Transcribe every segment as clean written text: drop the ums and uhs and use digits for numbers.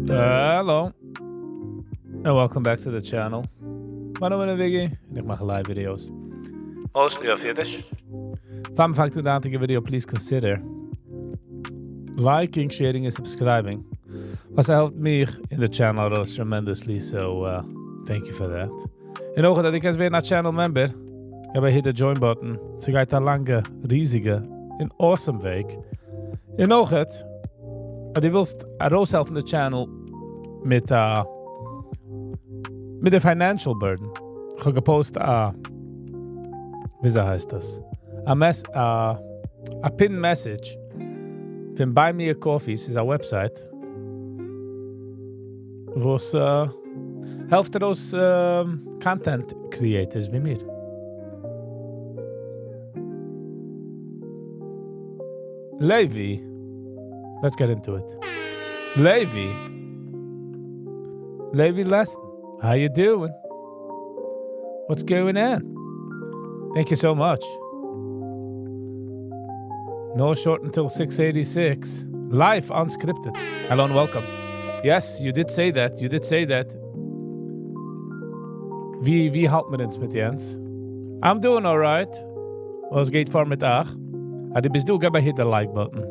Hallo en welcome back to the channel. Mijn naam is Viggy en ik maak live video's. Mostly of Yiddish. If I'm back to the video, please consider liking, sharing and subscribing. Was helped me in the channel tremendously, so thank you for that. En ook dat ik eens weer naar channel member. Ik heb hier de join button. Ze gaat een lange, riesige en awesome week. En ook het. Dat je wilt roos helpen de channel met de financial burden. Ik heb gepost wie heißt das? A pin message from Buy Me a Coffee, is a website. Was helft those content creators wie mir. Levi, let's get into it. Levi Lesson, how you doing? What's going on? Thank you so much. No short until 686. Live unscripted. Hello and welcome. Yes, you did say that. Wie houdt me eens met Jens? I'm doing alright. Was geht voor met ach? Die bist du, gib hier de like button.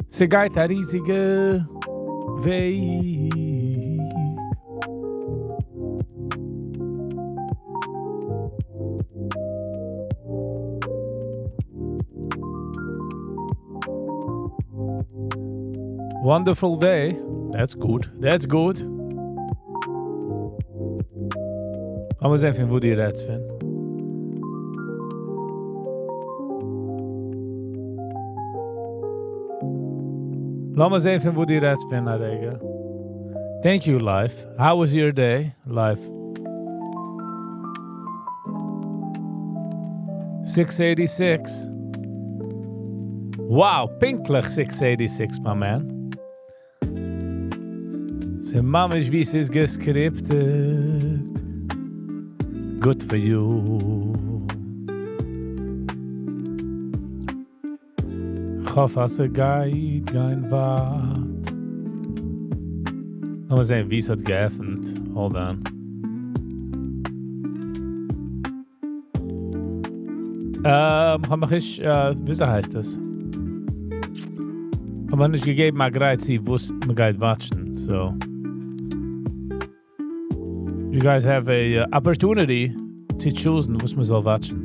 Ze gaat een riesige week. Wonderful day. That's good. Vamos even wo die reds vindt. Laat me eens even hoe die reds vinden, Rega. Thank you, life. How was your day, life? 686. Wow, pinklich 686, my man. Zijn mam is wie ze is gescripted. Good for you. Ik hoop als ze gaat geen wat. Laten we zien wie is het geëffend. Hold on. Haben wir nicht, wie heißt das? Haben wir nicht gegeben, mal gerade sie, wo es mir geht watchen. So. You guys have a opportunity to choose wo es mir soll watchen.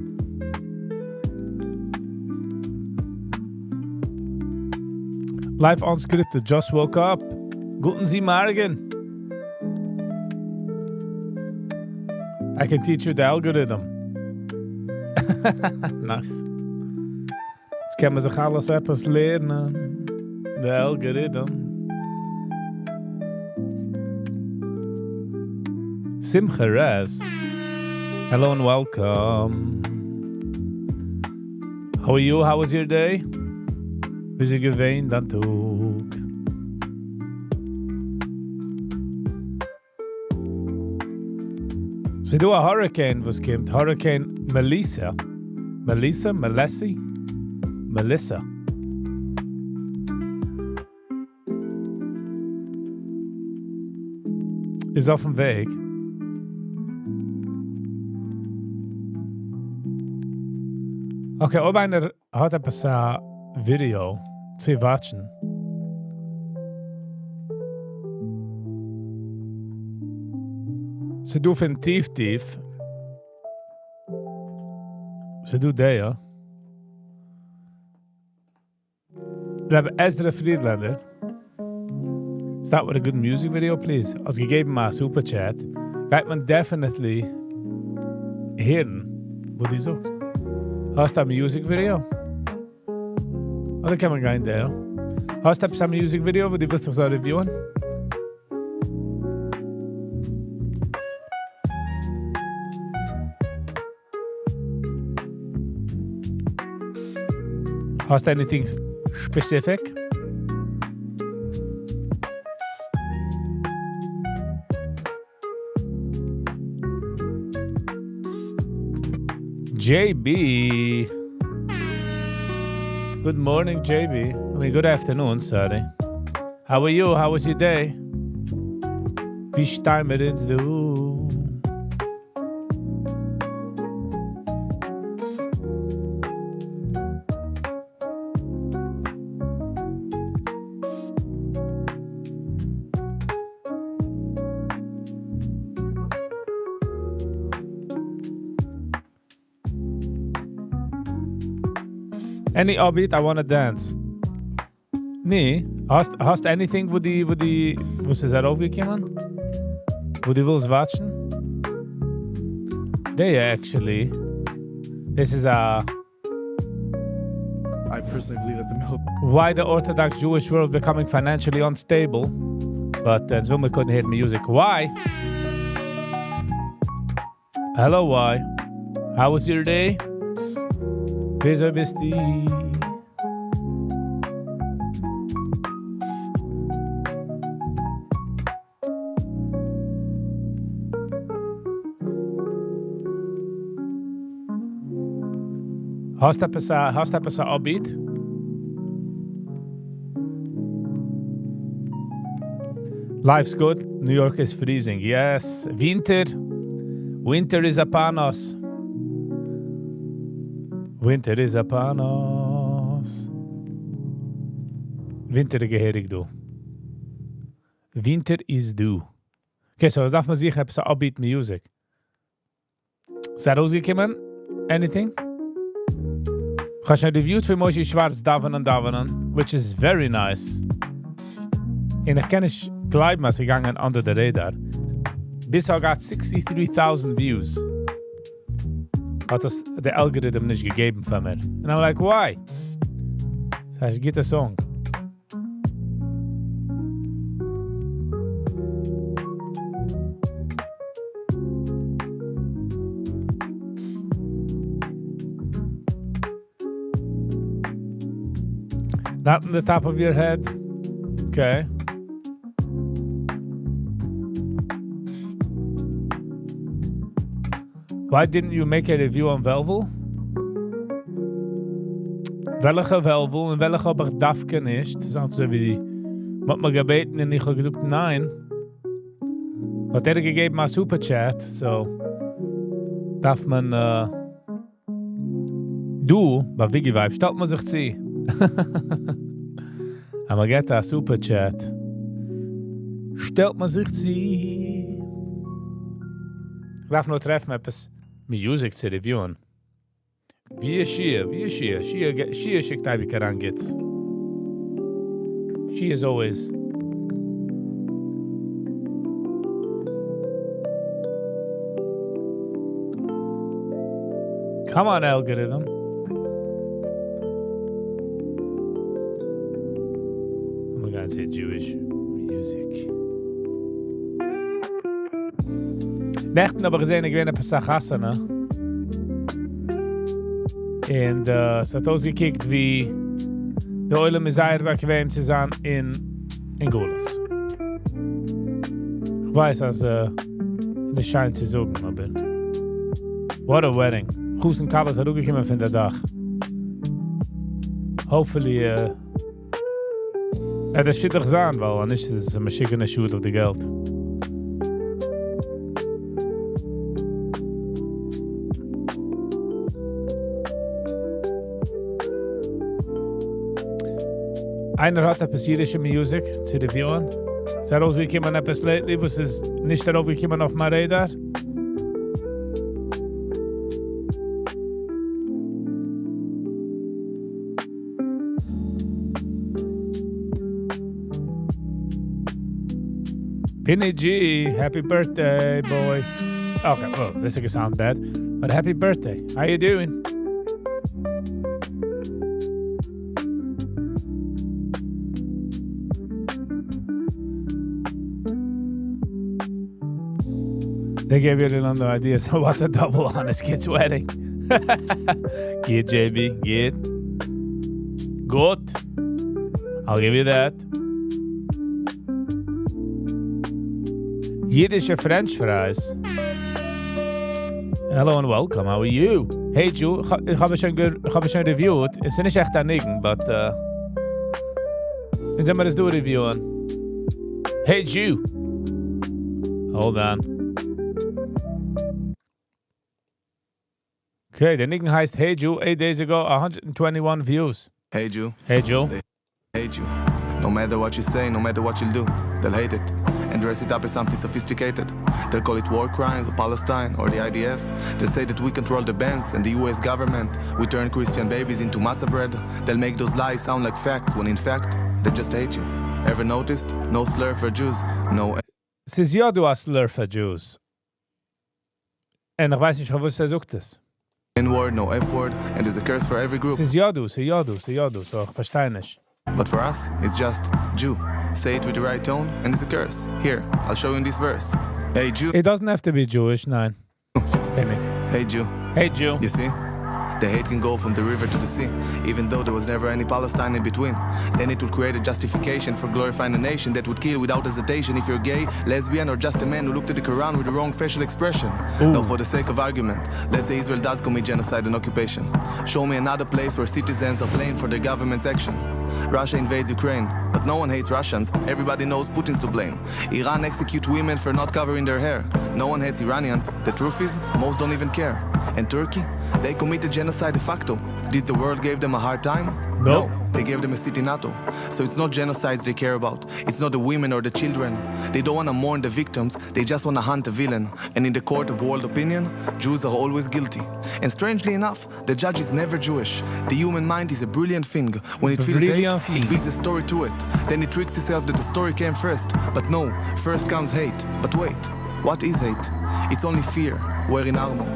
Live unscripted, just woke up. Guten Sie Morgen. I can teach you the algorithm. Nice. Jetzt kann man sich alles etwas lernen. The algorithm. Simcha Rez. Hello and welcome. How are you? How was your day? Wie is gewesen dan ook? Ze doen een hurricane was komt. Hurricane Melissa. Melissa. Is auf dem Weg. Okay, ob einer hat etwas Video zu watchen. Ze doet van tief. Ze doet dat, ja. We hebben Ezra Friedlander. Start with a good music video, please. Als gegeven maar super chat, gaat man definitely horen wat die zoekt. Hast du een music video? Oder kann man gar nicht der? Hast du ein music video, wo die wirst du so reviewen? Hast du anything specific? JB. Good morning, JB. I mean, good afternoon, sorry. How are you? How was your day? Wie time it is, do? Any upbeat, I wanna dance. Nee, hast anything wo is dat overgekomen? Wo die willst watchen? They actually. This is I personally believe that the middle. Why the Orthodox Jewish world becoming financially unstable. But Zulma couldn't hear music. Why? Hello, why? How was your day? Wieso bist du? Hast du etwas upbeat? Life's good. New York is freezing. Yes. Winter is upon us. Winter is upon us. Winter geherig du. Winter is due. Okay, so darf man sich etwas upbeat music. Ist das rausgekommen? Anything? Ich habe schon reviewed für Moshi Schwarz Davanen, which is very nice. Und ich kann nicht glauben, was gegangen under the radar. Bisher got 63,000 views. Hat das der Algorithm nicht gegeben von mir. And I'm like, why? Das heißt, get a song. Not on the top of your head. Okay. Why didn't you make a review on Velvel? Welche Velvel und welche habe ich Dafke nicht? Das ist halt so wie die. Hat mir gebeten und ich habe gesagt, nein. Hat gegeben mal Superchat, so. Darf man, du, bei Viggy Vibe, stellt man sich zu. Aber geht da Superchat. Stellt man sich zu. Ich darf nur treffen, etwas Music zu reviewen. Wie ist Shia? Shia schickt ein bisschen an geht's. She is always. Come on, algorithm. Oh my God, it's Jewish music. Nächten aber gesehen, ich bin ein Pesach Hassana. Und es hat ausgekickt, wie die Oilem ist sehr bequem zu sein in Golos. Ich weiß, dass es scheint zu sagen, aber what a wedding. Gruß und Carlos hat auch gekommen von der Dach. Hopefully, das steht doch sein, weil nicht ist es ein schickene Shoot auf die Geld. Einer hat etwas jiddische Musik zu reviewen. Ist er rausgekommen etwas lately, was ist nicht darauf gekommen auf mein Radar? Penny G, happy birthday, boy. Okay, well, this doesn't sound bad, but happy birthday. How you doing? They gave you another idea, so what a double on his kid's wedding. Get, JB, get. Good. I'll give you that. Yiddish French fries. Hello and welcome, how are you? Hey Jew, ich habe schon reviewed. Es ist nicht echt einigen, but dann sollen wir das reviewen. Hey Jew. Hold on. Okay, der Nicken heißt Hey Jew, 8 days ago, 121 views. Hey Jew. Hey Jew. They hate you. No matter what you say, no matter what you do, they'll hate it and dress it up as something sophisticated. They'll call it war crimes or Palestine or the IDF. They'll say that we control the banks and the US government. We turn Christian babies into matzah bread. They'll make those lies sound like facts when in fact, they just hate you. Ever noticed? No slur for Jews, no... Es ist ja, du hast Slur für Jews. Und ich weiß nicht, was er sagt das. N-word, no F-word, and there's a curse for every group. Es ist ja, du, so ich verstehe nicht. But for us, it's just Jew. Say it with the right tone, and it's a curse. Here, I'll show you in this verse. Hey Jew. It doesn't have to be Jewish, nein. Penny. Hey Jew. Hey Jew. You see? The hate can go from the river to the sea, even though there was never any Palestine in between. Then it would create a justification for glorifying a nation that would kill without hesitation if you're gay, lesbian, or just a man who looked at the Quran with the wrong facial expression. Now, for the sake of argument, let's say Israel does commit genocide and occupation. Show me another place where citizens are playing for their government's action. Russia invades Ukraine, but no one hates Russians. Everybody knows Putin's to blame. Iran executes women for not covering their hair. No one hates Iranians. The truth is, most don't even care. And Turkey? They committed genocide de facto. Did the world give them a hard time? No. They gave them a seat in NATO. So it's not genocides they care about. It's not the women or the children. They don't want to mourn the victims. They just want to hunt a villain. And in the court of world opinion, Jews are always guilty. And strangely enough, the judge is never Jewish. The human mind is a brilliant thing. When it feels hate, it builds a story to it. Then it tricks itself that the story came first. But no, first comes hate. But wait, what is hate? It's only fear, wearing armor.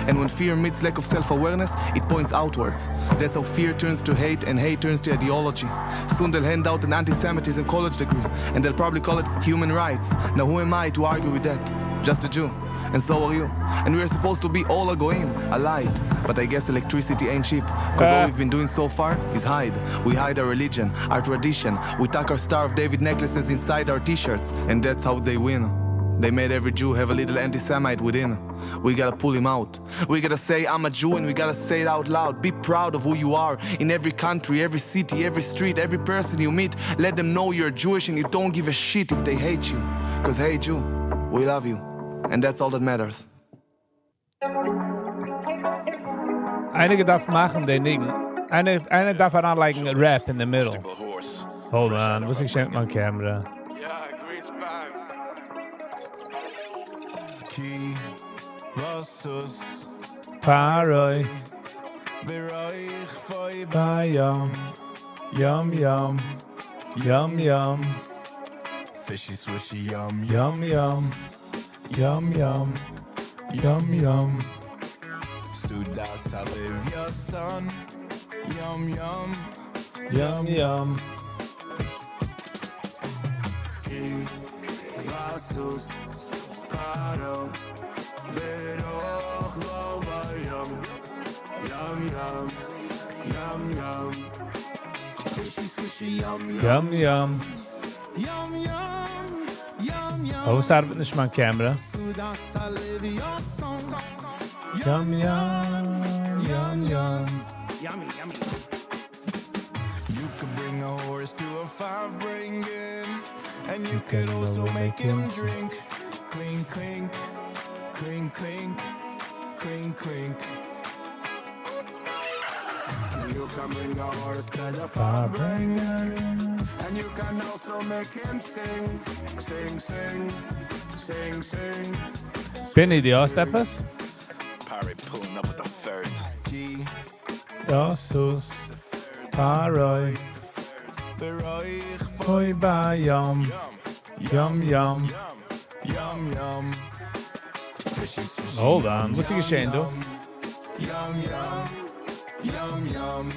And when fear meets lack of self-awareness, it points outwards. That's how fear turns to hate and hate turns to ideology. Soon they'll hand out an anti-Semitism college degree, and they'll probably call it human rights. Now who am I to argue with that? Just a Jew. And so are you. And we are supposed to be all a goyim. I lied. But I guess electricity ain't cheap. Cause all we've been doing so far is hide. We hide our religion, our tradition. We tuck our Star of David necklaces inside our t-shirts. And that's how they win. They made every Jew have a little anti-Semite within. We gotta pull him out. We gotta say I'm a Jew and we gotta say it out loud. Be proud of who you are. In every country, every city, every street, every person you meet, let them know you're Jewish and you don't give a shit if they hate you. Cause hey Jew, we love you. And that's all that matters. Einige darf machen, den Nicken. Eine darf anlegen Rap in the middle. Hold on, muss ich schenken mein Camera. Vassus Paroi Bereich foi Bayam Yum yum Yum yum Fishy swishy yum Yum yum Yum yum Yum yum Suda saliv your son Yum yum Yum yum Vassus Paro Beroch lo vayam Yum yum Yum yum Fishy swishy yum Yum yum Yum yum Yum yum Oh, start mit nicht mein Camera. Suda saliv your son Yum yum Yum yum Yummy, yummy. You could bring a horse to a fire bringing, and you could also make him drink. Clink, clink, clink, clink, clink, clink. You can bring a horse to the fire bringing, and you can also make him sing, sing, sing, sing, sing. Benny, die hast etwas? Parry pulling up with the third. Vassus Paroi Bereich Foi Bayam Yum yum Yum yum. Hold on, was ist geschehen, du? Yum yum. Yum yum.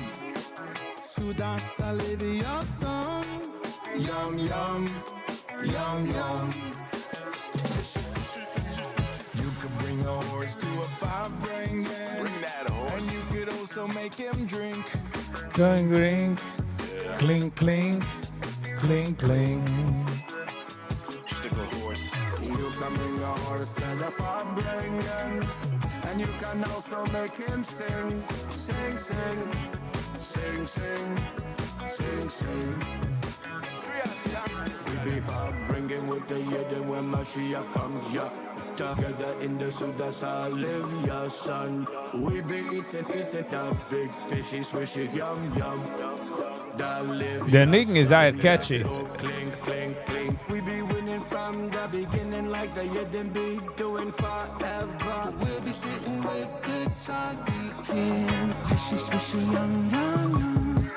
Suda salivia son. Yum yum. Yum yum. You could bring a horse to a fire bringing. Bring that horse. And you could also make him drink. Clink clink Clink clink Clink clink You can bring a horse to the fire bringing, And you can also make him sing, sing, sing, sing, sing, sing, sing. We be far bringing with the Yiddish when Mashiach comes, yeah. Together in the suit, that's how I live, yeah, son. We be eating that big fishy, swishy, yum, yum. The nigging is catchy. Clink, clink, clink. We be winning from the beginning like the Yidden be doing forever. We'll be sitting with the Tzadi King. Fishy, swishy, yum, yum, yum.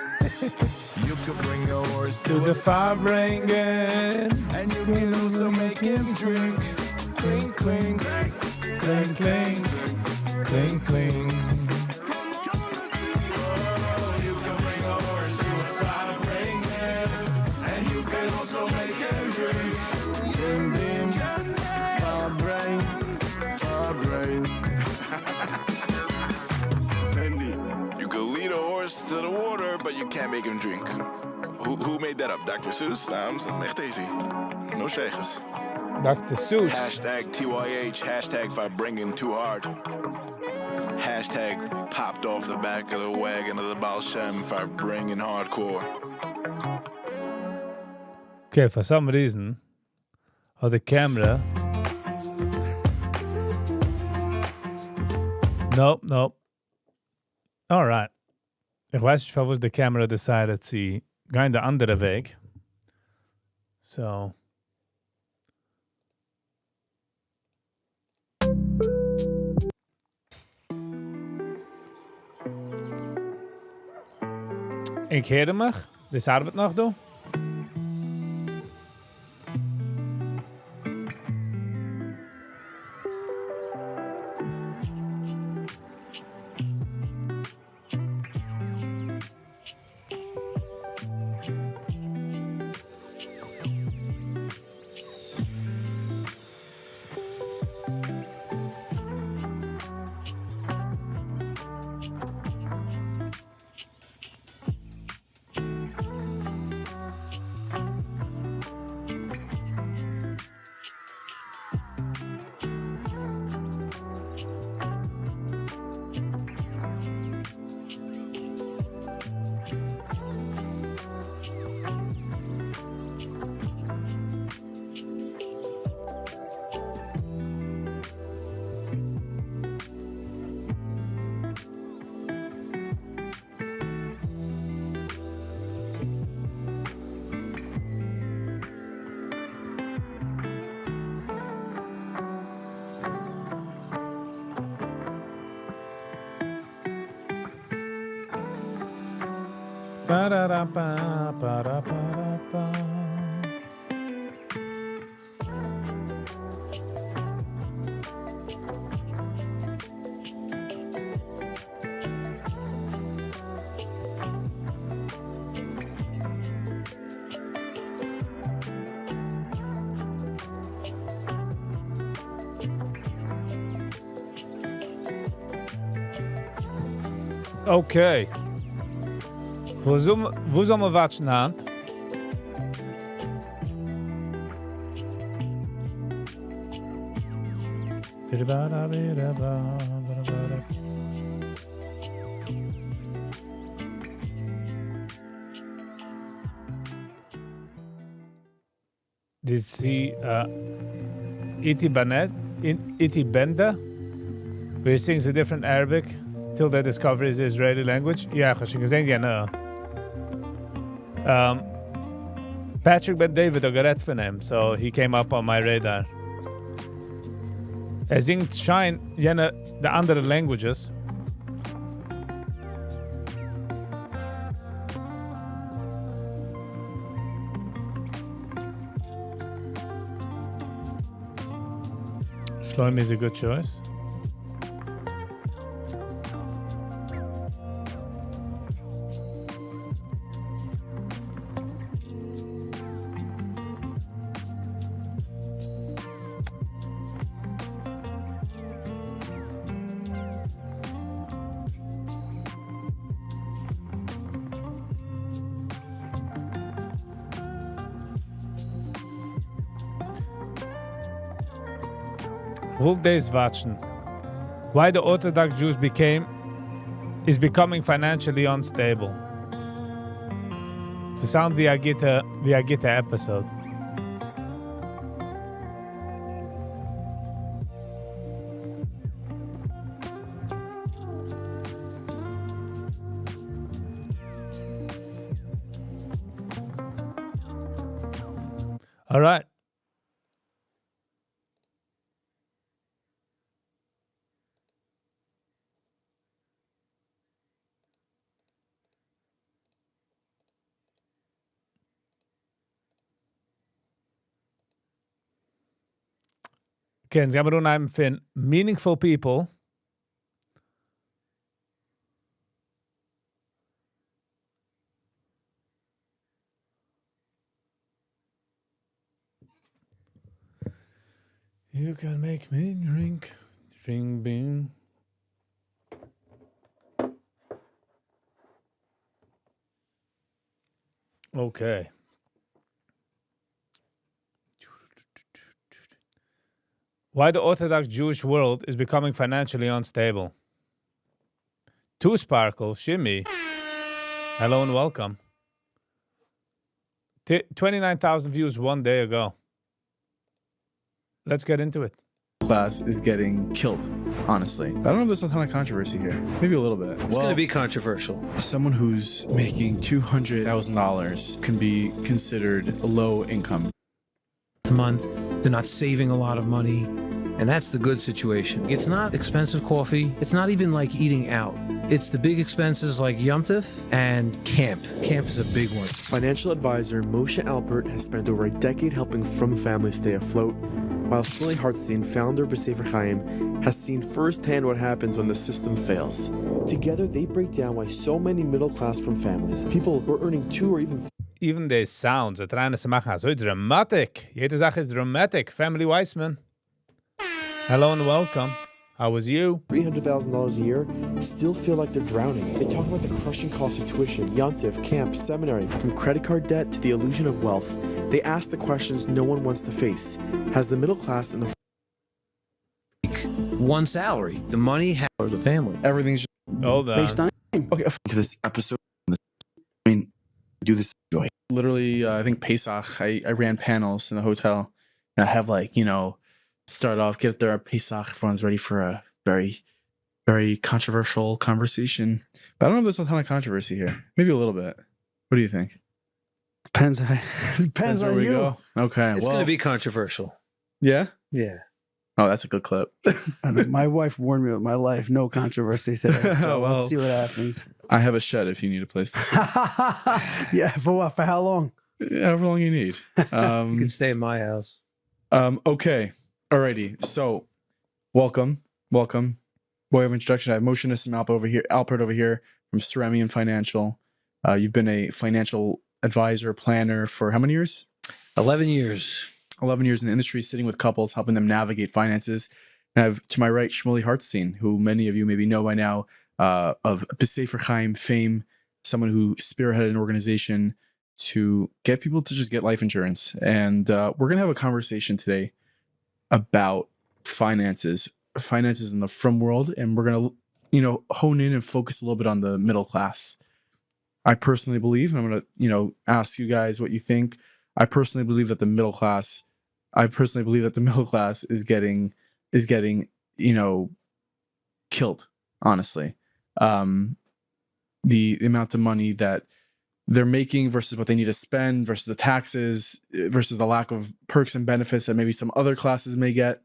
You could bring a horse to the fire bringing, and you can also make him drink. Clink, clink, clink, clink, clink, clink. To the water, but you can't make him drink. Who made that up? Dr. Seuss? I'm echt easy. No zegens. Dr. Seuss. Hashtag TYH. Hashtag if I bring him too hard. Hashtag popped off the back of the wagon of the Baal Shem if I bring in hardcore. Okay, for some reason, on the camera. Nope. All right. Ich weiß nicht, warum die Kamera decided, sie gehen den anderen Weg. So. Ich höre mich. Das arbeitet noch, du. Okay. Wo soll man watschen, Hand? Did you see Iti Benda, where he sings a different Arabic till they discover his Israeli language? Yeah, ich habe gesehen, ja, Patrick Ben David hat geredet von ihm, so he came up on my radar. Singt scheint jene the andere languages. Shlomi is a good choice. Will days watchen. Why the Orthodox Jews is becoming financially unstable. It's a sound via Gita episode. All right. Okay, jetzt gehen wir nun einem für meaningful people. You can make me drink bean. Okay. Why the Orthodox Jewish world is becoming financially unstable. Two Sparkle, Shimmy. Hello and welcome. 29,000 views one day ago. Let's get into it. Class is getting killed, honestly. I don't know if there's a ton of controversy here. Maybe a little bit. It's going to be controversial. Someone who's making $200,000 can be considered low income. A month, they're not saving a lot of money, and that's the good situation. It's not expensive coffee. It's not even like eating out. It's the big expenses like Yom Tov and camp. Camp is a big one. Financial advisor Moshe Alpert has spent over a decade helping frum families stay afloat, while Shmuley Hartstein, founder of B'Sefer Chaim, has seen firsthand what happens when the system fails. Together, they break down why so many middle-class frum families, people who are earning two or even the sounds, het reine ze machen, so dramatic. Jede Sache is dramatic. Family Weissman. Hello and welcome. How was you? $300,000 a year still feel like they're drowning. They talk about the crushing cost of tuition, yontif, camp, seminary, from credit card debt to the illusion of wealth. They ask the questions no one wants to face. Has the middle class and the One salary. The money has the family. Everything's just Hold on. based on... Okay, to this episode. I mean, do this joy. literally, I think Pesach, I ran panels in the hotel. And I have start off, get there at Pesach. Everyone's ready for a very, very controversial conversation. But I don't know if there's a ton of controversy here. Maybe a little bit. What do you think? Depends Depends on where we you. go. Okay. It's well, going to be controversial. Yeah? Yeah. Oh, that's a good clip. I mean, my wife warned me with my life, no controversy today. So Well. let's see what happens. I have a shed if you need a place. Yeah, for what? For how long? However long you need. You can stay in my house. Okay. Alrighty. So, welcome. Boy of introduction. I have Moshe Alpert over here from Ceramian Financial. You've been a financial advisor, planner for how many years? 11 years. 11 years in the industry, sitting with couples, helping them navigate finances. I have to my right Shmuley Hartstein, who many of you maybe know by now of B'Sefer Chaim fame, someone who spearheaded an organization to get people to just get life insurance. And we're going to have a conversation today about finances in the frum world. And we're going to, hone in and focus a little bit on the middle class. I personally believe, and I'm going to, ask you guys what you think. I personally believe that the middle class is getting, killed, honestly. The amount of money that they're making versus what they need to spend versus the taxes versus the lack of perks and benefits that maybe some other classes may get.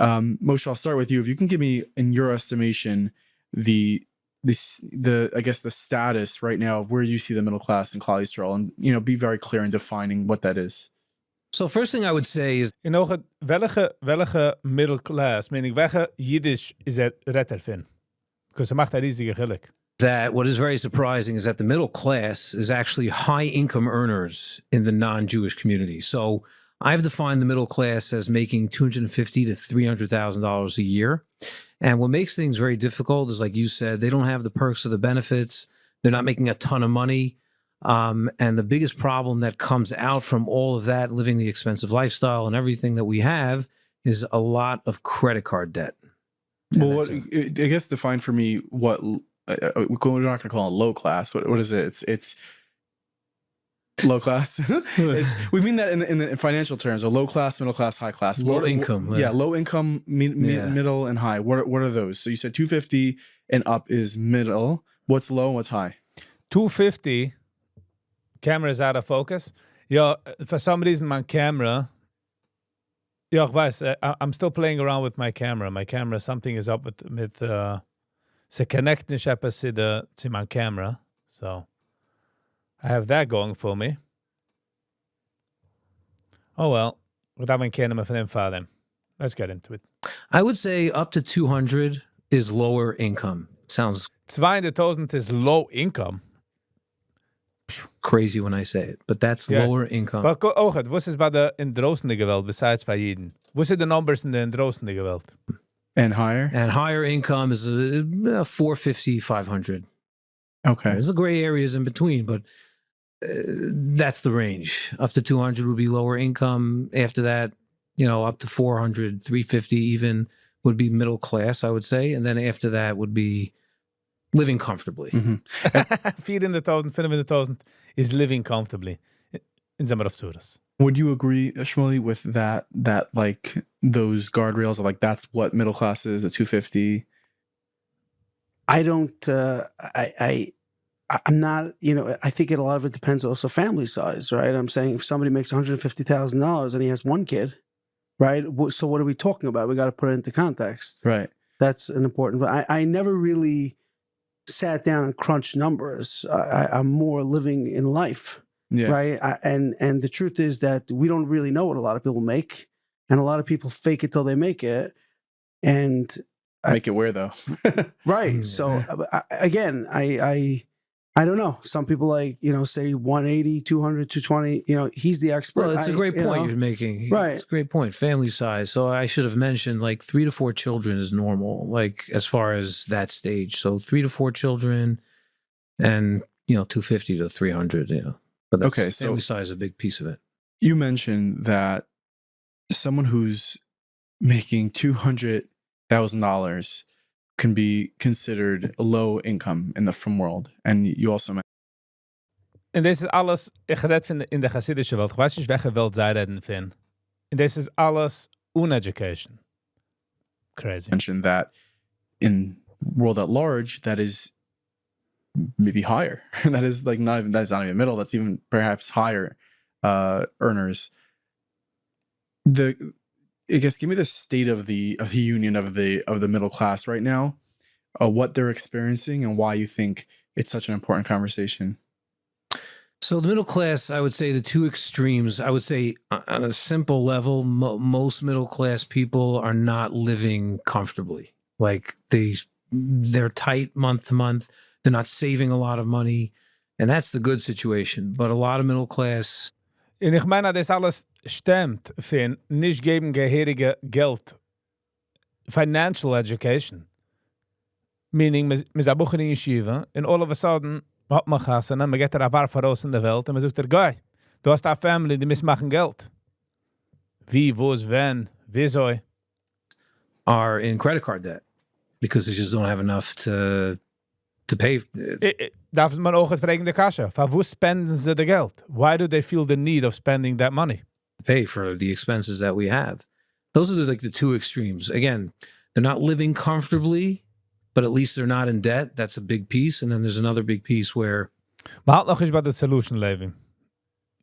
Moshe, I'll start with you. If you can give me, in your estimation, the status right now of where you see the middle class in Klal Yisrael, and be very clear in defining what that is. So first thing I would say is Welche middle class, meaning welche Yiddish is retter fin? Because macht een riesige gelijk. that what is very surprising is that the middle class is actually high income earners in the non-Jewish community. So I've defined the middle class as making $250,000 to $300,000 a year. And what makes things very difficult is, like you said, they don't have the perks or the benefits. They're not making a ton of money. And the biggest problem that comes out from all of that, living the expensive lifestyle and everything that we have, is a lot of credit card debt. Well, what I guess define for me what we're not going to call it low class. What is it? It's low class. We mean that in the financial terms. A low class, middle class, high class. Low income. Yeah, low income, middle, and high. What are those? So you said 250 and up is middle. What's low and what's high? 250. Camera's out of focus. Yeah, for some reason my camera. Ja, ich weiß. I'm still playing around with my camera. My camera, something is up with se connect nicht etwas to my camera. So I have that going for me. Oh well, we hebben kennen me van hem vader. Let's get into it. I would say up to 200 is lower income. Sounds 200,000 is low income. crazy when I say it, but that's lower income. Maar wat is bij de in droostende geweld, besides van Jiden? Wat zijn de numbers in de droostende geweld? And higher? And higher income is 450, 500. Okay. There's a gray areas in between, but that's the range. Up to 200 would be lower income. After that, up to 400, 350 even would be middle class, I would say. And then after that would be living comfortably. 400,000, 500,000 is living comfortably in some of Tzuras. Would you agree, Shmuley, with that like those guardrails of like that's what middle class is at 250? I don't. I'm not. I think a lot of it depends also family size, right? I'm saying if somebody makes $150,000 and he has one kid, right? So what are we talking about? We got to put it into context, right? That's an important. But I never really sat down and crunched numbers. I'm more living in life. Yeah. Right. And the truth is that we don't really know what a lot of people make, and a lot of people fake it till they make it. And make it where though? Right. So again, I don't know. Some people say 180, 200, 220. He's the expert. Well, it's a great point you're making. Right. It's a great point. Family size. So I should have mentioned like 3 to 4 children is normal, like as far as that stage. So 3 to 4 children and, 250 to 300, But okay, so family size is a big piece of it. You mentioned that someone who's making $200,000 can be considered low income in the frum world. And you also mentioned... En dit is alles, ik gered vind in de Hasidische wereld. Ik weet niet welke wereld zij redden vinden. En dit is alles uneducation. Crazy. Mentioned that in world at large, that is maybe higher. That is like that's not even middle. That's even perhaps higher earners. I guess give me the state of the union of the middle class right now, what they're experiencing and why you think it's such an important conversation. So the middle class, I would say the two extremes. I would say on a simple level, most middle class people are not living comfortably. Like they're tight month to month. They're not saving a lot of money. And that's the good situation. But a lot of middle class... En ich meine, das alles stimmt für nicht geben gehörige Geld. Financial education. Meaning, wir sind Bucher in Yeshiva, and all of a sudden, hat man Chassana, man geht da warf heraus in der Welt, und man sagt, Guy, du hast eine Family, die müssen machen Geld. Wie, wo's, wenn, wieso? Are in credit card debt because they just don't have enough to pay. Darf man auch het vragen de kasha. Van wo spenden ze de geld? Why do they feel the need of spending that money? Pay for the expenses that we have. Those are the two extremes. Again, they're not living comfortably, but at least they're not in debt. That's a big piece. And then there's another big piece where... Maar had nog eens bij de solution leven.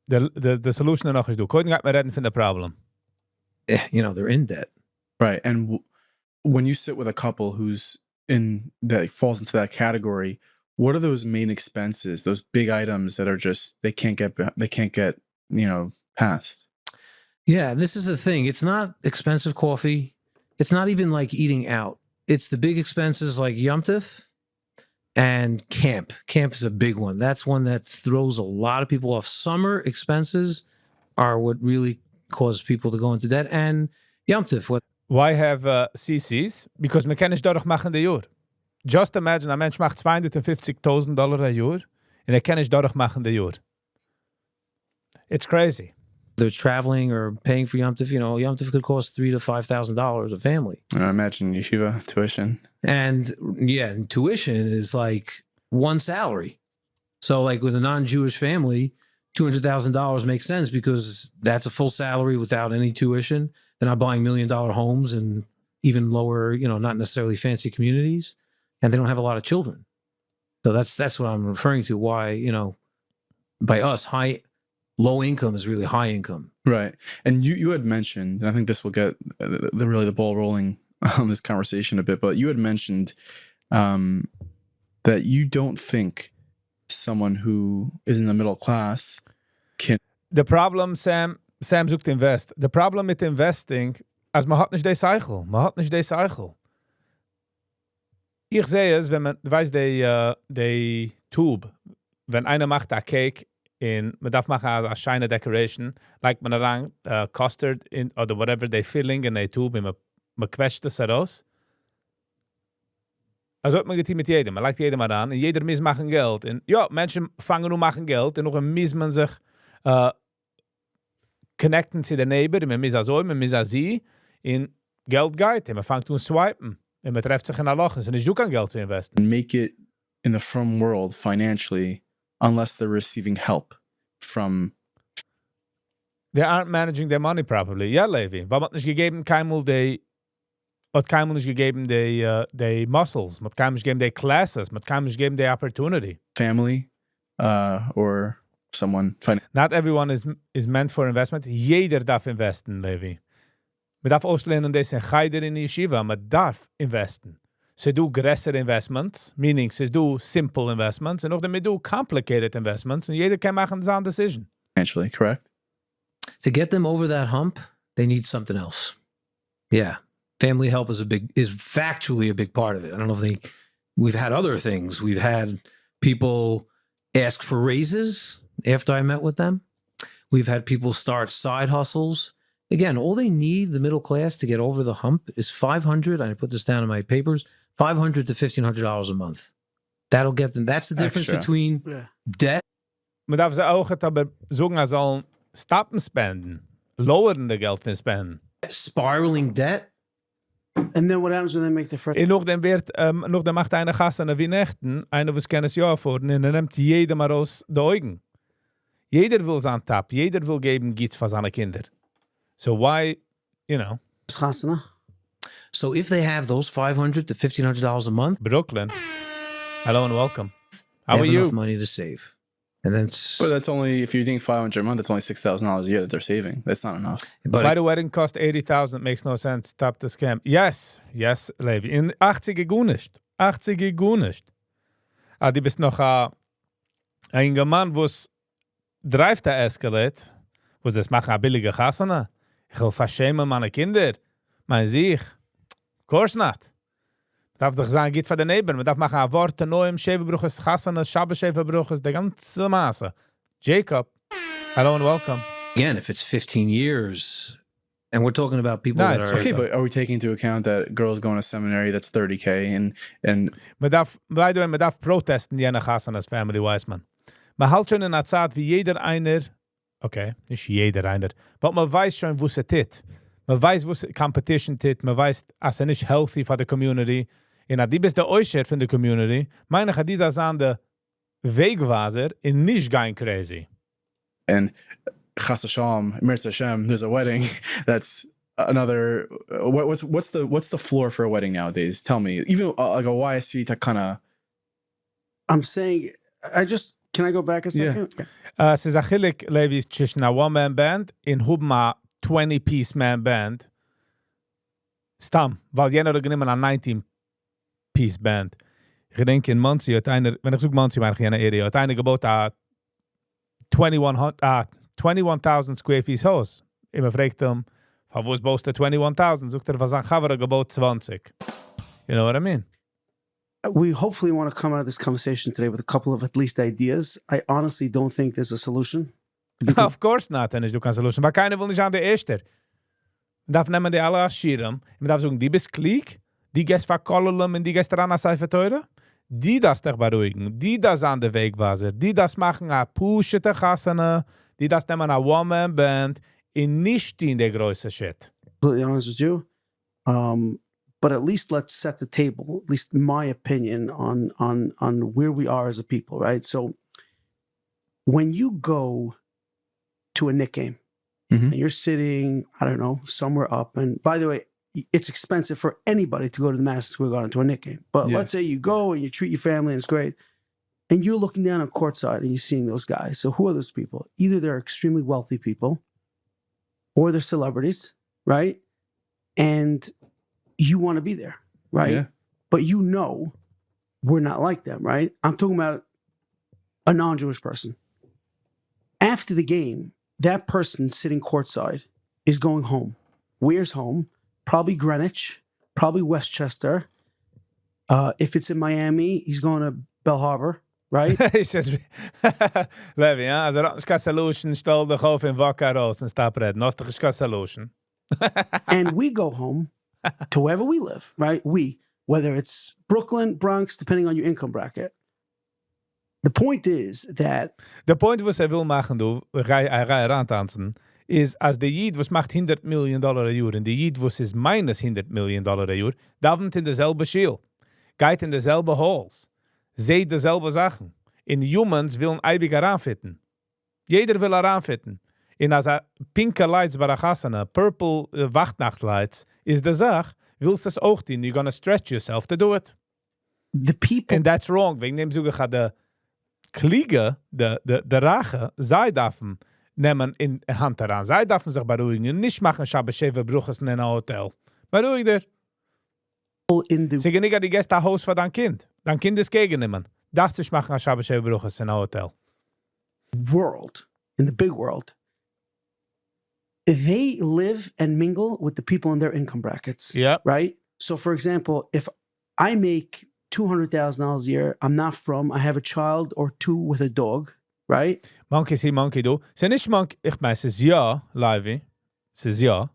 De solution er nog eens doen. Kun je niet meer redden van de problem? They're in debt. Right. And when you sit with a couple who's falls into that category, what are those main expenses, those big items that are just they can't get past? Yeah, this is the thing. It's not expensive coffee. It's not even like eating out. It's the big expenses like Yom Tov and camp. Camp is a big one. That's one that throws a lot of people off. Summer expenses are what really causes people to go into debt. And Yom Tov, Why have CCs? Because we kunnen het machen de jaar. Just imagine, een mens maakt $250,000 a jaar en hij kan het machen de jaar. It's crazy. Whether it's traveling or paying for Yom Tov, Yom Tov could cost $3,000 to $5,000 a family. I imagine yeshiva tuition. And and tuition is like one salary. So like with a non-Jewish family, $200,000 makes sense because that's a full salary without any tuition. They're not buying $1 million homes and even lower, not necessarily fancy communities, and they don't have a lot of children. So that's what I'm referring to. Why, by us, low income is really high income. Right. And you had mentioned, and I think this will get the ball rolling on this conversation a bit, but you had mentioned that you don't think someone who is in the middle class can... The problem, Sam sucht invest. The problem mit investing, als man hat nicht den Cycle. Ich sehe es, wenn man, du weißt, die Tube, wenn einer macht a Cake, man darf machen a shiny decoration, like man rang custard in, oder whatever they filling in a tube, und man quetscht das heraus. Also hat man getan mit jedem. Man legt jedem an, und jeder muss machen Geld. Und ja, Menschen fangen nur machen Geld, und noch muss man sich connecten zu den Neighbor, und man muss so, man muss sie, in Geld geht, und man fängt an swipen, und man trefft sich in ein Loch, und nicht du kein Geld zu investen. Make it in the frum world financially unless they're receiving help from... They aren't managing their money properly. Ja, Levi. Weil man nicht gegeben, keinmal die muscles, man kann nicht gegeben die classes, man kann nicht gegeben die opportunity. Family or someone... Not everyone is meant for investment. Jeder darf investen, Levi. Man darf auslehnen, das in Geider in Yeshiva, man darf investen. Se do größere investments, meaning se do simple investments, and auch damit do complicated investments, and jeder kann machen seine decision. Financially, correct? To get them over that hump, they need something else. Yeah. Family help is factually a big part of it. I don't know if we've had other things. We've had people ask for raises after I met with them. We've had people start side hustles. Again, all they need, the middle class, to get over the hump is $500. I put this down in my papers. $500 to $1,500 a month. That'll get them. That's the difference between debt. Man darf sie auch aber sagen, er soll stoppen spenden, loweren the Geld in spenden. Spiraling debt. And then what happens when they make the first? En nog dan macht einer Gassen wie Nächten, einer was kennis ja vor, und er nimmt jeder mal aus de Augen. Jeder will sein Tap, jeder will geben Gits für seine Kinder. So why, So if they have those $500 to $1,500 a month, Brooklyn, hello and welcome. How they are have you? enough money to save. And then, But that's only, if you think $500 a month, that's only $6,000 a year that they're saving. That's not enough. but Why the wedding cost $80,000 makes no sense. Stop the scam. Yes, Levi. In 80 gunisht. Die bist noch ein Mann, wo's dreift der Escalate, wo das machen a billige Gassene. Ich will verschämen meine Kinder. Mein sich. Of course not. Man darf doch sagen, geht von den Neighbor. Man darf machen a Worte neuem, Schäferbruches, Gassene, Schabbe-Schäferbruches, der ganze Maße. Jacob, hello and welcome. again, if it's 15 years, and we're talking about people No, that it's are... Okay, but are we taking into account that girls going to seminary that's $30K and Man darf protesten, die einer Gassen als Family Wiseman. Man halt schon in der Zeit, wie jeder einer, okay, nicht jeder einer, aber man weiß schon, wo es tit. Man weiß, wo es Competition tit, man weiß, als nicht healthy für die Community. Und die bist der Äußert von der Community, meine ich, die das an der Wegweiser in nicht gehen crazy. and Chas Hashem, Mirz Hashem, there's a wedding. That's another. What's the floor for a wedding nowadays? Tell me. Even like a YSC takana. I'm saying, can I go back a second? Yeah. Okay. Es ist achillig, Levi, zwischen a one-man band in hubma 20-piece man band. Stam, weil jener genommen a 19-piece band. Ich denke, in Muncie hat einer, wenn ich suche Muncie, meine ich in einer Area, hat einer gebaut a 21,000 square feet Haus. Immer fragt von wo ist baust du 21,000? Sucht was an Chavara gebaut 20. You know what I mean? We hopefully want to come out of this conversation today with a couple of at least ideas. I honestly don't think there's a solution. Of course not, dann ist du keine Solution. Weil keiner will nicht an der Erster. Man darf nehmen die alle Aschirem. Man darf sagen, die bist klick, die gehst verkolleln und die gehst daran als Seife teure. Die das dich beruhigen. Die das an der Wegwasser. Die das machen a pushe te Gassene. die das nehmen a One-Man-Band in nicht in der größte Shit. Completely honest with you. But at least let's set the table, at least in my opinion, on where we are as a people, right? So when you go to a Knick game and you're sitting, I don't know, somewhere up, and by the way, it's expensive for anybody to go to the Madison Square Garden to a Knick game. But let's say you go and you treat your family and it's great, and you're looking down on courtside and you're seeing those guys. So who are those people? Either they're extremely wealthy people or they're celebrities, right? And you want to be there, right? Yeah. But you know we're not like them, right? I'm talking about a non-Jewish person. After the game, that person sitting courtside is going home. Where's home? Probably Greenwich, probably Westchester. If it's in Miami, he's going to Bell Harbor, right? Levi, ja? Also, dat is geen solution. Stel de hoofd in wakker roos en stap red. Dat is geen solution. And we go home to wherever we live, right? We, whether it's Brooklyn, Bronx, depending on your income bracket. The point is that... De point was hij wil maken, hij eraan tanzen, is als de Jid was macht $100 million a jaar en de Jid was is minus $100 million a jaar, davent in dezelfde schiel, geht in dezelfde halls, seht dezelfde Sachen. In humans willen eibig heranfitten. Jeder will heranfitten. En als pinke lights barachasana, purple wachtnachtlights, is de Sach, willst es auch doen. You're gonna stretch yourself to do it. The people... And that's wrong. Wegen dem sogar gaat de Kliege, de Rache, zij dafen nemen in Hand heran. Zij dafen sich beruhigen. Nicht machen Shabbat Bruches in een hotel. Beruhig dir. Zeggen niet dat die gest een huis voor dein Kind. Dein Kind is gegennemen. Darfst du nicht machen Shabbat Bruches in een hotel. World, in the big world, they live and mingle with the people in their income brackets. Yeah. Right? So, for example, if I make $200,000 a year, I'm not from, I have a child or two with a dog, right? Monkey see, monkey do. Ze nicht monkey, ich meine, es ist ja, Levi. Es ist ja.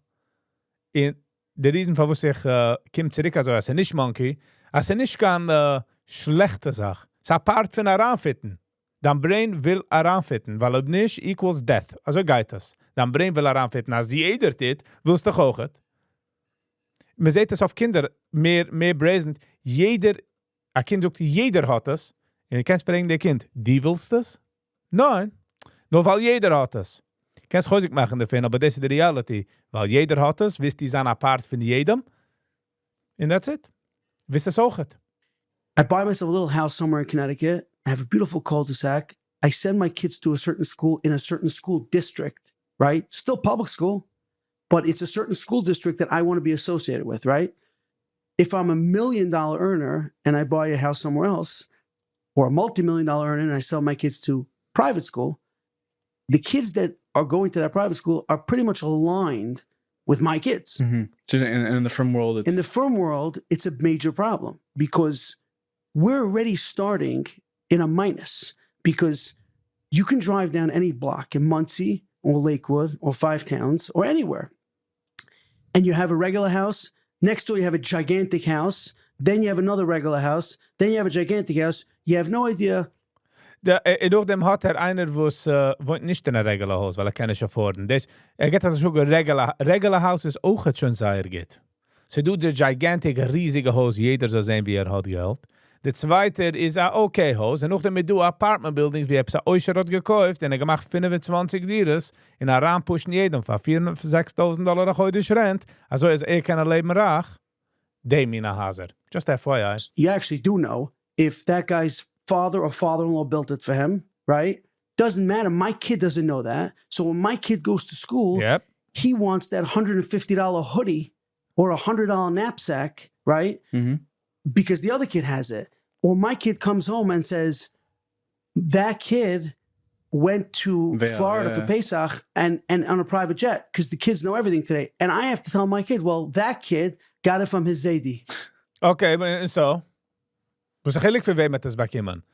In der Riesen, wo sich kommt zurück, also es ist nicht monkey, es ist nicht keine schlechte Sache. Es ist ein Part von heranfitten. Dein Brain will heranfitten, weil ob nicht equals death. Also geht das. Dein Brain will heranfitten. Als die jeder tut, willst du doch auch. Man sieht das auf Kinder mehr brazen. Ein Kind sagt, jeder hat das. Und du kannst fragen, der Kind, die willst das? Nein. Nur weil jeder hat das. Du kannst häusig machen davon, aber das ist die Reality. Weil jeder hat das, wisst die sind ein Part von jedem. And that's it. Wisst das auch. I buy myself a little house somewhere in Connecticut. I have a beautiful cul-de-sac. I send my kids to a certain school in a certain school district, right? Still public school, but it's a certain school district that I want to be associated with, right? If I'm $1 million earner and I buy a house somewhere else, or a multi-million-dollar earner and I sell my kids to private school, the kids that are going to that private school are pretty much aligned with my kids. Mm-hmm. So in the firm world, it's... In the firm world, it's a major problem because we're already starting in a minus, because you can drive down any block in Muncie or Lakewood or Five Towns or anywhere, and you have a regular house. Next door, you have a gigantic house. Then you have another regular house. Then you have a gigantic house. You have no idea. Durch dem hat einer, was wohnt nicht in einem regular Haus, weil kann nicht afforden. Geht das schon regular Haus ist auch schon sehr geht. So du der gigantic, riesige Haus, jeder soll sehen, wie hat Geld. Der zweite ist ein okay Haus. Und nachdem du Apartment Buildings, wie hab's euch hat gekauft, und gemacht 25 Dires, in einer Rahmen pushen jedem von $4,000-6,000 heute Rent. Also ist kann leben rach. Dem in a hazard. Just FYI. You actually do know if that guy's father or father-in-law built it for him, right? Doesn't matter. My kid doesn't know that. So when my kid goes to school, he wants that $150 hoodie or a $100 knapsack, right? Mm-hmm. Because the other kid has it. Or my kid comes home and says, that kid went to Florida for Pesach and on a private jet because the kids know everything today. And I have to tell my kid, well, that kid got it from his Zaidi. Okay, so. Was eigenlijk voor met das backman?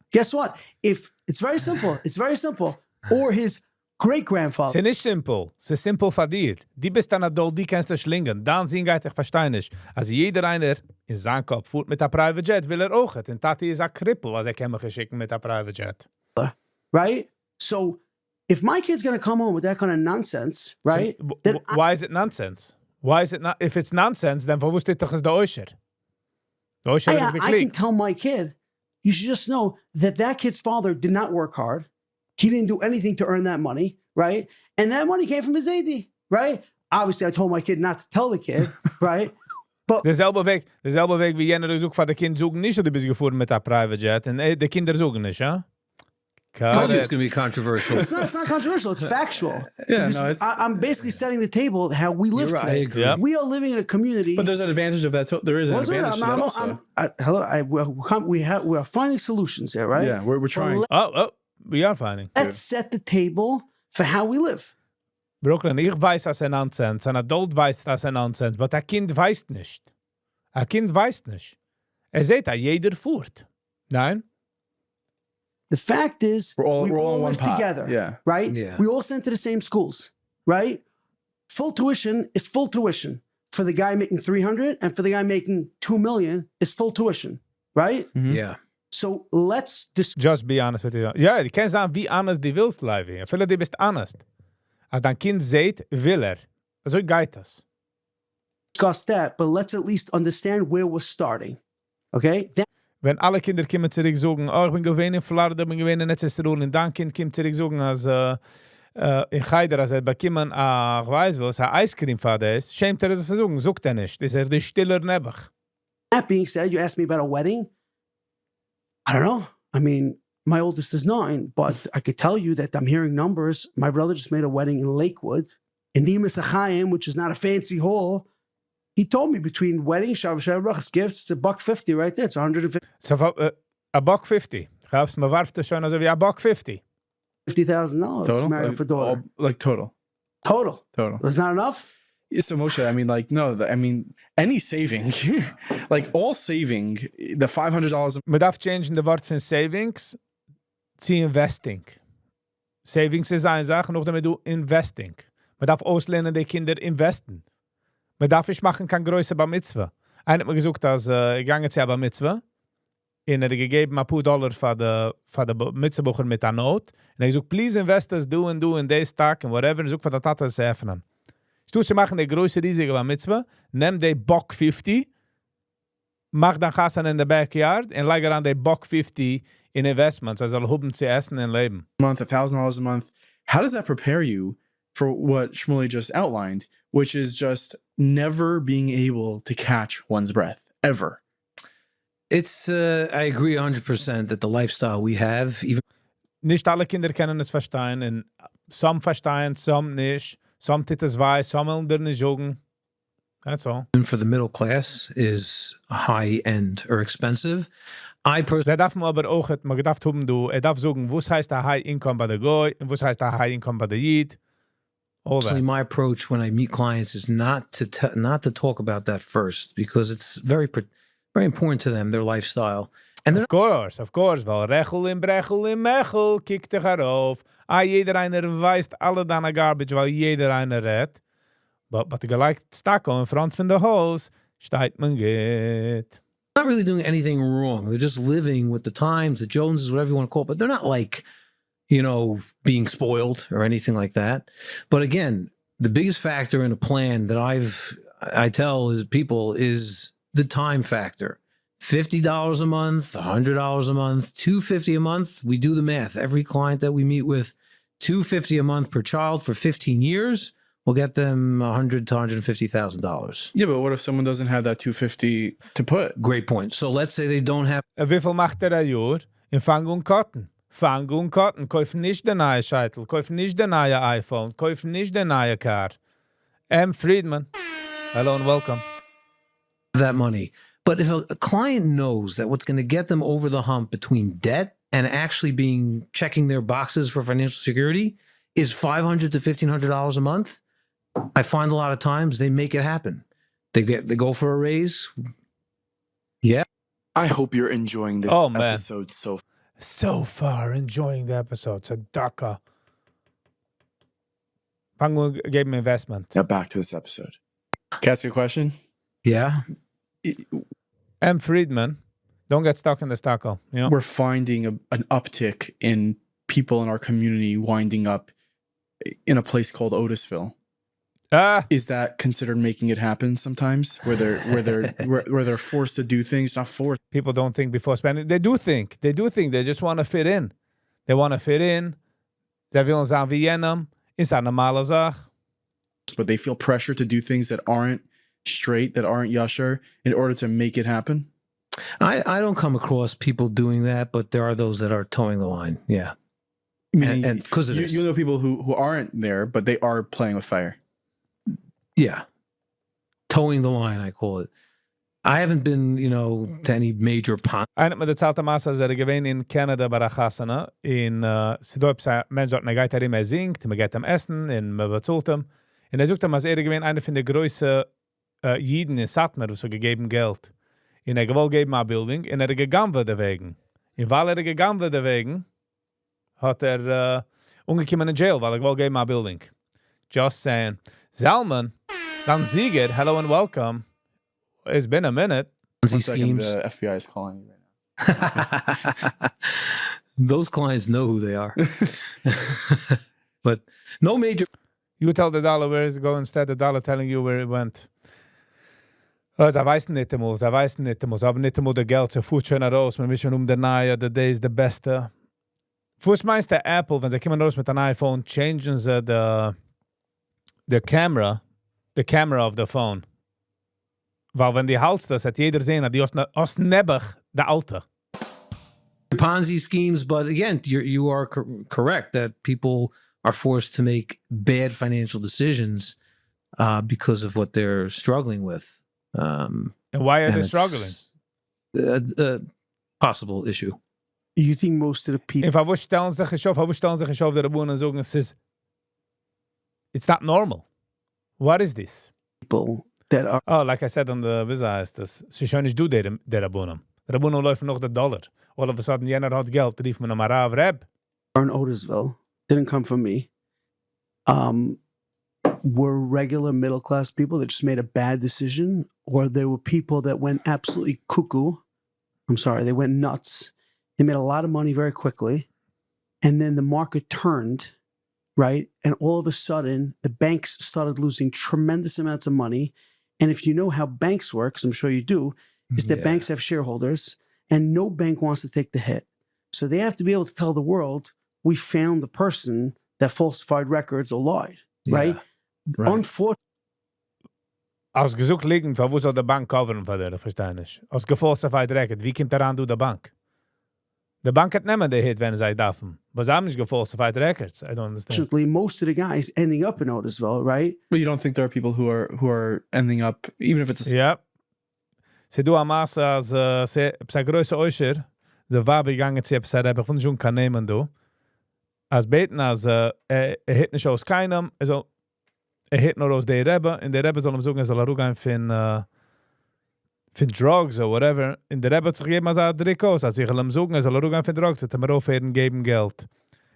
Guess what? If it's very simple. It's very simple. Or his great-grandfather. Es ist nicht simpel. Es ist simpel für dir. Die bist dann adult, die kannst du schlingen. Dann sind ich verstehe nicht. Also jeder einer in seinem Kopf fuhrt mit der Private Jet, will auch. Und Tati ist ein Krippel, als kann mich schicken mit der Private Jet. Right? So if my kid's going to come home with that kind of nonsense, right? So, then why is it nonsense? Why is it not? If it's nonsense, then warum steht doch es der Oischer? Der Oischer wird I can geklickt. tell my kid, you should just know that that kid's father did not work hard. He didn't do anything to earn that money, right? And that money came from his AD, right? Obviously, I told my kid not to tell the kid, right? But Dezelfde weg wie jener zoekt van de kind zoeken niet, die bist gefahren mit der private jet. En de kinder zoeken niet, ja? I told you it's going to be controversial. it's not controversial. It's factual. Yeah, Because no, it's. I'm basically setting the table how we live You're right, I today. agree. Yep. We are living in a community. But there's an advantage of that. There is an What's advantage to that also. We are finding solutions here, right? Yeah, we're trying. Oh, we are finding. Let's set the table for how we live. Brooklyn, ich weiß, dass nonsense. Ein Adult weiß, dass nonsense. Aber ein Kind weiß nicht. Ein Kind weiß nicht. Seht, jeder fuhrt. Nein? The fact is, We're all in one live pot. together, Yeah. right? Yeah. We all sent to the same schools, right? Full tuition is full tuition. For the guy making 300 and for the guy making 2 million is full tuition, right? Yeah. So let's Just be honest with you. Ja, die kan sagen, wie honest die willst, Levi. Vielleicht die bist honest. Als dein Kind seht, will So geht das. discuss that, but let's at least understand where we're starting, okay? Wenn alle Kinder kommen zurück sagen, oh, ich bin gewesen in Florida, ich bin gewesen in Netzesruhen, und dann Kind kommt zurück sagen, als in Geider, als bekommen, ich weiß was, ein Eiscreme-Vater ist, schämt das zu sagen, sagt nicht. Das ist der stiller Nebuch. That being said, you asked me about a wedding. I don't know. I mean, my oldest is 9, but I could tell you that I'm hearing numbers. My brother just made a wedding in Lakewood, in Nimas Achayim, which is not a fancy hall. He told me between wedding, Shabbos, Shabbos, gifts, it's $150 right there. It's 150. So, a buck 50. Gab's me warf das schon, also wie a buck 50. $50,000 Total? married for daughter. Total. Total. That's not enough? Yeah, so Moshe, I mean, like, no, I mean, any saving, like all saving, the $500. Man darf changen de Wort von Savings zu Investing. Savings ist eine Sache, noch damit du Investing. Man darf auslehnen, die Kinder investen. Man darf nicht machen, kein größer Bar Mitzvah. Einer hat mir gesagt, dass ich gegangen zu Bar Mitzvah. Und er gegeben ein paar Dollar für die Mitzvah mit der Not. Und er gesagt, please invest us, do in this stock and whatever. Und er sagt, für die Tata zu öffnen. Ich tue, sie machen die größte Risiko Bar Mitzvah. Nimm die Bock 50. Mach dann Gassan in der Backyard. Und leg an die Bock 50 in investments. Er soll haben zu essen und leben. Month, $1,000 a month. How does that prepare you for what Shmuley just outlined, which is just never being able to catch one's breath, ever? It's, I agree 100% that the lifestyle we have, even Nicht alle Kinder können es verstehen. Und some verstehen, some nicht. Some tut es weiß, some wollen nicht sagen. That's all. for the middle class, is high end or expensive. I personally, Da darf man aber auch, man darf haben, darf sagen, was heißt der High Income bei der Goy und was heißt der High Income bei der Yid. All that. my approach when I meet clients is not to talk about that first, because it's very important to them, their lifestyle. And they're Of course, weil Rechel in Brechel in Mechel, kiek dich herauf. Jeder einer weist alle deine Garbage, weil jeder einer redt. But gelijk stakko in front von der Haus, steht man geht. not really doing anything wrong. They're just living with the times, the Joneses, whatever you want to call it. But they're not like, being spoiled or anything like that. But again, the biggest factor in a plan that I tell people is the time factor. $50 a month, $100 a month, $250 a month. We do the math. Every client that we meet with, $250 a month per child for 15 years. We'll get them $100,000 to $150,000. Yeah, but what if someone doesn't have that $250 to put? Great point. So let's say they don't have. Wie viel macht ein Jahr? In Fang und Karten. Fang und Karten. Kauf nicht den neue Scheitel. Kauf nicht den neue iPhone. Kauf nicht den neue Car. Friedman. Hello and welcome. That money. But if a client knows that what's going to get them over the hump between debt and actually checking their boxes for financial security is $500 to $1,500 a month, I find a lot of times they make it happen. They go for a raise. Yeah. I hope you're enjoying this Oh, man. episode So far, enjoying the episode. So, Daka. Pango gave me investment. Now back to this episode. Can I ask you a question? Yeah. Friedman. Don't get stuck in the stacko. We're finding an uptick in people in our community winding up in a place called Otisville. Is that considered making it happen sometimes, where they're forced to do things, not forced? People don't think before spending. They do think. They just want to fit in. They want to fit in. Zij willen zijn wie jenem. Is dat normale zaak? But they feel pressure to do things that aren't straight, that aren't yasher, in order to make it happen. I don't come across people doing that, but there are those that are towing the line. Yeah. Meaning, and because of this. You know people who aren't there, but they are playing with fire. Yeah. Towing the line, I call it. I haven't been, to any major pond. Eind met de zalte massa is gewein in Canada bei der Chassana. In Sidorp Mensch dort geht immer singt, man geht am Essen, und man bezahlt ihm. Und sucht ihm, als gewein einer von der größten Jiden in Satmer, so gegeben Geld. Und gewollt geben eine Bildung, und gegangen wird deswegen. Und weil gegangen wird deswegen, hat umgekommen in jail, weil gewollt geben eine Bildung. Just saying. Zalman, dann Sieger, hello and welcome. It's been a minute. 1 second, the FBI is calling you right now. Those clients know who they are. But no major... You tell the dollar where it's going instead, the dollar telling you where it went. Ze weißen nicht einmal, aber nicht einmal der Geld, sie fuhrt schon raus, wir müssen der neue, der ist der beste. Fuß meinst der Apple, wenn sie kommen raus mit einem iPhone, changen sie the camera of the phone. Weil wenn die Hals das, hat jeder sehen, die aus Nebbach, der Alte. Ponzi schemes, but again, you are correct that people are forced to make bad financial decisions because of what they're struggling with. And why are they struggling? A possible issue. You think most of the people... If I stellen sich auf der Rabunen und sagen, it's not normal. What is this? People that are... Oh, like I said on the Visa ist das, sie schon nicht du der Rabunen. Der Rabunen läuft noch der Dollar. All of a sudden, jener hat Geld, rief mir noch mal Rav Reb. in Otisville, didn't come from me, were regular middle-class people that just made a bad decision, or there were people that went absolutely cuckoo. I'm sorry, they went nuts. They made a lot of money very quickly. And then the market turned, right? And all of a sudden, the banks started losing tremendous amounts of money. And if you know how banks work, 'cause I'm sure you do, is that banks have shareholders, and no bank wants to take the hit. So they have to be able to tell the world, we found the person that falsified records or lied, right? Unfortunately. Als gezoek liegend, wo soll der Bank coveren für der, verstehe nicht. Als gefalsified record, wie kommt daran du der Bank? The bank hat nehmen the hit when they dürfen. But sie haben nicht gefalsified records. I don't understand. Unfortunately, most of the guys ending up in Otisville, right? But you don't think there are people who are ending up, even if it's a... Ja. Sie do am Maße, als sie größe Oischer, der war begangen zu etwas, ich von schon kann nehmen, du. Als beten, als hit nicht aus keinem, hit nur aus der Rebbe, in der Rebbe soll ihm sagen, soll auch gehen für drugs or whatever. In der Rebbe hat sich gegeben, als Drick aus, als ich ihm sagen, soll auch gehen für drugs, hat mir aufhören, geben Geld.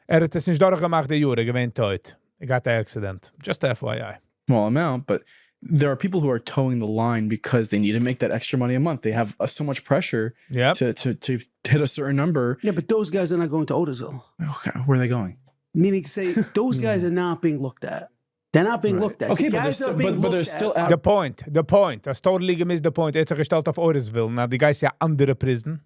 Hat es nicht durchgemacht, die Jure, gewinnt heute. I got the accident. Just FYI. Small amount, but there are people who are towing the line because they need to make that extra money a month. They have so much pressure to hit a certain number. Yeah, but those guys are not going to Otisville. Okay, where are they going? Meaning to say, those guys are not being looked at. They're not being looked at. Okay, the but guys that are being they're looked still at. out. The point. That's totally gemist the point. It's gestellt auf Otisville. Now, the guys ja andere prison.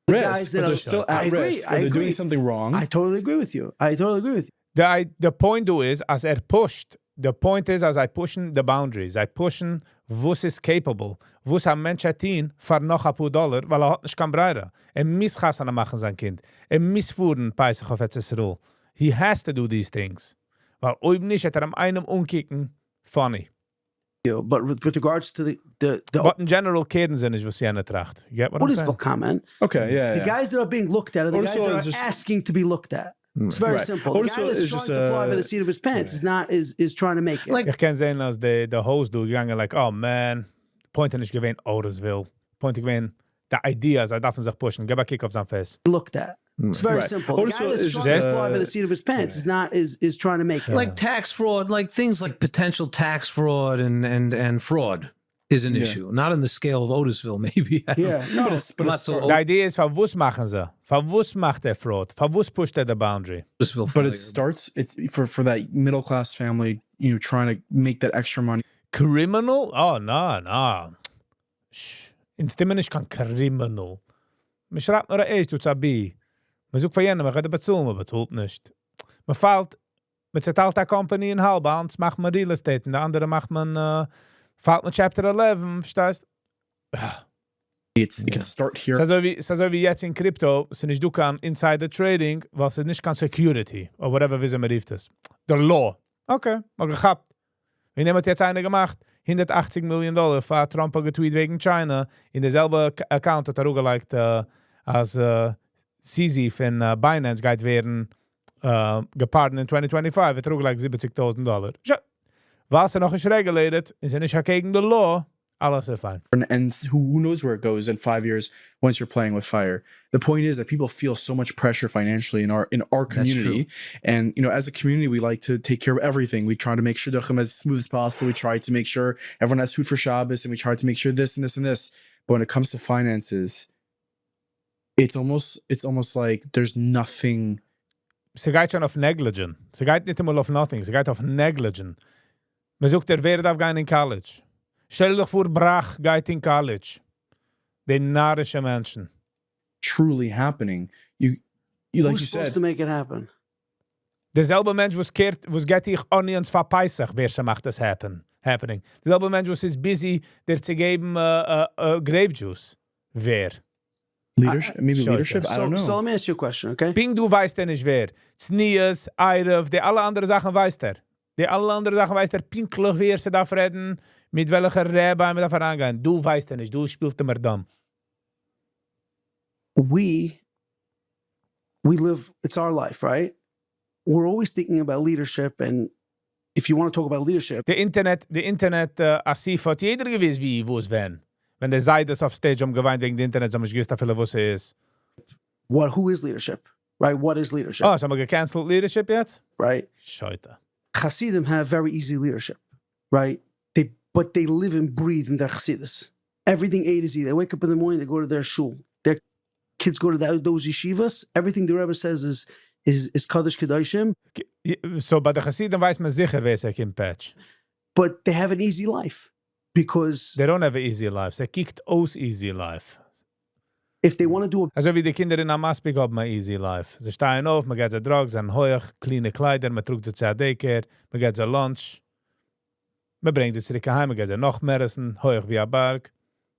Guys that but they're are still at risk. They're doing something wrong. I totally agree with you. The point is, as pushed. The point is, as I pushen the boundaries. I pushen, was is capable. Was a Mensch hat ihn für noch ein paar $, weil hat nicht kann breiter. Mischassen machen sein Kind. Missfuhren peisig auf Etzesruhl. He has to do these things. Weil ob nicht hat am einem umkicken, funny. But with regards to the But in general, kehren sie nicht, was sie an der Tracht. You get what I'm saying? Otisville comment. Okay, The guys that are being looked at are the guys that are asking to be looked at. It's very simple. The guy that's trying to fly by the seat of his pants is trying to make it. Like, ich kann sehen, als the host do gegangen, like, oh man, point nicht gewähnt Otisville. Point gewähnt, the idea is, darf sich pushen. Gib a kick auf sein Face. Looked at. It's very simple. The guy that's trying to fly by the seat of his pants is trying to make it. Like tax fraud, like things like potential tax fraud and fraud. is an Yeah. issue. Not on the scale of Otisville, maybe. Yeah, no, Not so Die Idee ist, von was machen sie? Von was macht der Fraud? Von was pusht er the boundary? Otisville But failure. it starts it's for that middle class family, trying to make that extra money. Criminal? Oh, no. In Stimmen ist kein Criminal. Man schreibt nur ein du Zabi. Man sucht von jenen, man kann bezahlen, man bezahlt nicht. Man fällt, man zerteilt eine Company in halb, eins macht man Real Estate, und der andere macht man, fällt man Chapter 11, verstehst du? It can start here. So wie jetzt in Crypto, sind nicht du kann Insider Trading, weil es nicht kann Security, oder whatever, wie sie mir rief das. Der Law. Okay, mal gehabt. Wir nehmen jetzt eine gemacht, $180 million für Trump getweet wegen China, in derselbe Account hat gelegt, als CZ von Binance geht werden gepardoned in 2025, hat gelegt $70,000. Ja, was noch ist regulated, ist nicht gegen the law, alles ist fein. And who knows where it goes in 5 years once you're playing with fire. The point is that people feel so much pressure financially in our community. And as a community, we like to take care of everything. We try to make sure Duchim as smooth as possible. We try to make sure everyone has food for Shabbos, and we try to make sure this and this and this. But when it comes to finances, it's almost like there's nothing. Sie geht schon auf negligent. Sie geht nicht einmal auf nothing. Sie geht auf negligent. Man sucht, wer darf gehen in College. Stell dich vor, Brach geht in College. Die narische Menschen. Truly happening. You like Who's you supposed said. to make it happen? Derselbe Mensch, was geht ich onions für Peisach, wer sie macht das happening. Derselbe Mensch, was ist busy, der zu geben grape juice. Wer? Leadership, maybe Sure, leadership. I don't know. So let me ask you a question, okay? Ping, du weißt nicht wer. Znias, Eirev, die alle anderen Sachen weißt Die alle anderen Sachen weißt pinklich, wer sie darf reden, mit welcher Rabbi man darf herangehen. Du weißt nicht, du spielst immer dumm. We live, it's our life, right? We're always thinking about leadership, and if you want to talk about leadership, De Internet Asif hat jeder gewiss, wie, wo es wenn. Wenn der Seides auf Stage geweint wegen der Internet, so man gewiss, da viele, wo sie ist. who is leadership, right? What is leadership, Oh, so haben wir gecancelt Leadership jetzt? right? Scheute. Hasidim have very easy leadership, right? But they live and breathe in their Hasidus. Everything A to Z. They wake up in the morning, they go to their shul. Their kids go to those yeshivas. Everything the Rebbe says is Kaddish Kedoshim. So bei der Chassidim weiß man sicher, wer ist im Patch. But they have an easy life because They don't have an easy life. Sie kickt aus easy life. if they want to do a Also wie die Kinder in Amaspik haben ein easy life. Sie stehen auf, man geht sie Drugs, sie hoch, kleine Kleider, man trugt sie zu Daycare, man geht sie Lunch, man bringt sie zurück heim, man geht sie noch mehr essen, hoch wie ein Berg.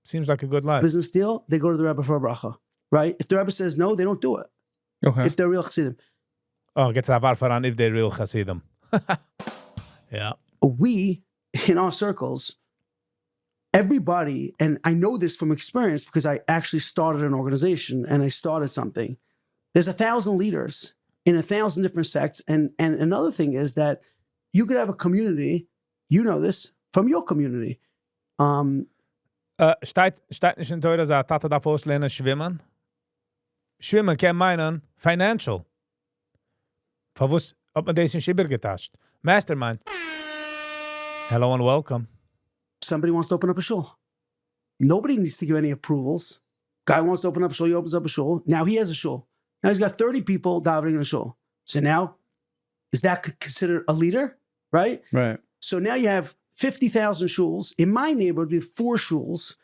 Seems like a good life. business deal, they go to the Rebbe for a bracha, right? If the Rebbe says no, they don't do it. Okay. If they're real Chassidim. Oh, get a warfer on if they're real Chassidim. Yeah. We, in our circles, everybody, and I know this from experience because I actually started an organization and I started something. There's 1,000 leaders in 1,000 different sects. And another thing is that you could have a community, you know this, from your community. Steht nicht in Teure, dass Tata darf auslernen schwimmen? Schwimmen kann meinen financial. Verwusst, ob man das nicht übergetatscht. Mastermind. Hello and welcome. Somebody wants to open up a shul. Nobody needs to give any approvals. Guy wants to open up a shul, he opens up a shul. Now he has a shul. Now he's got 30 people davening in a shul. So now, is that considered a leader? Right? Right. So now you have 50,000 shuls. In my neighborhood, we have 4 shuls.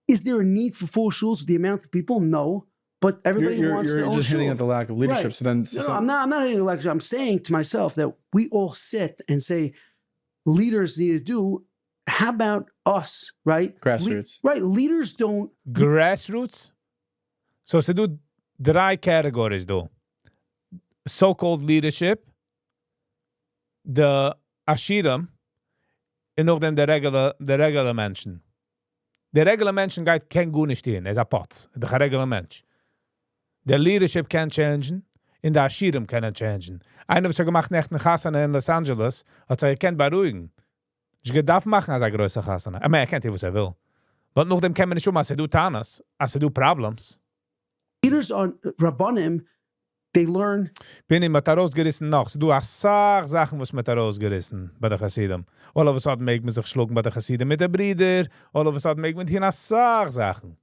Is there a need for 4 shuls with the amount of people? No. But everybody wants their You're own just hinting shul. at the lack of leadership. Right. So then, No, I'm not hitting a lecture. I'm saying to myself that we all sit and say, leaders need to do. How about us, right? Grassroots. Right. Leaders don't. Grassroots? So ze doen 3 categories do. So-called leadership, de Ashiram, en nog dan de regular mensen. De regular mensen gaat geen goed stehen, is een pot. De regular mens. De leadership kan changen, in de Ashiram kan changen. Einer, was er gemacht nach einer Chassana in Los Angeles, hat er gekannt beruhigen. Ich darf machen als eine größere Chassana. Aber er kennt hier, was er will. Aber noch dem kann man nicht als er do Tanas, als er do Problems. Leaders are Rabbanim. they learn. Bin ich mit rausgerissen noch. Du hast Sachen, was mit rausgerissen bei der Chassidim. All of a sudden make man sich schlucken bei der Chassidim mit der Brüder. All of a sudden make man hier nach Sachen.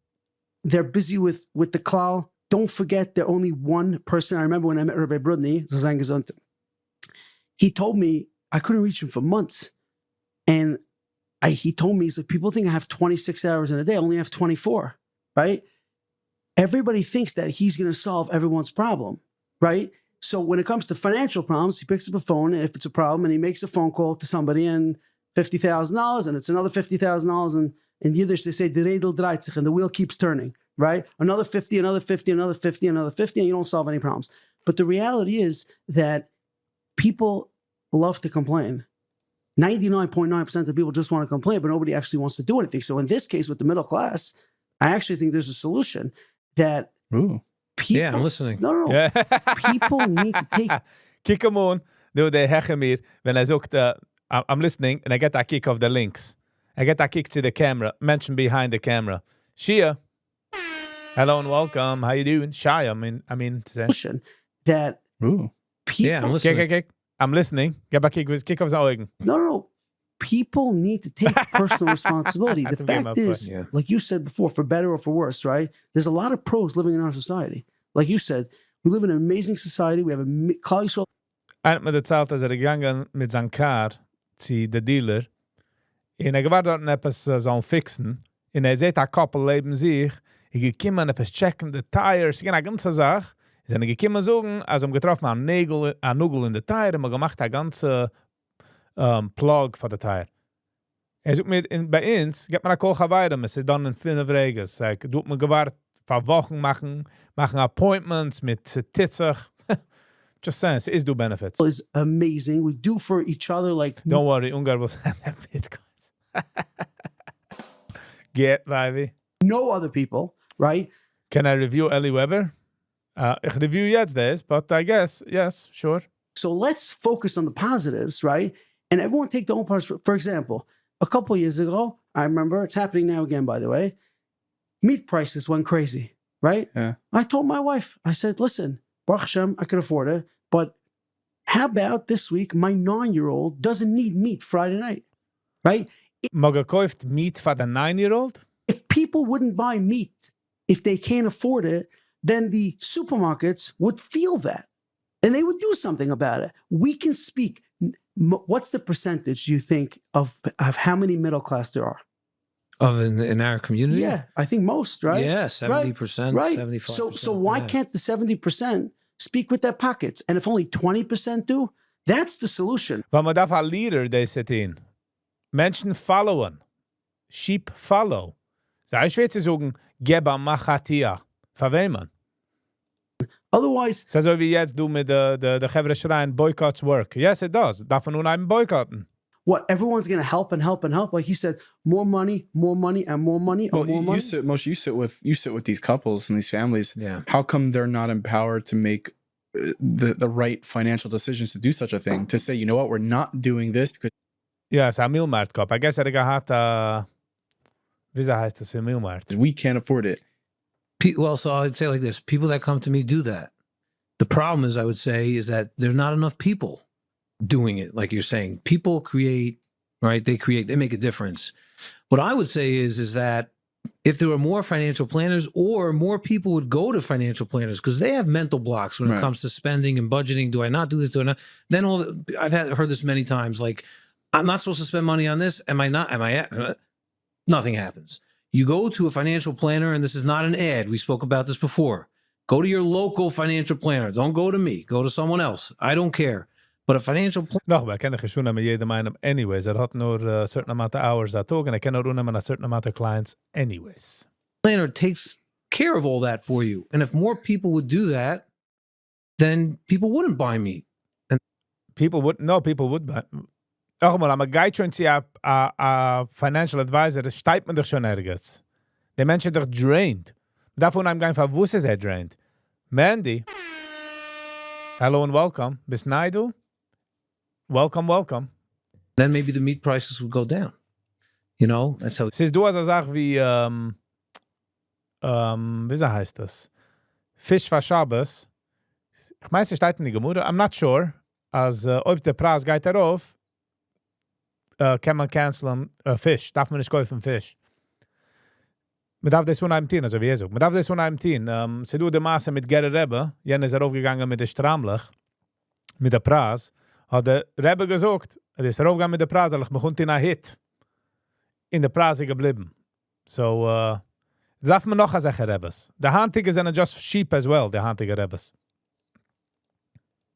They're busy with the klal. Don't forget they're only one person. I remember when I met Rabbi Brudny, he told me I couldn't reach him for months. And he told me, he's like, people think I have 26 hours in a day. I only have 24, right? Everybody thinks that he's going to solve everyone's problem, right? So when it comes to financial problems, he picks up a phone, and if it's a problem, and he makes a phone call to somebody, and $50,000, and it's another $50,000, and in Yiddish they say, "Der Redel dreht sich," and the wheel keeps turning, right? Another 50, another 50, another 50, another 50, and you don't solve any problems. But the reality is that people love to complain. 99.9% of people just want to complain, but nobody actually wants to do anything. So in this case, with the middle class, I actually think there's a solution that people... Yeah, I'm listening. No. Yeah. People need to take... Kick him on. Do the Hechemir. When I zoekt, I'm listening, and I get that kick of the links. I get that kick to the camera. Mention behind the camera. Shia. Hello and welcome. How you doing? Shia, I mean to say. Solution that people... Yeah, I'm listening. Kick. I'm listening. Get back kick of the Augen. No. People need to take personal responsibility. The fact is, like you said before, for better or for worse, right? There's a lot of pros living in our society. Like you said, we live in an amazing society. We have a Klal Yisrael. Einer hat mir erzählt, dass gegangen mit seinem Car zu der Dealer. Und gewartet dort etwas so fixen. Und sieht ein Couple leben sich. Gekommen, etwas checken, die Tires. Eine ganze Sache. Sind gekommen sagen, also getroffen an Nugel in der Tire, und gemacht eine ganze Plug für die Tire. Sucht mir bei uns, gibt man eine Kocha weiter, man ist dann in 5 Reges. Tut man gewartet, für Wochen machen Appointments mit Titzig. Just saying, it is do benefits. Is amazing. We do for each other like... Don't worry, Ungar will send them Bitcoins. Get, baby. No other people, right? Can I review Ellie Weber? Ich review jetzt this, but I guess, yes, sure. So let's focus on the positives, right? And everyone take their own parts. For example, a couple of years ago, I remember, it's happening now again, by the way, meat prices went crazy, right? Yeah. I told my wife, I said, listen, Baruch Hashem, I can afford it, but how about this week, my 9-year-old doesn't need meat Friday night, right? Maar gekauft meat for the 9-year-old? If people wouldn't buy meat, if they can't afford it, then the supermarkets would feel that and they would do something about it. We can speak. What's the percentage, do you think, of how many middle class there are? Of in our community? Yeah, I think most, right? Yeah, 70%, right. 75%. So why can't the 70% speak with their pockets? And if only 20% do, that's the solution. Weil man darf a leader, they sit in. Menschen followen. Sheep follow. Sei schwer zu sagen, Geba machatia. Für wen man? Otherwise... So wie jetzt du mit der Chevre schreien, boycotts work. Yes, it does. Darf man nun einen boycotten. What, everyone's going to help and help and help? Like he said, more money and more money and more money. Moshe, you sit with these couples and these families. Yeah. How come they're not empowered to make the right financial decisions to do such a thing? To say, you know what, we're not doing this because... Yes, a Mealmarkt-Cup. I guess gehabt, wie heißt das für Mealmarkt? We can't afford it. Well, so I'd say like this. People that come to me do that. The problem is, I would say, is that there's not enough people doing it. Like you're saying, people create, right? They make a difference. What I would say is that if there were more financial planners or more people would go to financial planners because they have mental blocks when it comes to spending and budgeting. Do I not do this? Do I not? Then I've heard this many times. Like, I'm not supposed to spend money on this. Am I not? Am I? Nothing happens. You go to a financial planner, and this is not an ad. We spoke about this before. Go to your local financial planner. Don't go to me. Go to someone else. I don't care. But a financial planner... Nog, wij kennen geen schoenen met jedem einem anyways. Er had nur a certain amount of hours dat ook, en ik ken er ook a certain amount of clients anyways. Planner takes care of all that for you. And if more people would do that, then people wouldn't buy meat. And people would buy... Ach mal, aber geht schon zu a financial advisor, das steigt man doch schon ergens. Der Mensch ist doch drained. Davon einem einfach wusste er drained. Mandy. Hello and welcome. Bis Naidu. Welcome. Then maybe the meat prices would go down. You know, that's how... Siehst du also Sache wie, wie heißt das? Fisch für Shabbos. Ich meine, es steht in die Gemüse. I'm not sure. Als ob der Preis geht darauf, kann man cancelen Fisch. Darf man nicht kaufen Fisch. Man darf das von einem Team, also wie er sagt. Man darf das von einem Team. Sie tun die Masse mit Gerrit Rebbe. Jen ist aufgegangen mit der Stramlich, mit der Preis. Hat der Rebbe gesagt, ist aufgegangen mit der Preis, weil ich bekommt in einer Hit. In der Preis geblieben. So, darf man noch sagen Rebbes. Die Handige sind just sheep as well, die Handige Rebbes.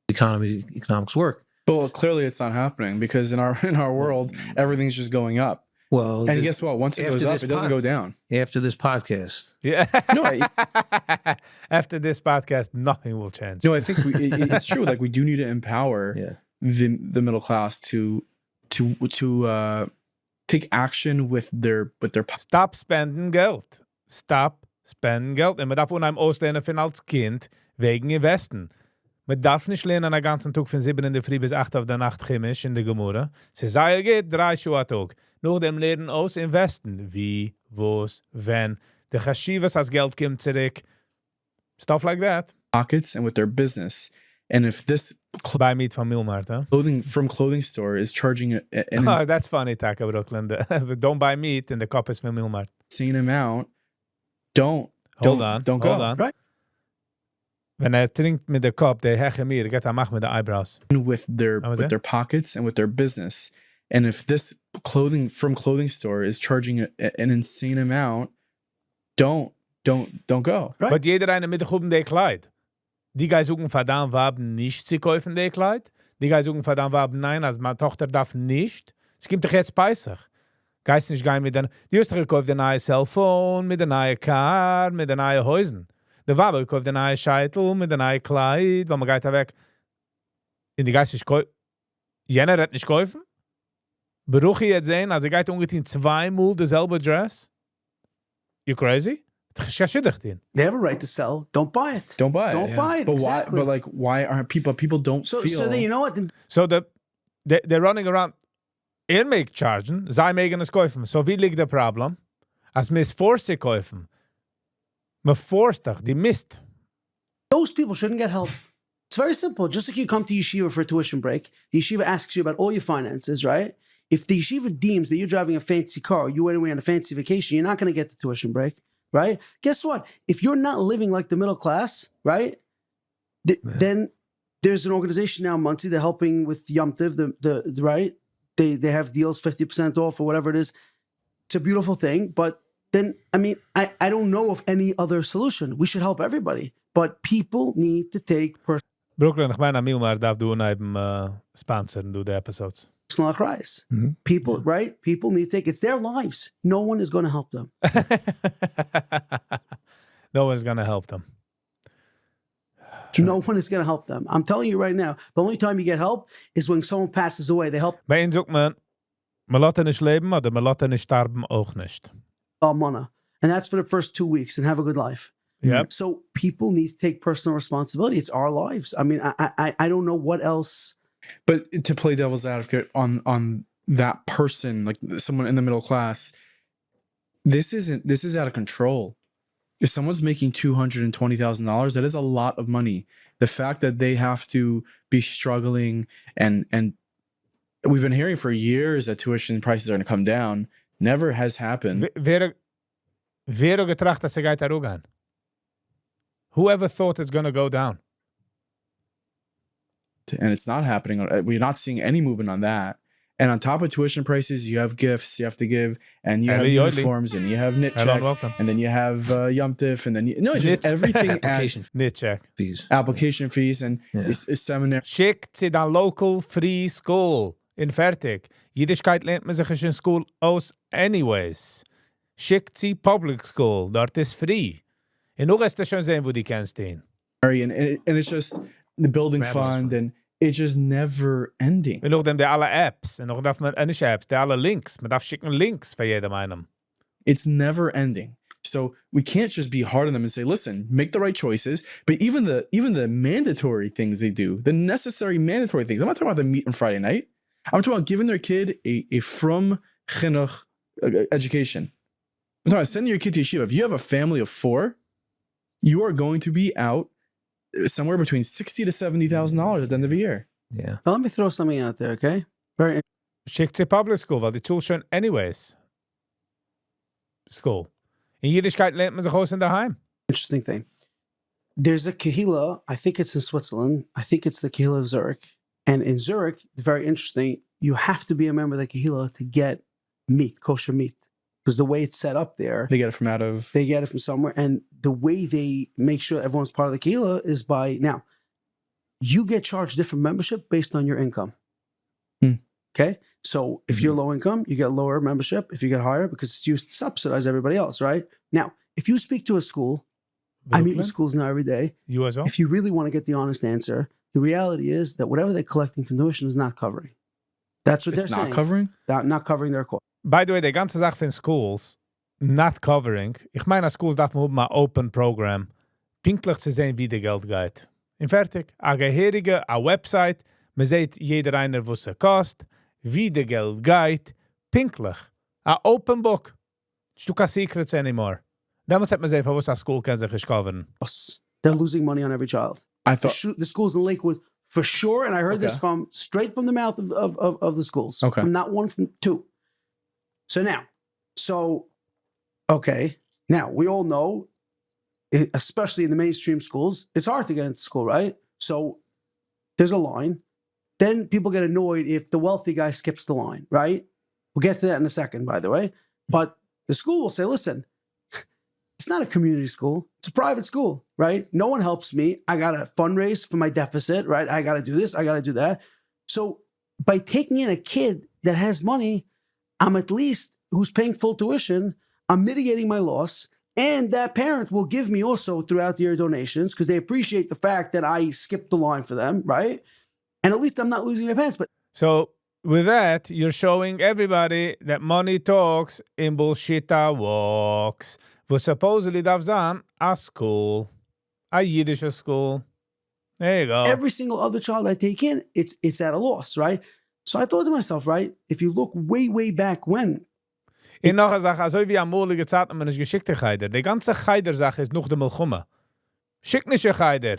Economics work. Well, clearly it's not happening because in our world, everything's just going up. Well, And guess what? Once it goes up, it doesn't go down. After this podcast. Yeah. No, After this podcast, nothing will change. No, I think it's true. Like we do need to empower the middle class to take action with their Stop spending Geld. Stop spending Geld. Und man darf unheim auslernen von als Kind wegen Investen. Man darf nicht lernen einen ganzen Tag von 7 in der Früh bis 8 auf der Nacht chemisch in der Gemüse. Sie sagen, geht 3 Schuhe Tag. Nur dem lernen aus Investen. Wie, wo's, wenn. Der Chashivas als Geld kommt zurück. Stuff like that. pockets and with their business. And if this Buy meat from Milmart, huh? clothing store is charging an Oh, that's funny, Taka Brooklyn. Don't buy meat in the cup is from Milmart. insane amount, don't Hold go. on. Right? Wenn trinkt mit der Cup, der heche mir, geht mach mit der Eyebrows. With their was it? their pockets and with their business. And if this clothing store is charging an insane amount, don't go. Right? But jeder eine mit der Kleid. Die Guys suchen verdammt Waben nicht zu kaufen, der Kleid. Die Guys suchen verdammt Waben, nein, also meine Tochter darf nicht. Es gibt doch jetzt Peisach. Geist nicht gehen mit den... Die Österreicher kauft den neue Cellphone, mit der neue Car, mit den neuen Häusern. Der Wabe kauft den neue Scheitel, mit der neue Kleid, weil man geht da weg. In die Geist nicht kaufen. Jener hat nicht kaufen. Beruchi jetzt sehen, also geht ungefähr 2 Mal derselbe Dress. You crazy? They have a right to sell. Don't buy it. Don't buy it. Don't buy it. But exactly. why aren't people don't So feel then you know what? So they're running around. Make chargen, zij megen es kaufen. So wie liegt der Problem? Als mis force kaufen. Me force doch, die mist. Those people shouldn't get help. It's very simple. Just like you come to yeshiva for a tuition break, the yeshiva asks you about all your finances, right? If the yeshiva deems that you're driving a fancy car, you went away on a fancy vacation, you're not going to get the tuition break, right? Guess what? If you're not living like the middle class, right? Then there's an organization now, Muncie, they're helping with Yom Tiv, the right? They have deals 50% off or whatever it is. It's a beautiful thing. But then, I mean, I don't know of any other solution. We should help everybody. But people need to take Brooklyn, ich meine, Milmar darf du unheim sponsoren, du die episodes. personal cries. People, right? People need to take, it's their lives. No one is going to help them. No one's gonna help them. No one is going to help them. I'm telling you right now, the only time you get help is when someone passes away. They help Bei ihnen sagt man lassen nicht leben, oder man lassen nicht sterben auch nicht. Almana. And that's for the first 2 weeks and have a good life. Yep. So people need to take personal responsibility. It's our lives. I mean, I don't know what else. But to play devil's advocate on that person, like someone in the middle class, this is out of control. If someone's making $220,000, that is a lot of money. The fact that they have to be struggling and we've been hearing for years that tuition prices are going to come down, never has happened. Wer getracht, dass geht auch an? Whoever thought it's going to go down? And it's not happening. We're not seeing any movement on that. And on top of tuition prices, you have gifts you have to give, and you have uniforms, and you have knit check, and then you have Yom Tif, and then just everything Application Knit check. fees. application fees and it's seminar. Schickt sie dann local free school in fertig. Jiddischkeit lernt man sich in school aus anyways. Schickt sie public school, dort ist free. Und noch ist das schon sehen, wo die kannst stehen. And it's just the building fund, and it's just never ending. Und noch dem die alle Apps. Und noch darf man, nicht Apps, die alle Links. Man darf schicken Links für jedem einen. It's never ending. So we can't just be hard on them and say, listen, make the right choices. But even the mandatory things they do, the necessary mandatory things. I'm not talking about the meet on Friday night. I'm talking about giving their kid a from chinuch education. I'm talking about sending your kid to yeshiva. If you have a family of 4, you are going to be out somewhere between $60,000 to $70,000 at the end of the year. Yeah. Now, let me throw something out there, okay? Very Schickt sie public school, weil die Schule schon anyways. School. In Yiddishkeit lernt man sich aus in daheim. interesting thing. There's a kahila, I think it's in Switzerland. I think it's the kahila of Zurich. And in Zurich, it's very interesting. You have to be a member of the kahila to get meat, kosher meat. Because the way it's set up there, They get it from out of. they get it from somewhere. And the way they make sure everyone's part of the kahila is by, now, you get charged different membership based on your income. Okay? So if you're low income, you get lower membership. If you get higher, because it's used to subsidize everybody else, right? Now, if you speak to a school, I meet with schools now every day. You as well? If you really want to get the honest answer, the reality is that whatever they're collecting from tuition is not covering. That's what It's they're not saying. covering? Not covering their cost. By the way, die ganze Sache von schools, not covering. Ich meine, als schools darf man haben ein open program, pinklich zu sehen, wie der Geld geht. Und fertig. A Gehörige, a Website, man sieht jeder einer, was er kostet, wie der Geld geht, pinklich. A open book. Du kein secrets anymore. Damals hat man sehen, was a school kann sich covern. They're losing money on every child. I The, thought. the schools in Lakewood, for sure, and I heard this Okay. from straight from the mouth of the schools. Okay. From not one, from two. Okay. Now, we all know, especially in the mainstream schools, it's hard to get into school, right? So there's a line. Then people get annoyed if the wealthy guy skips the line, right? We'll get to that in a second, by the way. But the school will say, listen, it's not a community school. It's a private school, right? No one helps me. I got to fundraise for my deficit, right? I got to do this. I got to do that. So by taking in a kid that has money, I'm at least, who's paying full tuition, I'm mitigating my loss. And that parent will give me also throughout the year donations because they appreciate the fact that I skipped the line for them, right? And at least I'm not losing my pants. But So, with that, you're showing everybody that money talks and bullshit walks. Was supposedly darf sein a school, a Yiddish school. There you go. every single other child I take in, it's at a loss, right? So I thought to myself, right, if you look way back when, In noch eine Sache, also wie am Molige Zeit, man ist geschickte Geider. Die ganze Geider-Sache ist noch der Milchumme. Schick nicht ein Geider.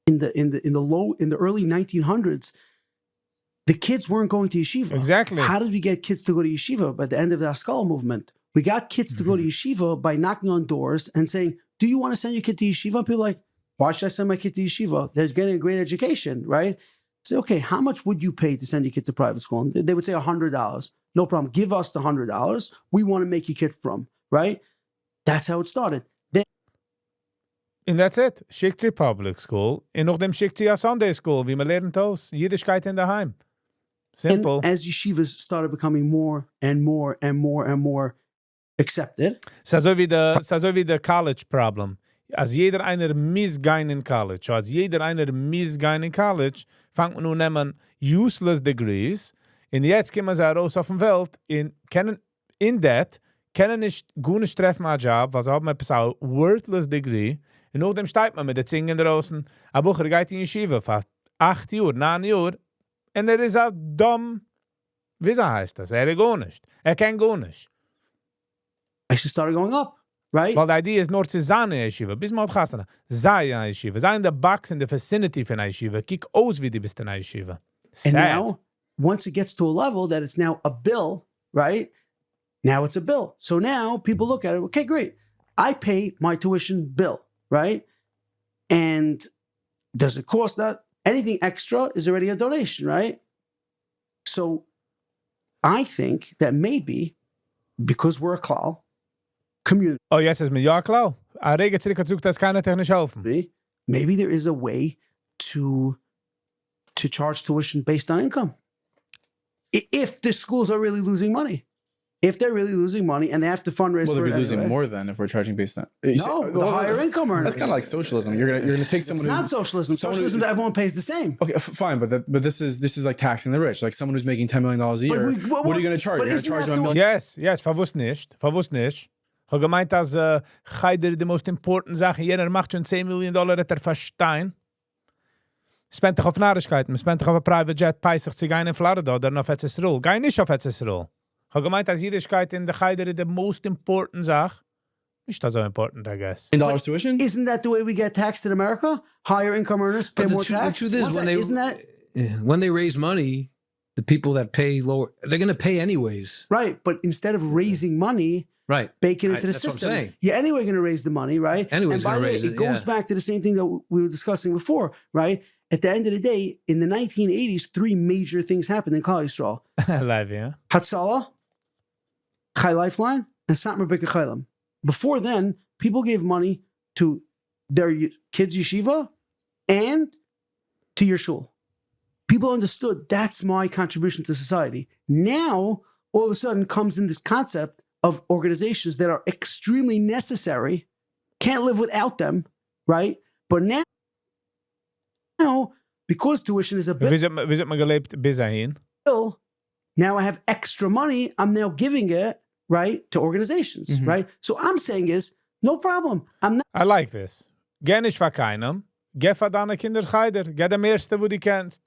in the early 1900s, the kids weren't going to yeshiva. Exactly. How did we get kids to go to yeshiva? By the end of the Haskalah movement, we got kids to go to yeshiva by knocking on doors and saying, "Do you want to send your kid to yeshiva?" And people are like, "Why should I send my kid to yeshiva? They're getting a great education, right?" Say, okay, how much would you pay to send your kid to private school? And they would say $100. No problem. Give us the $100. We want to make your kid from, right? That's how it started. Then And that's it. Schickt sie Public School. Und nachdem schickt sie a Sunday School, wie man lernt aus. Jiddischkeit in daheim. Simple. and as yeshivas started becoming more and more and more and more accepted, So wie der College Problem. Als jeder einer missgein in College, als jeder einer missgein in College, fängt man nun nehmen useless degrees, und jetzt kommen sie raus auf die Welt, und können nicht gut nicht treffen einen Job, weil sie haben etwas auch worthless degree, und nachdem steigt man mit den Zingen draußen, ein Bucher geht in Yeshiva, fast 8 Jahre, 9 Jahre, und ist auch dumm, wie heißt das? Gar nicht. Kann gar nicht. actually started going up, right? Weil die Idee ist nur zu sein in Yeshiva. Bis mal Chasana. Sei in Yeshiva. Sei in der Box, in der Vicinity von Yeshiva. Kick aus, wie du bist in Yeshiva. And Sad. now, once it gets to a level that it's now a bill, right? Now it's a bill. So now people look at it, okay, great. I pay my tuition bill, right? And does it cost that? Anything extra is already a donation, right? So I think that maybe because we're a klal community, Oh, jetzt ist mir ja klar. A Rege zurück hat gesagt, dass keiner technisch helfen. maybe there is a way to charge tuition based on income. If the schools are really losing money. If they're really losing money and they have to fundraise Well, for they'd be it losing anyway. more than if we're charging based on. No, the higher income earners. That's kind of like socialism. You're gonna take It's someone. not who, socialism. someone Socialism, who- everyone pays the same. Okay, fine, but this is like taxing the rich. Like someone who's making $10 million a year. But what are you going to charge? but You're going to isn't charge that them a the- million. Yes, verwusst nicht. Ich habe gemeint, dass Geider die most important Sache, jeder macht schon $10 million, hat verstehen. Spend dich auf Narrigkeiten, spend dich auf ein Private Jet, peisig zu gehen in Florida oder auf Etzisruel. Geh nicht auf Etzisruel. Ich habe gemeint, dass Jiddischkeit in der Geider die most important Sache. Nicht so important, I guess. $10 tuition? Isn't that the way we get taxed in America? Higher income earners pay more tax. The truth is, When they raise money, the people that pay lower, they're going to pay anyways. Right, but instead of raising money, right, bake it into the that's system. What I'm saying. You're anyway going to raise the money, right? Anyways, and by the way, it goes back to the same thing that we were discussing before, right? At the end of the day, in the 1980s, 3 major things happened in Klal Yisrael. Live, Hatzalah, Chai Lifeline, and Satmar Bika Chaylam. Before then, people gave money to their kids' yeshiva and to your shul. People understood that's my contribution to society. Now, all of a sudden comes in this concept of organizations that are extremely necessary, can't live without them, right? But now, because tuition is a bit... Wie zit me gelebt bis dahin? Now I have extra money, I'm now giving it, right, to organizations, right? So I'm saying is, no problem. I like this. Geh nicht für keinem. Geh für deine Kinder Heider. Geh dem Erste, wo du kennst.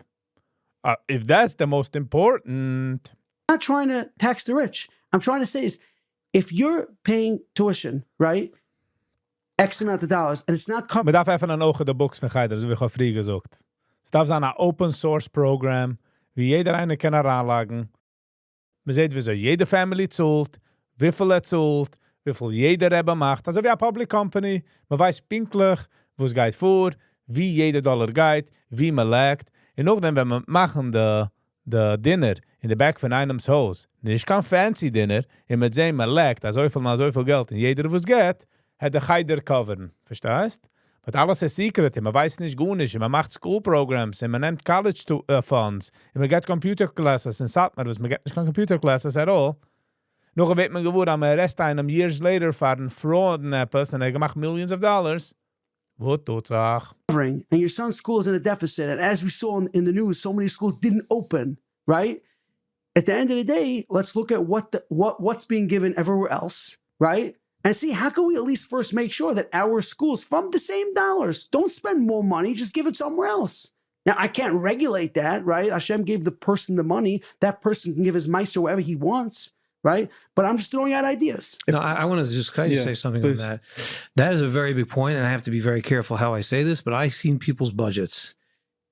If that's the most important... I'm not trying to tax the rich. I'm trying to say is, if you're paying tuition, right, X amount of dollars, and it's not covered... Man darf even ein Auge der Box von Heider, so wie ich auch früher gesagt. Es darf sein ein Open-Source-Programm, wie jeder eine kann heranlagen. Man sieht, wieso jede Family zahlt, wie viel zahlt, wie viel jeder Rebbe macht. Also wie eine Public Company, man weiß pinklich, wo es geht vor, wie jeder Dollar geht, wie man legt. Und auch dann, wenn man machen the Dinner in the back von einem Haus, nicht kein fancy Dinner, und mit dem man legt, also so viel Geld, und jeder, wo es geht, hat der Heider covern. Verstehst? Aber alles ist secret, man weiß nicht gut nicht, man macht School Programs, man nimmt College Funds, man geht Computer Classes, und sagt man, man geht nicht Computer Classes at all. Noch wird man gewohnt, am Rest einem years later fahren Fraud und etwas, und gemacht millions of dollars. What Tatsache? And your son's school is in a deficit. And as we saw in the news, so many schools didn't open, right? At the end of the day, let's look at what's being given everywhere else, right? And see, how can we at least first make sure that our schools, from the same dollars, don't spend more money, just give it somewhere else. Now, I can't regulate that, right? Hashem gave the person the money. That person can give his meister wherever he wants. Right? But I'm just throwing out ideas. No, I want to just say something please. on that. That is a very big point, and I have to be very careful how I say this, but I've seen people's budgets.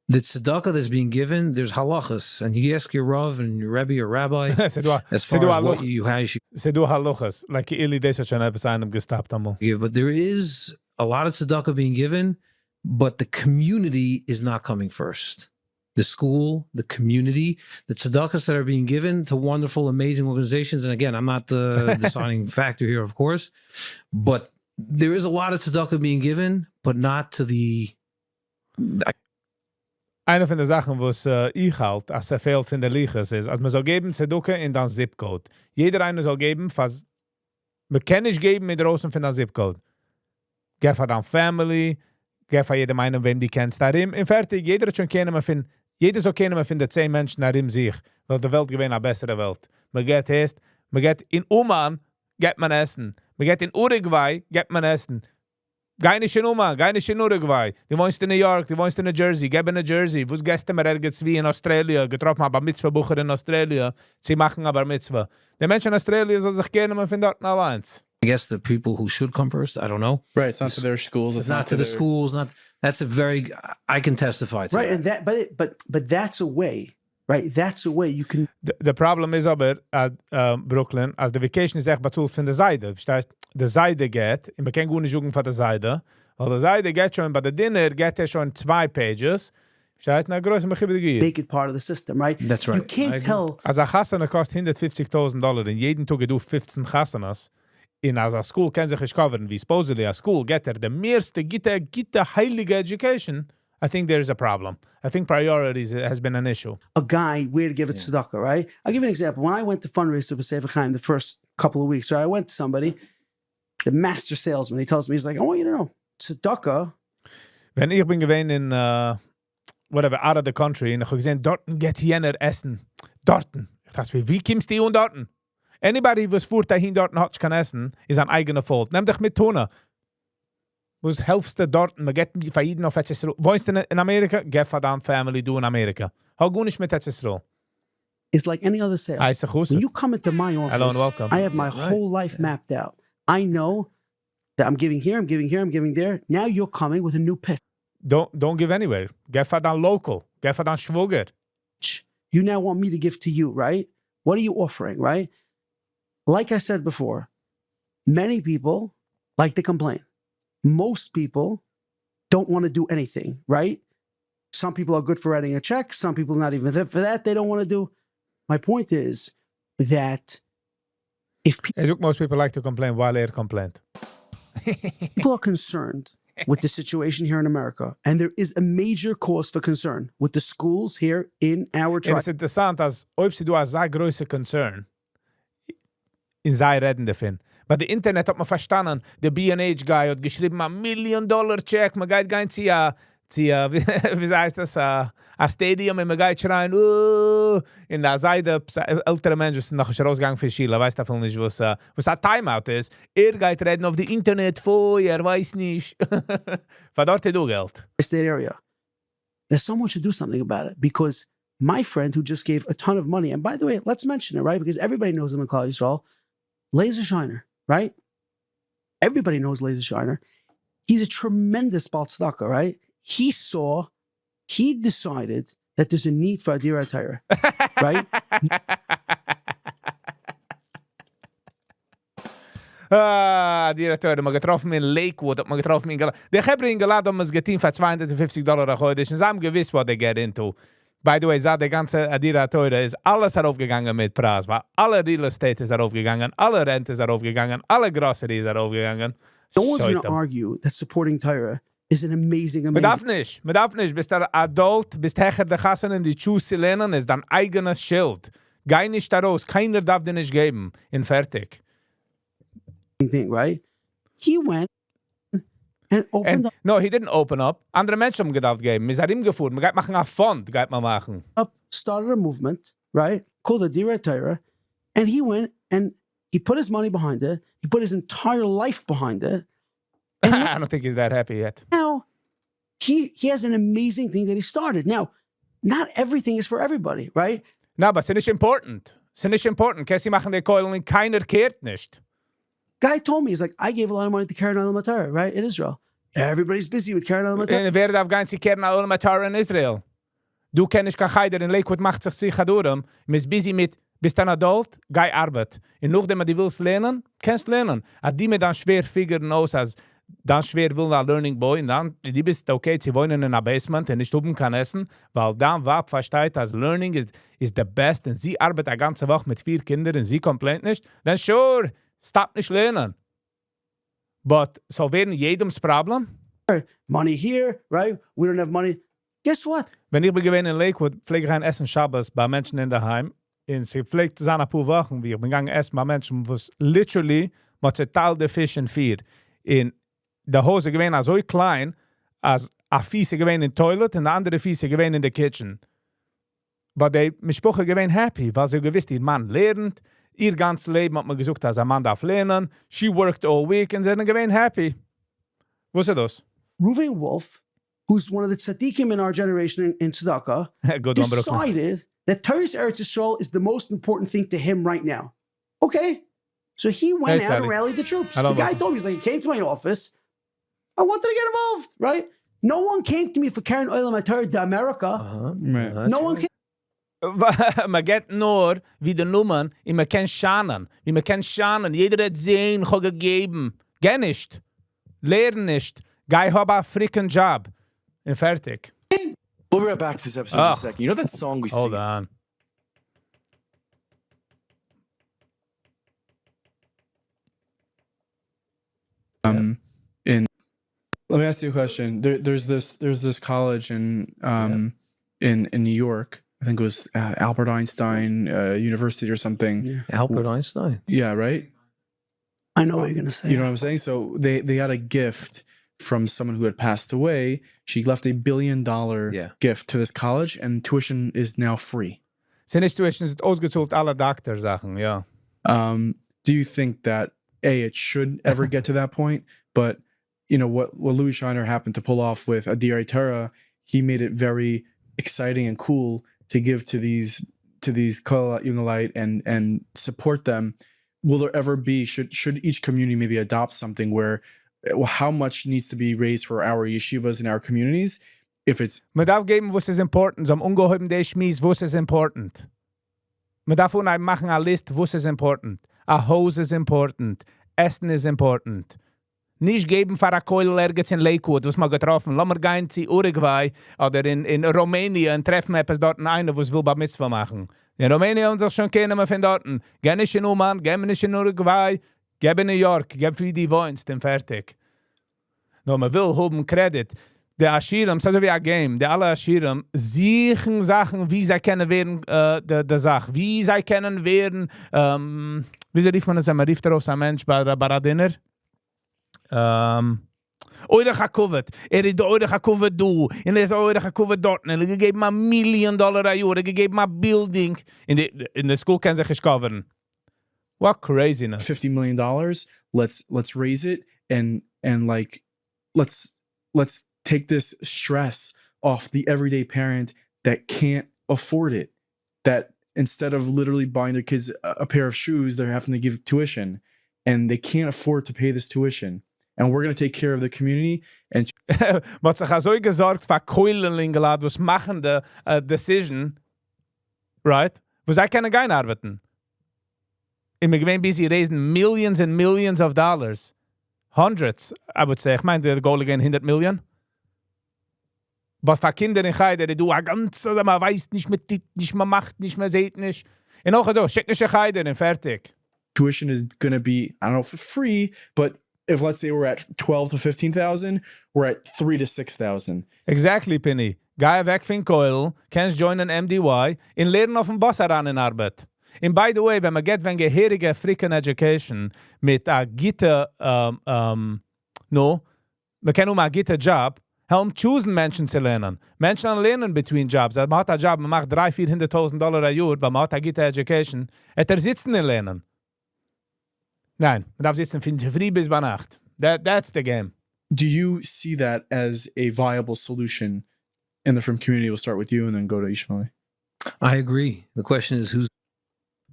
The tzedakah that's being given, there's halachas, and you ask your Rav and your Rebbe or Rabbi, as far as what you should Se du halachas, like Ili des hat schon etwas einem gestoppt einmal. give. But there is a lot of tzedakah being given, but the community is not coming first. The school, the community, the tzedakahs that are being given to wonderful, amazing organizations. And again, I'm not the deciding factor here, of course, but there is a lot of tzedakah being given, but not to the... Eine von den Sachen, was ich halt, als fehlt von der Liches ist, als man soll geben Tzedakah in den Zip-Code. Jeder eine soll geben, was man kann nicht geben mit draußen von den Zip-Code. Geh für deine Family, geh für jedem einen, wem die kennst darin. Und fertig, jeder hat schon kennen, jeder soll kennen, von den 10 Menschen darin sich, weil die Welt gewinnt eine bessere Welt. Man geht heißt, man geht in Oman, geht man essen. Man geht in Uruguay, geht man essen. Geh nicht in Oman, geh nicht in Uruguay. Du wohnst in New York, du wohnst in New Jersey, geh in New Jersey. Wo gestern mal ergens wie in Australien, getroffen aber Mitzvah-Bucher in Australien. Sie machen aber Mitzvah. Die Menschen in Australien sollen sich kennen, man findet dort allein. I guess the people who should come first, I don't know. Right, it's not to their schools. It's not to the schools. That's a very, I can testify to right, that. And but that's a way, right? That's a way you can... The problem is aber, at Brooklyn, als the vacation is echt bezahlt von der Seite. Verstehst? Der Seite geht, und man kann gut nicht suchen von der Seite, weil der Seite geht schon, bei der Dinner geht er schon 2 Pages. Verstehst? Na, größer mich über die Gier. Make it part of the system, right? That's right. You can't tell... Als ein Chassana kostet $150,000 und jeden Tag du 15 Chassanas. In as a school can sich covern, wie supposedly a school get the meiste gitte heilige education, I think there's a problem. I think priorities has been an issue. A guy where to give it tzedakah, right? I'll give you an example. When I went to fundraise for Sefer Chaim the first couple of weeks, right, I went to somebody, the master salesman, he tells me, he's like, I want you to know, tzedakah. Wenn ich bin gewesen in whatever, out of the country, und ich habe gesehen, dorten geht jener essen. Dorten. Ich dachte mir, wie kommst du und dorten? Anybody was fuhrt dahin dort und hat kein Essen, ist ein eigener Fault. Nimm dich mit Tona. Was helfst du dort? Man geht für jeden auf Etzisruel. Wohnst du in Amerika? Geh für deine Family, du in Amerika. Hau gut nicht mit Etzisruel. It's like any other sale. When you come into my office, Hello and welcome. I have my whole life mapped out. I know that I'm giving here, I'm giving here, I'm giving there. Now you're coming with a new pitch. Don't give anywhere. Get for dan local. Get for dan schwoger. You now want me to give to you, right? What are you offering, right? Like I said before, many people like to complain. Most people don't want to do anything, right? Some people are good for writing a check. Some people not even for that. They don't want to do. My point is that if Most people like to complain while complaint. people are concerned with the situation here in America, and there is a major cause for concern with the schools here in our En tribe. het is interessant als ob sie du als sehr große Concern in sei reden davon. Bei der Internet hat man verstanden, der B&H Guy hat geschrieben, $1 million check, man geht gehen zu wie heißt das, a Stadium, und man geht schreien, in der Seite, ältere Menschen sind noch rausgegangen für Schule, weiß davon nicht, was ein Timeout ist. Geht reden auf die Internet vorher, weiß nicht. Verdorrt du Geld. State area, that someone should do something about it, because my friend who just gave a ton of money, and by the way, let's mention it, right? Because everybody knows him in Klal Yisrael, Laser Shiner, right? Everybody knows Laser Shiner. He's a tremendous Baal Tzedakah, right? He decided that there's a need for a Dira Torah, right? Directeur, man getroffen in Lakewood, hat man getroffen in Galaad. Der Hebrer in Galaad haben es getein für $250 a heute. Und sie haben gewiss, what they get into. By the way, der ganze Adira Teure ist alles aufgegangen mit Preis, weil alle Real Estate ist aufgegangen, alle Rente ist aufgegangen, alle Grocery ist aufgegangen. No one's going to argue that supporting Torah is an amazing. Man darf nicht. Bist der Adult, bist hecher der Gassen in die Schuhe zu lernen, ist dein eigenes Schild. Geh nicht da raus, keiner darf dir nicht geben. In fertig. Thing, right? He went and opened No, he didn't open up. Andere Menschen haben gedacht geben. Wir sind ihm gefahren. Man geht machen einen Fond, geht man machen. started a movement, right? Called the Dira Torah. And he went and he put his money behind it. He put his entire life behind it. And I don't think he's that happy yet. now he has an amazing thing that he started. Now, not everything is for everybody, right? No, but it's nicht important. It's nicht important. Kessi machen die Keulen und keiner kehrt nicht. Guy told me, he's like, I gave a lot of money to Karen al-Matar, right? In Israel. Everybody's busy with Karen al-Matar. Wer darf gehen zu kehren alle Matar in Israel? Du kennst kein Heider in Lakewood, macht sich sicher durch. Man ist busy mit, bist ein Adult, geh Arbeit. Und nachdem du willst lernen, kannst lernen. Hat die mir dann schwer figuren aus, als dann schwer will ein Learning Boy, und dann, die bist okay, sie wohnen in einem Basement und nicht oben kann essen, weil dann Wab versteht, dass Learning is the best, und sie arbeitet eine ganze Woche mit 4 Kindern und sie komplett nicht, dann sure, stop nicht lernen. But, so werden jedems Problem. Money here, right? We don't have money. Guess what? Wenn ich bin gewesen in Lakewood, pflege ich ein Essen Shabbos bei Menschen in der Heim. Und sie pflegt es an ein paar Wochen, wie ich bin gegangen essen bei Menschen, wo es literally mit total der Fisch in 4. In der Hose gewesen so klein, als a Fiese gewesen in Toilet und der andere Fiese gewesen in der Kitchen. Aber die Mischproche gewesen happy, weil sie gewiss, ihr Mann lernt, ihr ganzes Leben hat man gesucht, als ein Mann darf lernen. She worked all week und sie sind gewesen happy. Wusste das? Reuven Wolf, who's one of the tzaddikim in our generation in Tzedakah, decided that Torah's Eretz Yisrael is the most important thing to him right now. Okay? So he went out and rallied the troops. The guy told me, he's like, he came to my office. I wanted to get involved, right? No one came to me for Karen Oilam Torah to America. No one came. Man geht nur wie die Nummern und man kann schauen. Wie man kann schauen. Jeder hat sehen, hat gegeben. Geh nicht. Lehren nicht. Geh hab a freaking job. Und fertig. We'll be right back to this episode in just a second. You know that song we Hold sing? on. Let me ask you a question. There's this college in New York. I think it was Albert Einstein University or something. Yeah. Albert Einstein. Yeah, right. I know what you're going to say. You know what I'm saying? So they got a gift from someone who had passed away. She left $1 billion gift to this college, and tuition is now free. Sind tuition sind ausgezahlt alle Doktorsachen, ja. Do you think that it should ever get to that point? But you know what Louis Shiner happened to pull off with Adira Torah, he made it very exciting and cool to give to these Kol Jungelite and support them. Will there ever be should each community maybe adopt something where how much needs to be raised for our yeshivas in our communities. If it's Man darf geben, was ist important. So am ungeheben der Schmies, was ist important. Man darf unheim machen a list, was ist important. A Hose ist important. Essen ist important. Nicht geben für a Keul ergens in Lakewood, was man getroffen. Lass mal gehen zu Uruguay oder in Rumänien und treffen etwas dort einen, was will Bar Mitzvah machen. In Rumänien uns auch schon kennen wir von dort. Geh nicht in Oman, geh nicht in Uruguay, geh in New York, geh wie die wohnst, dann fertig. No, man will haben Credit. Der Ashiram, so wie ein Game, der alle Ashiram sichern Sachen, wie sie können werden, der Sache. Wie sie können werden, wie rief man das, man rief darauf ein Mensch bei der Dinner? Oire gekovet. Is de oire gekovet do. En er is oire gekovet dort. En er gegeben $1 million a jaar. Er gegeben a building. In the school can zich coveren. What craziness. $50 million. Let's raise it and like let's take this stress off the everyday parent that can't afford it. That instead of literally buying their kids a pair of shoes, they're having to give tuition, and they can't afford to pay this tuition. And we're going to take care of the community. And Maar ze gaan zo gezorgd voor Keulenlinge laten, was machen de decision, right? Wo zij kunnen geen arbeiten. In mijn gemeen busy raising millions and millions of dollars. Hundreds, I would say. Ich meine, der Goal again 100 million. Aber für Kinder in Heide, die du a ganze, man weiß nicht mehr, nicht mehr macht, nicht mehr seht nicht. Und auch so, schick nicht Heide und fertig. Tuition is going to be, I don't know if it's free, but if let's say we're at 12 to 15,000, we're at 3 to 6,000. Exactly, Penny. Ga weg von Keul, kannst joinen MDY, in lernen auf dem Boss heran in Arbeit. And by the way, wenn man geht, wenn geherige African Education mit a gute, man kann a gute Job, helm choosen Menschen zu lernen. Menschen an lernen between jobs. Man hat a Job, man macht $300,000-400,000 a Jahr, weil man hat a gute Education. Sitzen in lernen. Nein, man darf sitzen von früh bis bei Nacht. That's the game. Do you see that as a viable solution in the Frum community? We'll start with you and then go to Ishmael. I agree. The question is who's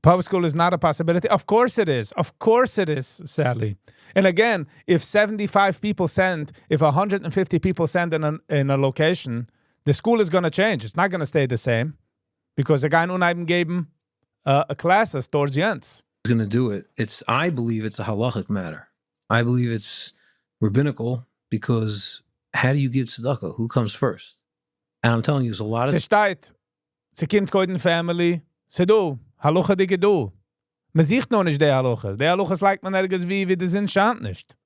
Public school is not a possibility. Of course it is. Of course it is, Sally. And again, if 75 people send, if 150 people send in a location, the school is going to change. It's not going to stay the same because they're going to geben classes towards the ends. going to do it? I believe it's a halachic matter. I believe it's rabbinical because how do you give tzedakah? Who comes first? And I'm telling you, there's a lot of... Se steht, se kommt koiden family, se do, halacha dike do. Man sieht noch nicht die halachas. Die halachas like man ergens wie das in Schand nicht.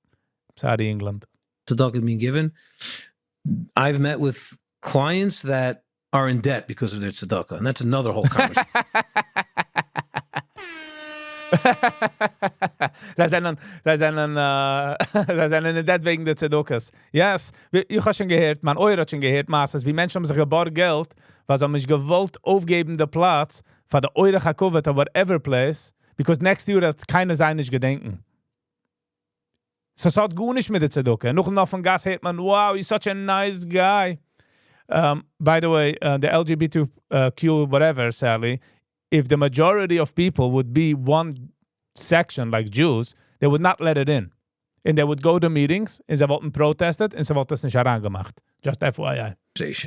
Sorry, England. tzedakah being given. I've met with clients that are in debt because of their tzedakah, and that's another whole conversation. Zij zijn in debt wegen der Tzedakahs. Yes, ich habe schon gehört, mein Euro hat schon gehört, Maßes, wie Menschen haben sich geborgt Geld, was haben mich gewollt aufgeben der Platz für der Euro gekauft or whatever place, because next year hat keiner sein nicht gedenken. So es hat gut nicht mit der Tzedakah. Noch von Gas hört man, wow, he's such a nice guy. By the way, the LGBTQ whatever, Sally, if the majority of people would be one section like Jews, they would not let it in. And they would go to meetings, and sie wollten protested, and sie wollten es nicht herangemacht. Just FYI.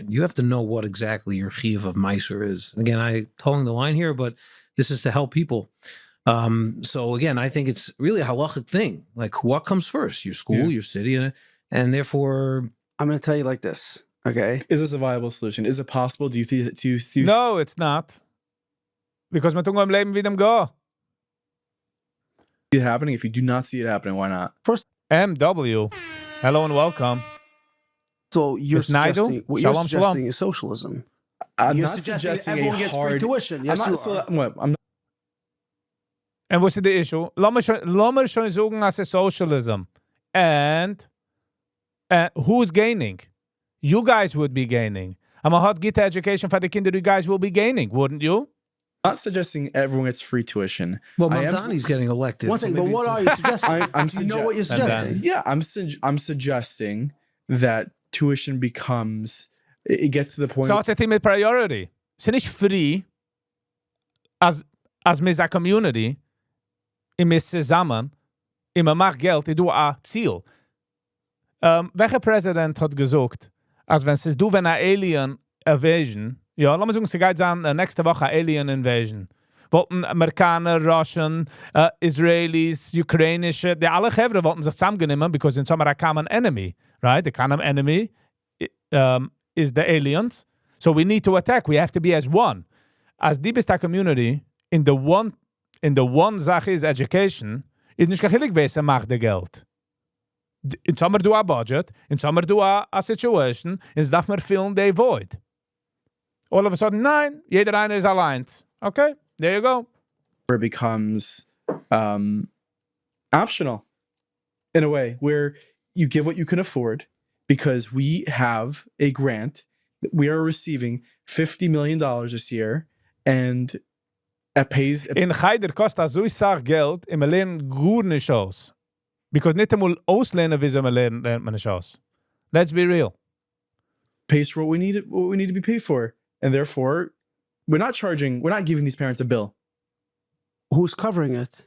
You have to know what exactly your chiyuv of Meiser is. Again, I'm towing the line here, but this is to help people. So again, I think it's really a halachic thing. Like, what comes first? Your school, your city, and therefore... I'm going to tell you like this, okay? Is this a viable solution? Is it possible? Do you think... No, it's not. Because man tun im Leben wie dem go. See it happening? If you do not see it happening, why not? First, MW. Hello and welcome. So you're Miss Nigel? suggesting, what you're Shalom, suggesting shalom. is socialism. I'm You're not suggesting suggesting everyone a gets free hard... tuition. Yes, I'm you not, are. I'm not... And what's the issue? Lass mir schon sagen, as a socialism. And who's gaining? You guys would be gaining. I'm a hot gita education for the kinder. You guys will be gaining, wouldn't you? I'm not suggesting everyone gets free tuition. Well, I am Mamdani's getting elected. One so second, but maybe what it's- are you suggesting? I'm Do you know what you're suggesting? Yeah, I'm suggesting that tuition becomes... It gets to the point... So it's a thing with priority. It's nicht free as mis a community, in mis zusammen, in man macht Geld, ich do a Ziel. welcher President hat gesagt, als wenn es du, wenn ein Alien Invasion, ja, lass mal sagen, sie geht sagen, nächste Woche Alien Invasion. Wollten Amerikaner, Russen, Israelis, Ukrainische, die alle Gevre wollten sich zusammennehmen, because in some a common enemy, right? The common enemy is the aliens. So we need to attack. We have to be as one. As die beste Community, in the one Sache is education, ist nicht gechillig gewesen, macht der Geld. In sommer du a budget, in sommer du a situation, in darf man filmen they void. All of a sudden, nein, jeder eine ist allein. Okay, there you go. Where it becomes optional in a way where you give what you can afford because we have a grant. We are receiving $50 million this year and it pays. In Geider kostet so sag Geld, im lernen gut nicht aus. Because nicht einmal auslehnen, wie man lernt man nicht aus. Let's be real. Pays for what we need to be paid for. And therefore, we're not giving these parents a bill. Who's covering it?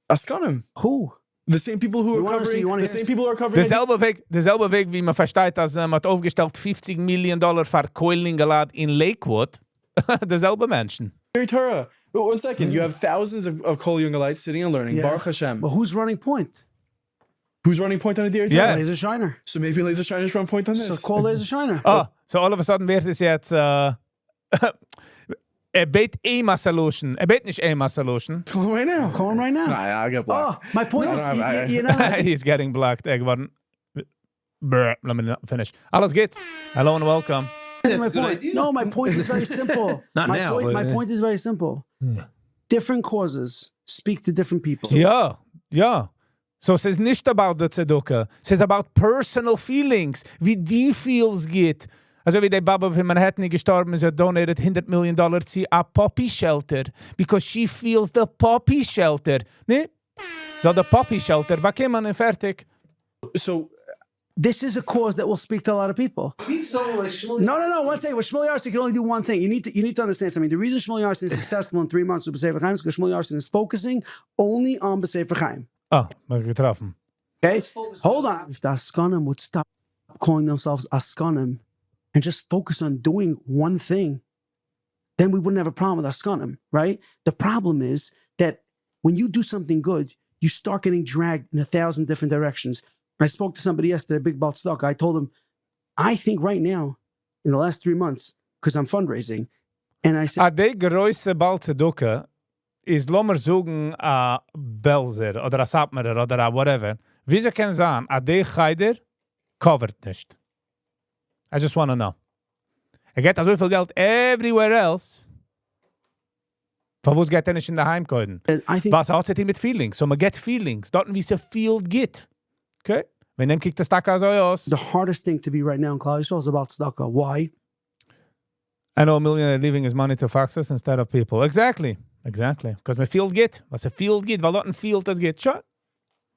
Askanim. Who? The same people who are covering. The same people who are covering. Dezelfde Weg, wie man versteht, dass man hat aufgestellt $50 million für Koilingelad in Lakewood. Dezelfde Menschen. Torah. But 1 second, you have thousands of Kol Yungalites sitting and learning. Yeah. Baruch Hashem. But who's running point? Who's running point on a Dairy Yes. Laser Shiner. So maybe Laser Shiner's run point on this. So call Laser Shiner. Oh, so all of a sudden wird es jetzt bet EMA solution. Bet nicht EMA solution. Call him right now. Call him right now. Nah, I got blocked. Oh, my point is, I- you know, He's getting blocked. Geworden. Brr, let me finish. Alles geht's. Hello and welcome. my point. No, my point is very simple. Not my now, Point, but, my point is very simple. Different causes speak to different people. Ja, ja. So es ist nicht about the Tzedukah. Es ist about personal feelings. Wie die feels geht. Also wie der Baba in Manhattan gestorben ist, donated $100 million to a poppy shelter. Because she feels the poppy shelter. Ne? So the poppy shelter bekommen und fertig. So This is a cause that will speak to a lot of people. No. One second. Well, Shmuel Yarson can only do one thing. You need to understand something. The reason Shmuel Yarson is successful in 3 months with B'Sefer Chaim is because Shmuel Yarson is focusing only on B'Sefer Chaim. Ah, man getroffen. Okay? Hold on. If the Askanim would stop calling themselves Askanim and just focus on doing one thing, then we wouldn't have a problem with Askanim, right? The problem is that when you do something good, you start getting dragged in 1,000 different directions. I spoke to somebody yesterday, a big Baltstock. I told him, I think right now, in the last 3 months, because I'm fundraising, and I said, A de größte Balzeduke ist, lass mal sagen, a Belzer oder a Sapmerer oder a whatever. Wie sie können sagen, a de Geider covered nicht. I just want to know. Geht so viel Geld everywhere else. Von wo geht nicht in der Heimkoiden? I think Was hat sie mit Feelings? So man get Feelings. Dort wie sie feel geht. Okay? Wenn dem kickt das Tag so aus. the hardest thing to be right now in Klal Yisrael is about tzedakah. Why? I know a millionaire leaving his money to foxes instead of people. Exactly. Because my field geht. Was a field geht, weil dort ein Field das geht. Shut.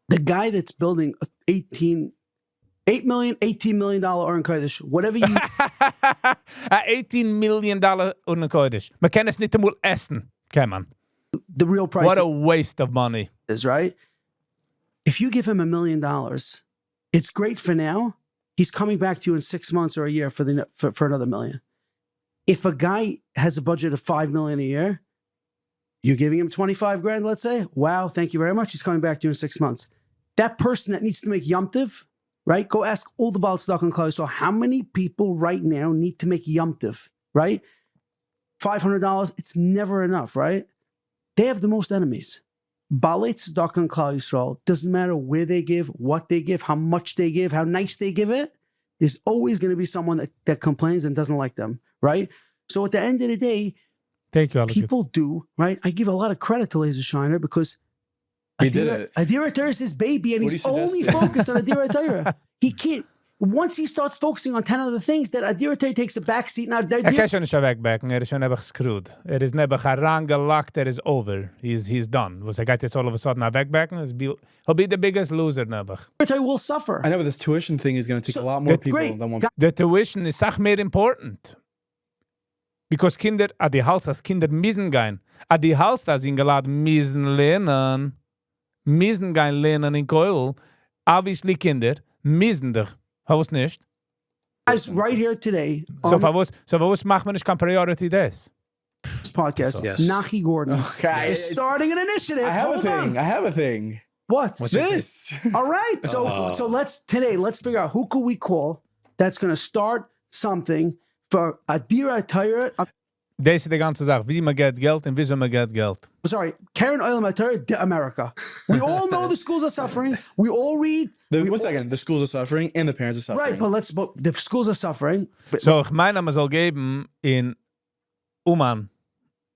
The guy that's building a $18 million Oren Kodesh, whatever you a $18 million und ein Kodesh. Man kann es nicht einmal essen. Kann man. the real price What a waste of money. is, right? If you give him $1 million, it's great for now. He's coming back to you in 6 months or a year for another $1 million. If a guy has a budget of $5 million a year, you're giving him 25 grand, let's say. Wow, thank you very much. He's coming back to you in 6 months. That person that needs to make Yom Tiv, right? Go ask all the Baal Tzedakah and Klal Yisrael, how many people right now need to make Yom Tiv, right? $500, it's never enough, right? They have the most enemies. Baalei Tzedakah and Klal Yisrael, doesn't matter where they give, what they give, how much they give, how nice they give it, there's always going to be someone that complains and doesn't like them, right? So at the end of the day, Thank you, Alex. people do, right? I give a lot of credit to Laser Shiner because He did it. Adira Torah is his baby, and What he's do you only suggest? focused on Adira Torah. He can't. Once he starts focusing on 10 other things, that Adira Torah takes a backseat. Now, kann schon nicht wegbacken. Ist schon einfach screwed. Ist nebach herangelockt. Is over. He's done. Was geht jetzt all of a sudden wegbacken? He'll be the biggest loser nebach. Adira Torah will suffer. I know, but this tuition thing is going to take a lot more people great. than one. The tuition is sach mehr important. Because Kinder, die Hals, als Kinder müssen gehen. Die Hals, das sind geladen, müssen lernen. Müssen gehen lernen in Koil. Obviously Kinder, Miesender. Verwus nicht? Guys, right here today So on verwus macht man nicht kein Priority des? this podcast, Yes. Nachi Gordon Okay, is starting an initiative. I have Hold a thing. on. I have a thing. What? What's your This. All right. So let's figure out who could we call that's going to start something for Adira Tyre. Deze de ganze Sache. Wie man get Geld und wieso man get Geld. Sorry, Karen Oilam Tyre, America. We all know the schools are suffering. We all read. One second. The schools are suffering and the parents are suffering. Right, but the schools are suffering. But So, ich meine, man soll geben in Oman.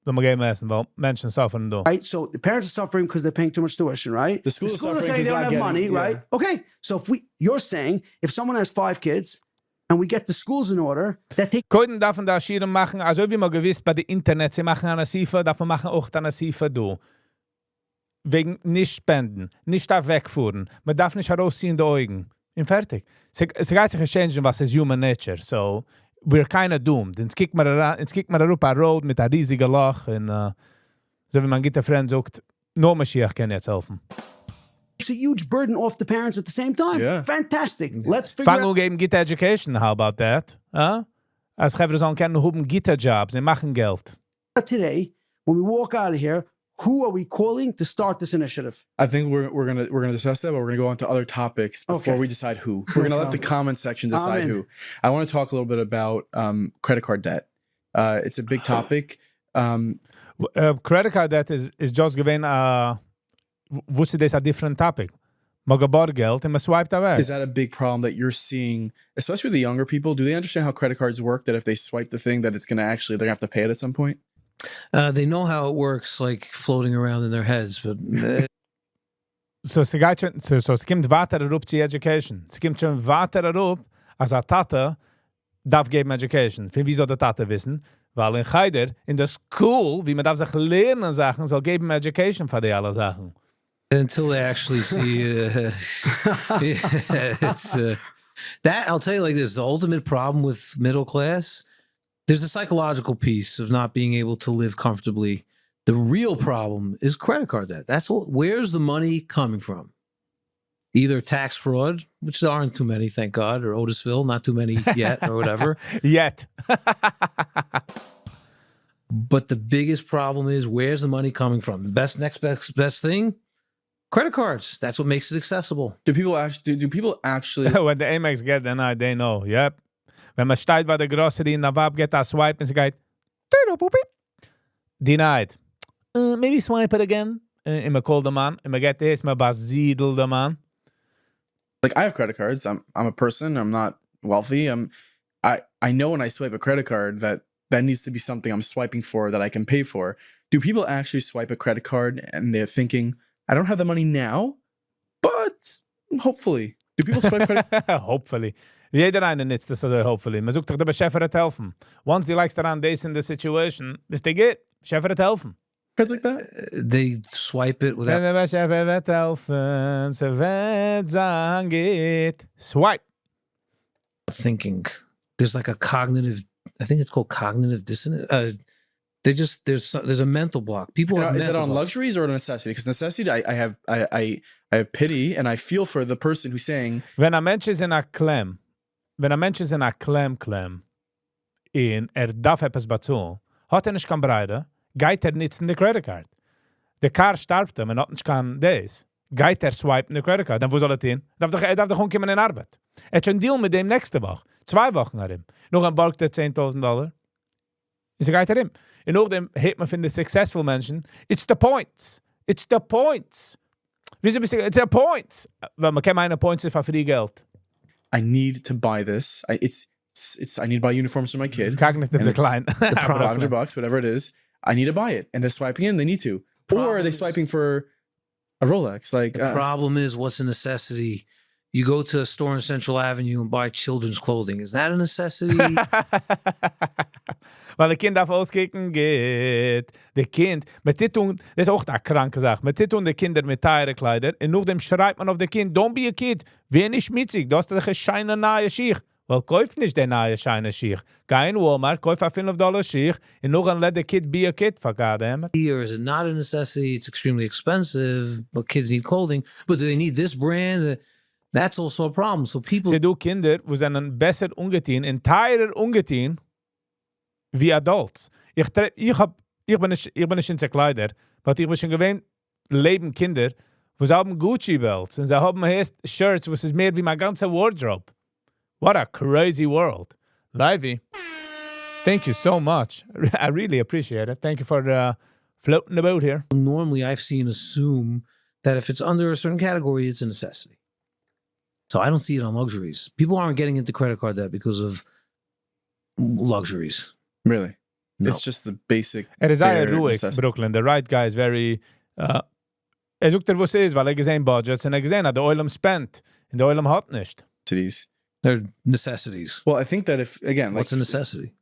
Soll man geben essen, weil Menschen suffern da. right, so the parents are suffering because they're paying too much tuition, right? The schools are are suffering saying 'cause they don't they're have not money, getting- right? Okay, so you're saying if someone has 5 kids and we get the schools in order, that they Können darf man da Schieren machen, also wie man gewiss bei der Internet, sie machen eine Sifa, darf man machen auch eine Sifa da. Wegen nicht spenden, nicht da wegfuhren, man darf nicht herausziehen die Augen. Und fertig. Es geht sich changen, was ist human nature, so we're kind of doomed. Jetzt kiekt man da rup a road mit a riesiger Loch und so wie mein guter Freund sagt, nur Mashiach kann jetzt helfen. takes a huge burden off the parents at the same time. Yeah. Fantastic. Let's figure Fang out. und geben gute Education, how about that? Als Chevre sollen können, haben gute Jobs, sie machen Geld. Today, when we walk out of here, who are we calling to start this initiative? I think we're gonna discuss that, but we're gonna go on to other topics before Okay. we decide who. We're gonna let the comment section decide in. who. I want to talk a little bit about credit card debt. It's a big topic. Credit card debt is just gewesen wusste das a different topic. Man gebar Geld und man swiped da weg. Is that a big problem that you're seeing, especially with the younger people? Do they understand how credit cards work? That if they swipe the thing, that it's gonna actually they're gonna have to pay it at some point? They know how it works, like floating around in their heads, but So es geht schon, so es kommt weiter erup zu Education. Es kommt schon weiter erup, als a Tate darf geben Education. Für wie soll der Tate wissen? Weil in Geider, in der School, wie man darf sich lernen Sachen, soll geben Education für die alle Sachen. until they actually see it's that I'll tell you like this, the ultimate problem with middle class, there's a psychological piece of not being able to live comfortably. The real problem is credit card debt. That's all. Where's the money coming from? Either tax fraud, which there aren't too many, thank God, or Otisville, not too many yet, or whatever. Yet. But the biggest problem is where's the money coming from? The next best thing, credit cards. That's what makes it accessible. Do people actually When the Amex get denied, they know. Yep. Wenn man steht bei der Grocery in der Wab, geht a swipe und sie geht, denied. Maybe swipe it again. And man call the man. And man get this, man basiedel the man. like I have credit cards. I'm a person. I'm not wealthy. I know when I swipe a credit card that needs to be something I'm swiping for that I can pay for. Do people actually swipe a credit card and they're thinking, I don't have the money now, but hopefully. Do people swipe credit? Hopefully. Jeder eine nutzt das also hopefully. Man sucht doch der Beschäfer hat helfen. Once die likes daran, this in the situation, bis die geht, Beschäfer hat helfen. Cards like that? They swipe it Wenn without der Beschäfer hat helfen, se wird sagen geht. Swipe. thinking. There's like a cognitive, I think it's called cognitive dissonance. There's a mental block. People have Is that mental on blocks. luxuries or a necessity? Because necessity, I have pity and I feel for the person who's saying, Wenn ein Mensch ist in a Klem, in darf etwas bezahlen, hat nicht kein Breide, geht nicht in die Credit Card. Der Car starbt man hat nicht kein das. Geht swipe in die Credit Card. Dann wo soll hin? Darf doch umkommen in Arbeit. Hat schon einen Deal mit dem nächste Woche. 2 Wochen nach ihm. Noch ein Bulk der $10,000. Is geht ihm. Und nachdem hat man von den successful Menschen, it's the points. It's the points. Wieso bist du, it's the points. Weil man kann meine Points für free Geld. I need to buy this. I need to buy uniforms for my kid. Cognitive And it's decline. $500, whatever it is. I need to buy it. And they're swiping in, they need to. Or are they swiping for a Rolex? Like The problem is what's a necessity? You go to a store in Central Avenue and buy children's clothing. Is that a necessity? Weil der Kind darf auskicken geht. Der Kind, mit dit tun, das ist auch eine kranke Sache. Mit dit tun die Kinder mit teure Kleider und nachdem schreibt man auf der Kind, don't be a kid, wer nicht schmutzig, du hast doch ein scheine neue Schicht. Well, kauf nicht den neue scheine Schicht. Geh in Walmart, kauf ein $5 Schicht und noch let the kid be a kid, for goddammit. Or is it not a necessity? It's extremely expensive, but kids need clothing. But do they need this brand? That's also a problem. So people... Sie do Kinder, wo sind besser ungeteen, in teurer ungeteen, wie Adults. Ich bin nicht in der Kleider, aber ich bin schon gewähnt, leben Kinder, wo sie haben Gucci-Belts und sie haben erst Shirts, wo es ist mehr wie mein ganzer Wardrobe. What a crazy world. Livey, thank you so much. I really appreciate it. Thank you for floating about here. Normally, I've seen assume that if it's under a certain category, it's a necessity. So I don't see it on luxuries. People aren't getting into credit card debt because of luxuries. Really? No. It's just the basic. Is bare ruhig, necessity. Brooklyn. The right guy is very... sucht was ist, weil gesehen Budgets und gesehen hat, der Oilem spent und der Oilem hat nicht. Cities. They're necessities. Well, I think that if, again, like, What's a necessity?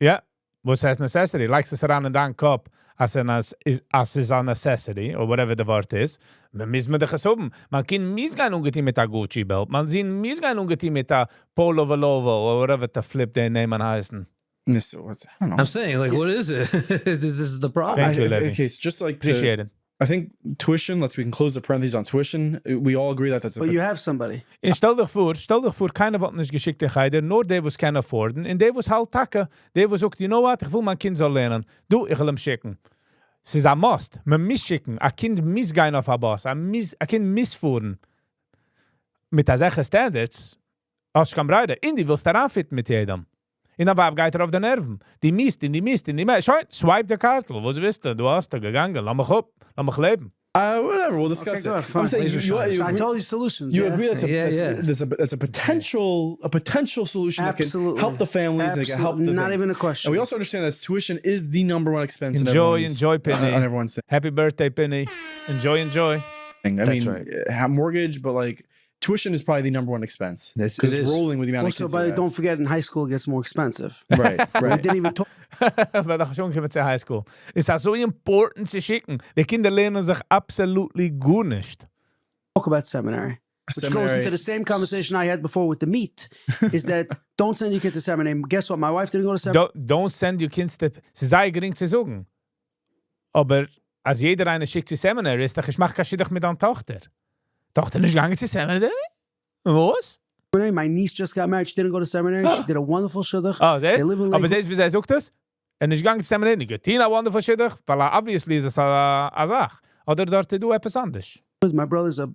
Ja, was heißt necessity? Likes es ran in deinen Kopf, as is a necessity, or whatever the word is. Man muss mir das haben. Man kann misgein ungetein mit der Gucci-Belt. Man sehen misgein ungetein mit der Polo Velovo, or whatever the flip den Namen heißen. I don't know. I'm saying, like, what is it? This is the problem. Thank you, Levy. Okay, it's just like Appreciate it. I think tuition. We can close the parentheses on tuition. We all agree that that's. But you have somebody. Und stell dich vor, keiner wird nicht geschickt in Heider, nur der, was kann afforden, und der, was halt tacken, der, was sagt, you know what, ich will mein Kind soll lernen. Du, ich will ihm schicken. Es ist ein Must. Man muss schicken. Ein Kind muss gehen auf ein Boss. Ein Kind muss fuhren. Mit der Sache Standards, als ich kann breiden, und die willst daran fit mit jedem. Und dann geht auf die Nerven. Die misst. Schau, swipe der Kartel. Was wisst du? Du hast da gegangen. Lass mich leben. Whatever, we'll discuss Okay, it. good, I'm saying I told you solutions. you yeah? agree that's a potential solution Absolutely. that can help the families and it can help the Not thing. even a question. And we also understand that tuition is the number one expense Enjoy, Penny. on everyone's thing. Happy birthday, Penny. Enjoy. I mean, have mortgage, but like tuition is probably the number one expense It because it's is. rolling with the amount Also, of kids. but you have. don't forget, in high school, it gets more expensive. Right. We didn't even talk Weil ich schon gekommen zu High School. Es ist so important zu schicken. Die Kinder lernen sich absolutely gut nicht. about seminary. Which goes into the same conversation I had before with the meat, is that don't send your kid to seminary. Guess what? My wife didn't go to seminary. Don't send your kids to... Sie sei gering zu sagen. Aber als jeder eine schickt zu Seminary, ist doch, ich mache kein mit einer Tochter. Tochter nicht gegangen zu Seminary? Was? My niece just got married. She didn't go to seminary. She did a wonderful shidduch. Oh, They siehst? live in Aber Lakewood. siehst, wie sie sagt das? Und nicht gegangen zu Seminary. Ich gehe a wonderful shidduch, weil obviously ist es eine Sache. Oder dort du etwas anderes. My brother's a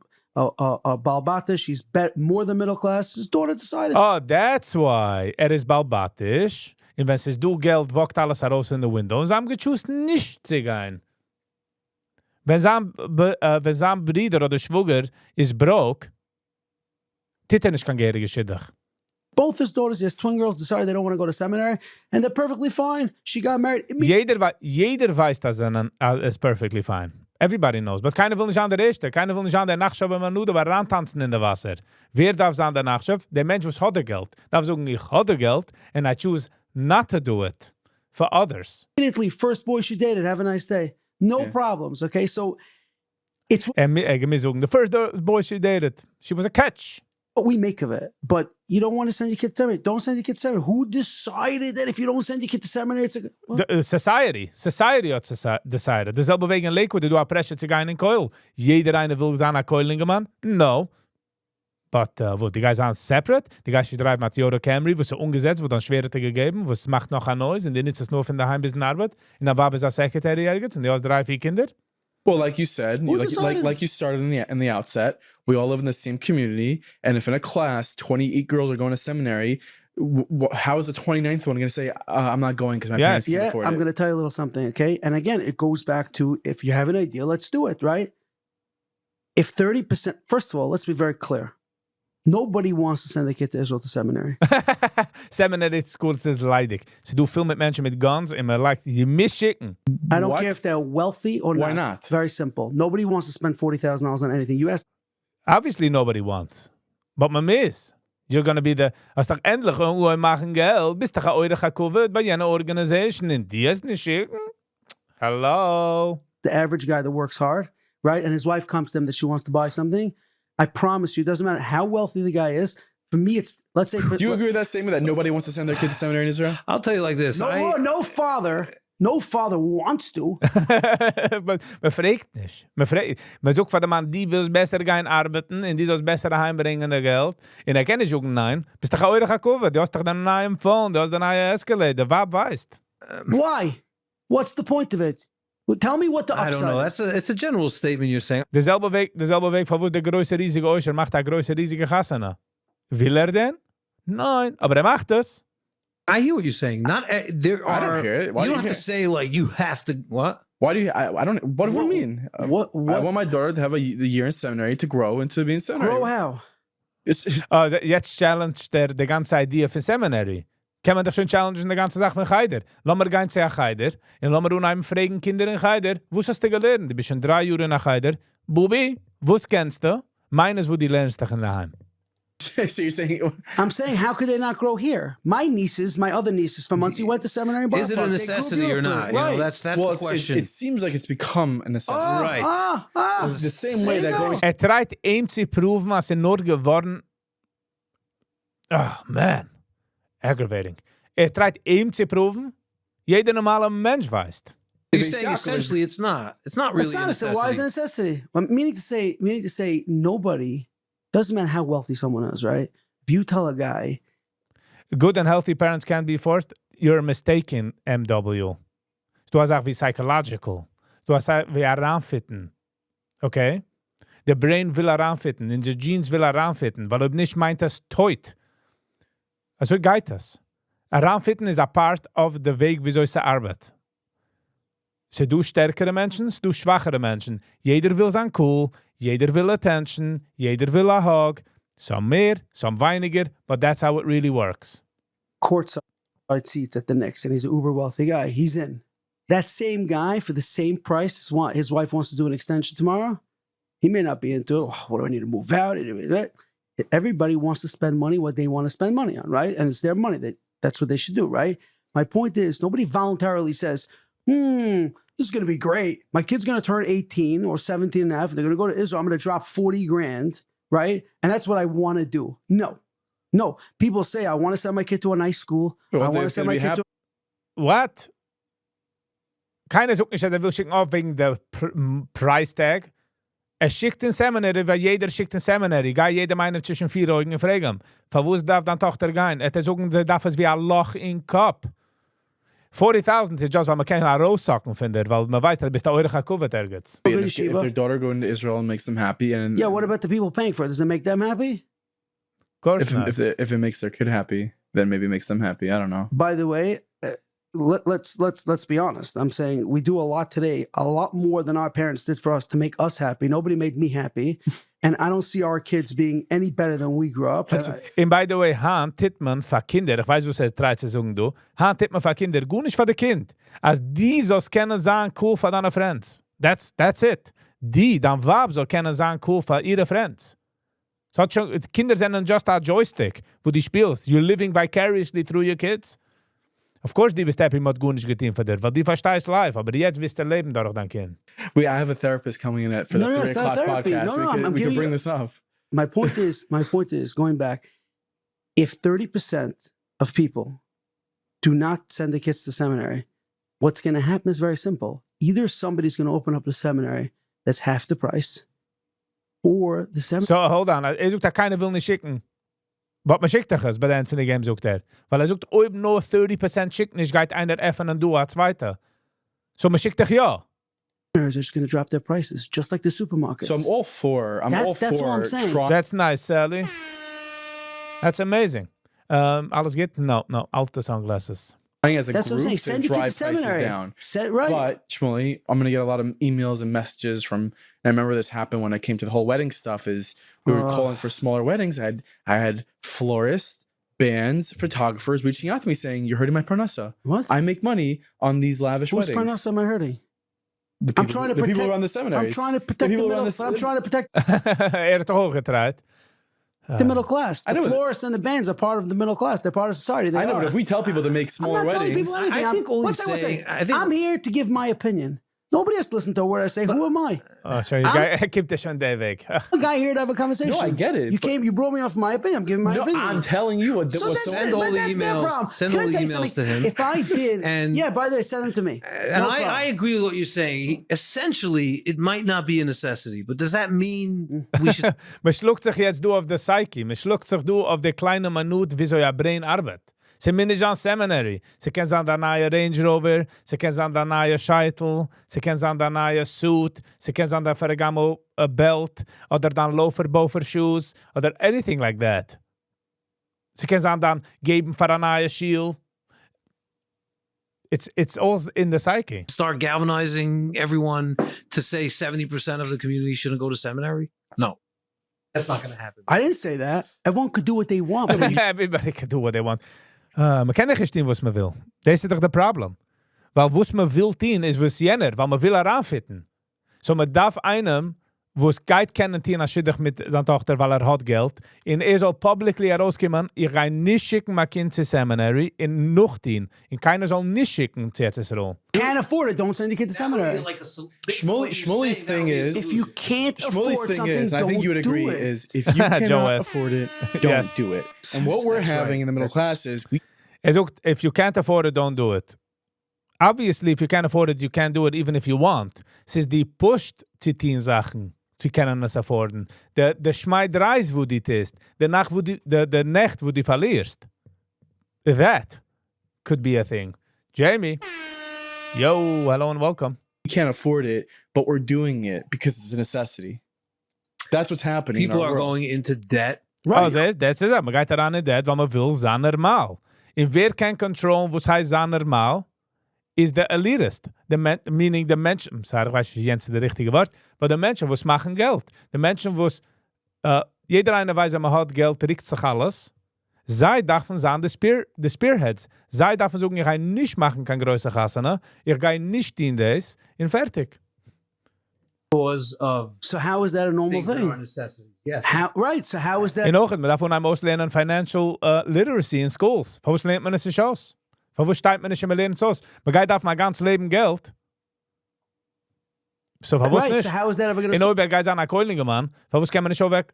balbata. She's more than middle class. His daughter decided. Oh, that's why. Is balbatisch. Und wenn es du Geld, wogt alles heraus in the window. Und sie haben gechust nicht zu gehen. Wenn sein Bruder oder Schwager ist broke, Titten ist kein gärige Schiddach. Both his daughters, he has twin girls, decided they don't want to go to seminary, and they're perfectly fine. She got married immediately. Jeder weiß, dass ist perfectly fine. Everybody knows. But keiner will nicht an der Erste. Keiner will nicht an der Nachschau, wenn man nur da rantanzen in der Wasser. Wer darf sein der Nachschau? Der Mensch, was hat der Geld. Darf sagen, ich habe der Geld, and I choose not to do it for others. Immediately, first boy she dated, have a nice day. No problems, okay? So it's And me sagen, the first boy she dated, she was a catch. what we make of it. But you don't want to send your kid to seminary. Don't send your kid to seminary. Who decided that if you don't send your kid to seminary, it's like... Well, Society hat decided. Dezelfde wegen in Lakewood, du Pressure zu gehen in Coil. Jeder eine will sein a Coilingeman? No. But die guys are separate. Die guys, die drive mit Toyota Camry, wo sie umgesetzt, wo dann Schwerte gegeben, wo es macht noch ein Neues, und die nützt es nur von daheim bis in Arbeit. Und dann war bis als Sekretär ergens, und die hast 3-4 Kinder. Well, like you said, like you started in the outset, we all live in the same community, and if in a class 28 girls are going to seminary, how is the 29th one going to say, I'm not going because my parents can't afford it? I'm going to tell you a little something, okay? And again, it goes back to, if you have an idea, let's do it, right? If 30%, first of all, let's be very clear. Nobody wants to send a kid to Israel to seminary. Seminary schools is leidig. Ze doen veel met mensen met guns, en men lijkt je misschikken. I don't care if they're wealthy or not. Why not? Very simple. Nobody wants to spend $40,000 on anything. You ask Obviously nobody wants. But man miss. You're gonna be the... Als toch endlich we maken geld, bist toch ooit gekocht bij een organization en die is niet schicken? Hello? the average guy that works hard, right? And his wife comes to him that she wants to buy something. I promise you, it doesn't matter how wealthy the guy is. For me, it's, let's say... Do you agree with that statement that nobody wants to send their kid to seminary in Israel? I'll tell you like this. No father No father wants to. Man fragt nicht. Man sucht von dem Mann, die will besser gehen arbeiten und die soll besser heimbringen Geld. Und kann nicht sagen, nein. Bist doch eure gekauft. Du hast doch den neuen Phone, du hast den neuen Escalade. Der Wab weißt. Why? What's the point of it? Well, tell me what the I upside don't know. is. It's a general statement you're saying. Dezelfde Weg von wo der größte riesige Oischer macht der größte riesige Gassana. Will denn? Nein, aber macht es. I hear what you're saying. Not there are. I don't hear it. Why you do don't you have to say like you have to. What? Why do you? I don't. What do you mean? What? I want my daughter to have the year in seminary to grow into being seminary. Grow how? It's Jetzt challenge der ganze Idee für Seminary. Kann man doch schon challengen die ganze Sache mit Geider. Lass mal gehen zu Geider und lass mal unheim fragen Kinder in Geider. Wo hast du gelernt? Du bist schon 3 Jahre nach Geider. Bubi, was kennst du? Meines, wo die lernst doch in daheim. so you're saying I'm saying, how could they not grow here? My nieces, my other nieces from Muncie went to seminary. in Is it a Ballpark. They grew necessity or beautifully. not? You know, Right. that's well, the question. it seems like it's become a necessity. Right. So the same way that going. Tryt ihm zu proven, was nur geworden. Oh, man. Aggravating. Tryt ihm zu proven, jeder normale Mensch weiß. You're saying essentially it's not. It's not really It's a not necessity. why is it a necessity? Well, meaning to say, nobody, doesn't matter how wealthy someone is, right? If you tell a guy, Good and healthy parents can't be forced. You're mistaken, MW. Du hast auch wie psychological. Du hast auch wie heranfitten. Okay? Der Brain will heranfitten. In the Genes will heranfitten. Weil ob nicht meint das teut. Also geht das. Heranfitten is a part of the Weg, wie soll es arbeit. Se du stärkere Menschen, du schwachere Menschen. Jeder will sein cool, jeder will attention, jeder will a hug. Some mehr, some weniger, but that's how it really works. courtside seats at the Knicks, and he's an uber wealthy guy, he's in. That same guy, for the same price, his wife wants to do an extension tomorrow. He may not be into it. Oh, what do I need to move out? Everybody wants to spend money what they want to spend money on, right? And it's their money. That's what they should do, right? My point is, nobody voluntarily says, this is going to be great. My kid's going to turn 18 or 17 and a half. They're going to go to Israel. I'm going to drop 40 grand, right? And that's what I want to do. No. People say, I want to send my kid to a nice school. Well, I want to send my kid to... What? Keiner sagt nicht, dass will schicken auf wegen der Price Tag. Schickt ein Seminary, weil jeder schickt ein Seminary. Geh jeder meinen zwischen 4-Jährigen und fragen, von wo darf deine Tochter gehen? Sagen, sie darf es wie ein Loch in den Kopf. 40,000 ist just, weil man keine raussacken findet, weil man weiß, dass bis da eure gekauft ergens. If their daughter going to Israel makes them happy, and Yeah, what about the people paying for it? Does it make them happy? Of course not. if it makes their kid happy, then maybe it makes them happy. I don't know. By the way, let's be honest. I'm saying we do a lot today, a lot more than our parents did for us to make us happy. Nobody made me happy, and I don't see our kids being any better than we grew up. And by the way, Han tippt man für Kinder, ich weiß, was er 13 sagen, du, Han tippt man für Kinder, gut nicht für die Kind. Als die soll können sein cool für deine Friends. That's it. Die, dann Wab soll können sein cool für ihre Friends. So hat schon, Kinder sind just a joystick, wo die spielst. You're living vicariously through your kids. Of course, die bist happy mit gut nicht getan für dir, weil die verstehst live, aber jetzt wirst du leben durch dein Kind. I have a therapist coming in for the 3 it's not o'clock therapy. podcast. I'm we giving can bring you- this up. My point is going back. If 30% of people do not send their kids to seminary, what's going to happen is very simple. Either somebody's going to open up a seminary that's half the price, or the seminary. So, hold on. Sucht, dass keiner will nicht schicken. Was man schickt doch es bei der End von der Game, sagt Weil sucht, ob nur 30% schickt nicht, geht einer öffnen und du als Zweiter. So, man schickt doch ja. Seminaries are just going to drop their prices, just like the supermarkets. So I'm all for. That's what I'm saying. That's nice, Sally. That's amazing. Alles geht? No, alte sunglasses. Trying as a That's what I'm group saying. to Send your kid drive to prices seminary. down. Right. But Shmuley, I'm gonna get a lot of emails and messages from. And I remember this happened when I came to the whole wedding stuff. Is we were calling for smaller weddings. I had florists, bands, photographers reaching out to me saying, "You're hurting my parnassa. What? I make money on these lavish Whose weddings." parnasa am I hurting? The I'm people, trying to the protect. people who run the seminaries. I'm trying to protect the people who run middle. the- I'm trying to protect Hat toch hooggedraaid? the middle class. I The know that- florists and the bands are part of the middle class. They're part of society. They I know, are. but if we tell people to make I'm smaller not telling weddings, people anything. I think all what's he's that- what's saying- that? I think- I'm here to give my opinion. Nobody has to listen to a word I say. Who am I? Oh, so er gibt es schon der Weg. A guy here to have a conversation. No, I get it, You but- you brought me off my opinion. I'm giving my No, opinion. I'm telling you what. So what's that's Send all the that's their emails- problem. send Can all I the tell you emails something? to him. If I did, And- yeah, by the way, send them to me. And No I problem. agree with what you're saying. Essentially, it might not be a necessity, but does that mean we should? Man schluckt sich jetzt du auf der Psyche. Man schluckt sich du auf der kleine Minute, wie so ja Brain arbeitet. Sie sind nicht an Seminary. Sie kennen an der neue Range Rover, sie kennen an der neue Scheitel, sie kennen an der neue Suit, sie kennen an der Ferragamo Belt, oder dann Loafer Shoes, oder anything like that. Sie kennen an dann geben für eine neue Schiel. It's all in the psyche. Start galvanizing everyone to say 70% of the community shouldn't go to seminary? No, that's not going to happen. I didn't say that. Everyone could do what they want. But Everybody can do what they want. Man kann nicht stehen, was man will. Das ist doch das Problem. Weil was man will tun, ist was jener, weil man will heranfitten. So man darf einem, was geht kennen tun, als schiddig mit seiner Tochter, weil hat Geld, in soll publicly herauskommen, ich kann nicht schicken mein Kind zu Seminary, in noch tun. Und keiner soll nicht schicken zu Etzisroel. can't afford it. Don't send your kid to seminary. Shmuley's thing is, If you can't Shmuley's afford thing something, is, and I think you would don't agree, do it. is if you cannot Joe. afford it, don't Yes. do it. And what we're having in the middle class is we Er sagt, if you can't afford it, don't do it. Obviously, if you can't afford it, you can't do it even if you want. Es ist die pusht zu tun Sachen, zu können es afforden. Der Schmeidereis, wo die ist, der Nacht, wo die verlierst. That could be a thing. Jamie. Yo, hello and welcome. can't afford it, but we're doing it because it's a necessity. That's what's happening. People in our are world. going into debt. Oh, that's it. Man geht daran in dat, weil man will sein normal. In wer kann control, was heißt sein normal, is der elitist. Meaning the Menschen, sorry, ich weiß nicht, Jens der richtige Wort, aber die Menschen, was machen Geld. Die Menschen, was, jeder eine weiß, wenn man hat Geld, riecht sich alles. Zij dachten zijn de spearheads. Zij dachten sagen, ich kann nicht machen, kein größer Hasana. Ich kann nicht in das. Und fertig. Because of So how is that a normal things that are thing? necessities. Yes. How right? So how is that? In Ogen, man darf von einem auslernen financial literacy in schools. Von was lernt man es sich aus? Von was steigt man es immer lernen aus? Man geht auf mein ganzes Leben Geld. So, von was Right. nicht? So how is that ever going In to? Oberberg geht es an einer Keulinge, Mann. Von was kann man nicht auch weg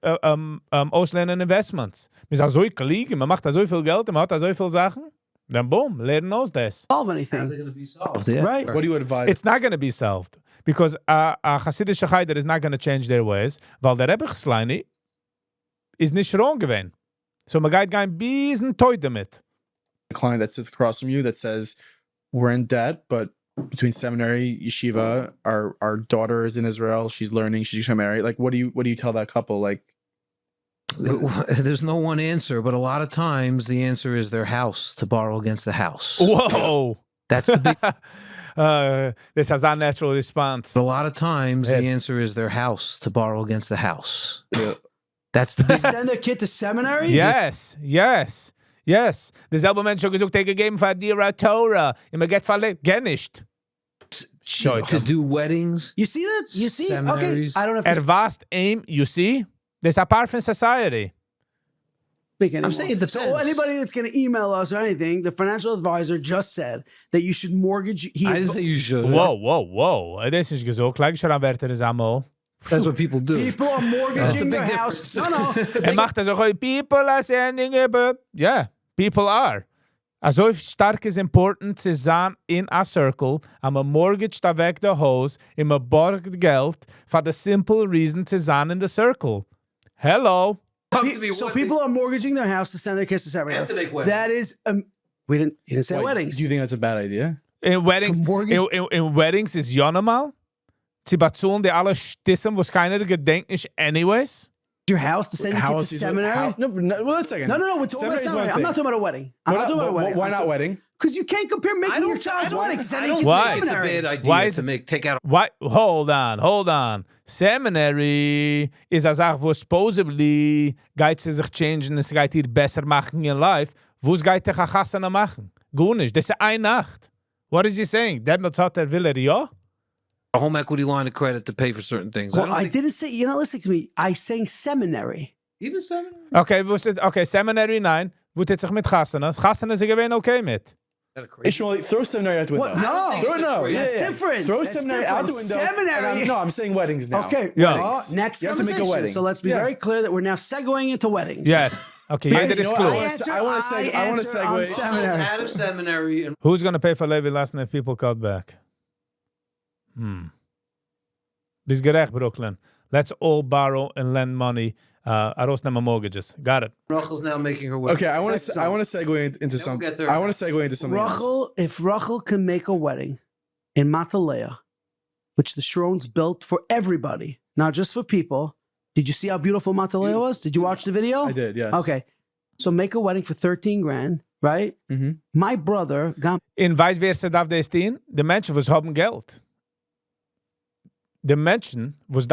auslernen Investments? Man sagt, so ich kann liegen, man macht da so viel Geld, man hat da so viele Sachen. Dann boom, lernen aus das. Solve anything? How's it going to be solved? Yeah. Right. What do you advise? It's not going to be solved. Because a Hasidische Heider is not going to change their ways, weil der Rebbe is nicht wrong gewesen. So man geht ein bisschen teut damit. A client that sits across from you that says, we're in debt, but between seminary, yeshiva, our daughter is in Israel, she's learning, she's going to marry. Like, what do you tell that couple? Like, There's no one answer, but a lot of times the answer is their house to borrow against the house. Whoa! That's the big. This has a natural response. A lot of times Yeah. the answer is their house to borrow against the house. That's the big. Send their kid to seminary? Yes. Derselbe Mensch hat gesagt, er gegeben für dir a Torah. Und man geht verlebt. Geh nicht. To do weddings. You see that? You see? Okay. Seminaries. I don't have to Vast aim, you see? There's a part from society. speak anymore. I'm saying it depends. So anybody that's going to email us or anything, the financial advisor just said that you should mortgage. I didn't say you should. Whoa. Er ist nicht gesagt. Gleich schon Werte ist einmal. That's what people do. People are mortgaging their house. No. Er macht das auch. People are sending it. Yeah, people are. Also stark is important zu sein in a circle, am a mortgage da weg der Haus, im a borgt Geld, for the simple reason zu sein in the circle. Hello. So people are mortgaging their house to send their kids to seminary. And to make weddings. That is, he didn't say why- weddings. Do you think that's a bad idea? In weddings, To mortgage- in weddings ist ja normal. Sie bezahlen die alle Stissen, was keiner gedenkt ist anyways. Your house to send your How kid else to is seminary? No, well, let's second. No, we're talking about Seminary is one seminary. I'm thing. not talking about a wedding. I'm Why not talking about a wedding. Why not wedding? Because you can't compare making your child's wedding to sending your kid Why? to It's a seminary. bad idea Why is to take out. Why? Hold on. Seminary is a Sache, wo supposedly geht sie sich changen, es geht ihr besser machen in life. Wo es geht dich a Chassana machen? Gut nicht. Das ist eine Nacht. What is he saying? Der hat will ja? A home equity line of credit to pay for certain things. Well, don't I think- didn't say, you're not listening to me. I sang seminary. Even seminary. Okay, Seminary nein. Wo tut sich mit Chassana? Chassana sie gewähnen okay mit. That Hey, crazy. Shmuley, throw seminary out the window. What? No. Throw, no, That's different. Throw That's seminary out the different. window. Seminary. I'm saying weddings now. Okay. Yeah. Well, next You have to make a conversation. wedding. So let's be Yeah. very clear that we're now segueing into weddings. Yes. Okay, Because jeder you is know what, cool. I wanna answer on segue. seminary. Out of seminary and Who's going to pay for Levi lesson if people cut back? Bis gerecht, Brooklyn. Let's all borrow and lend money. Aros nema mortgages. Got it. Rachel's now making her wedding. Okay, I want to segue into we'll something. get there. I want to segue into something else. Rachel, if Rachel can make a wedding in Matalea, which the Schroens built for everybody, not just for people. Did you see how beautiful Matalea was? Did you watch the video? I did, yes. Okay. So make a wedding for 13 grand, right? Mm-hmm. My brother got In weiß wer se darf des tun? De Menschen, was haben Geld. De Menschen, was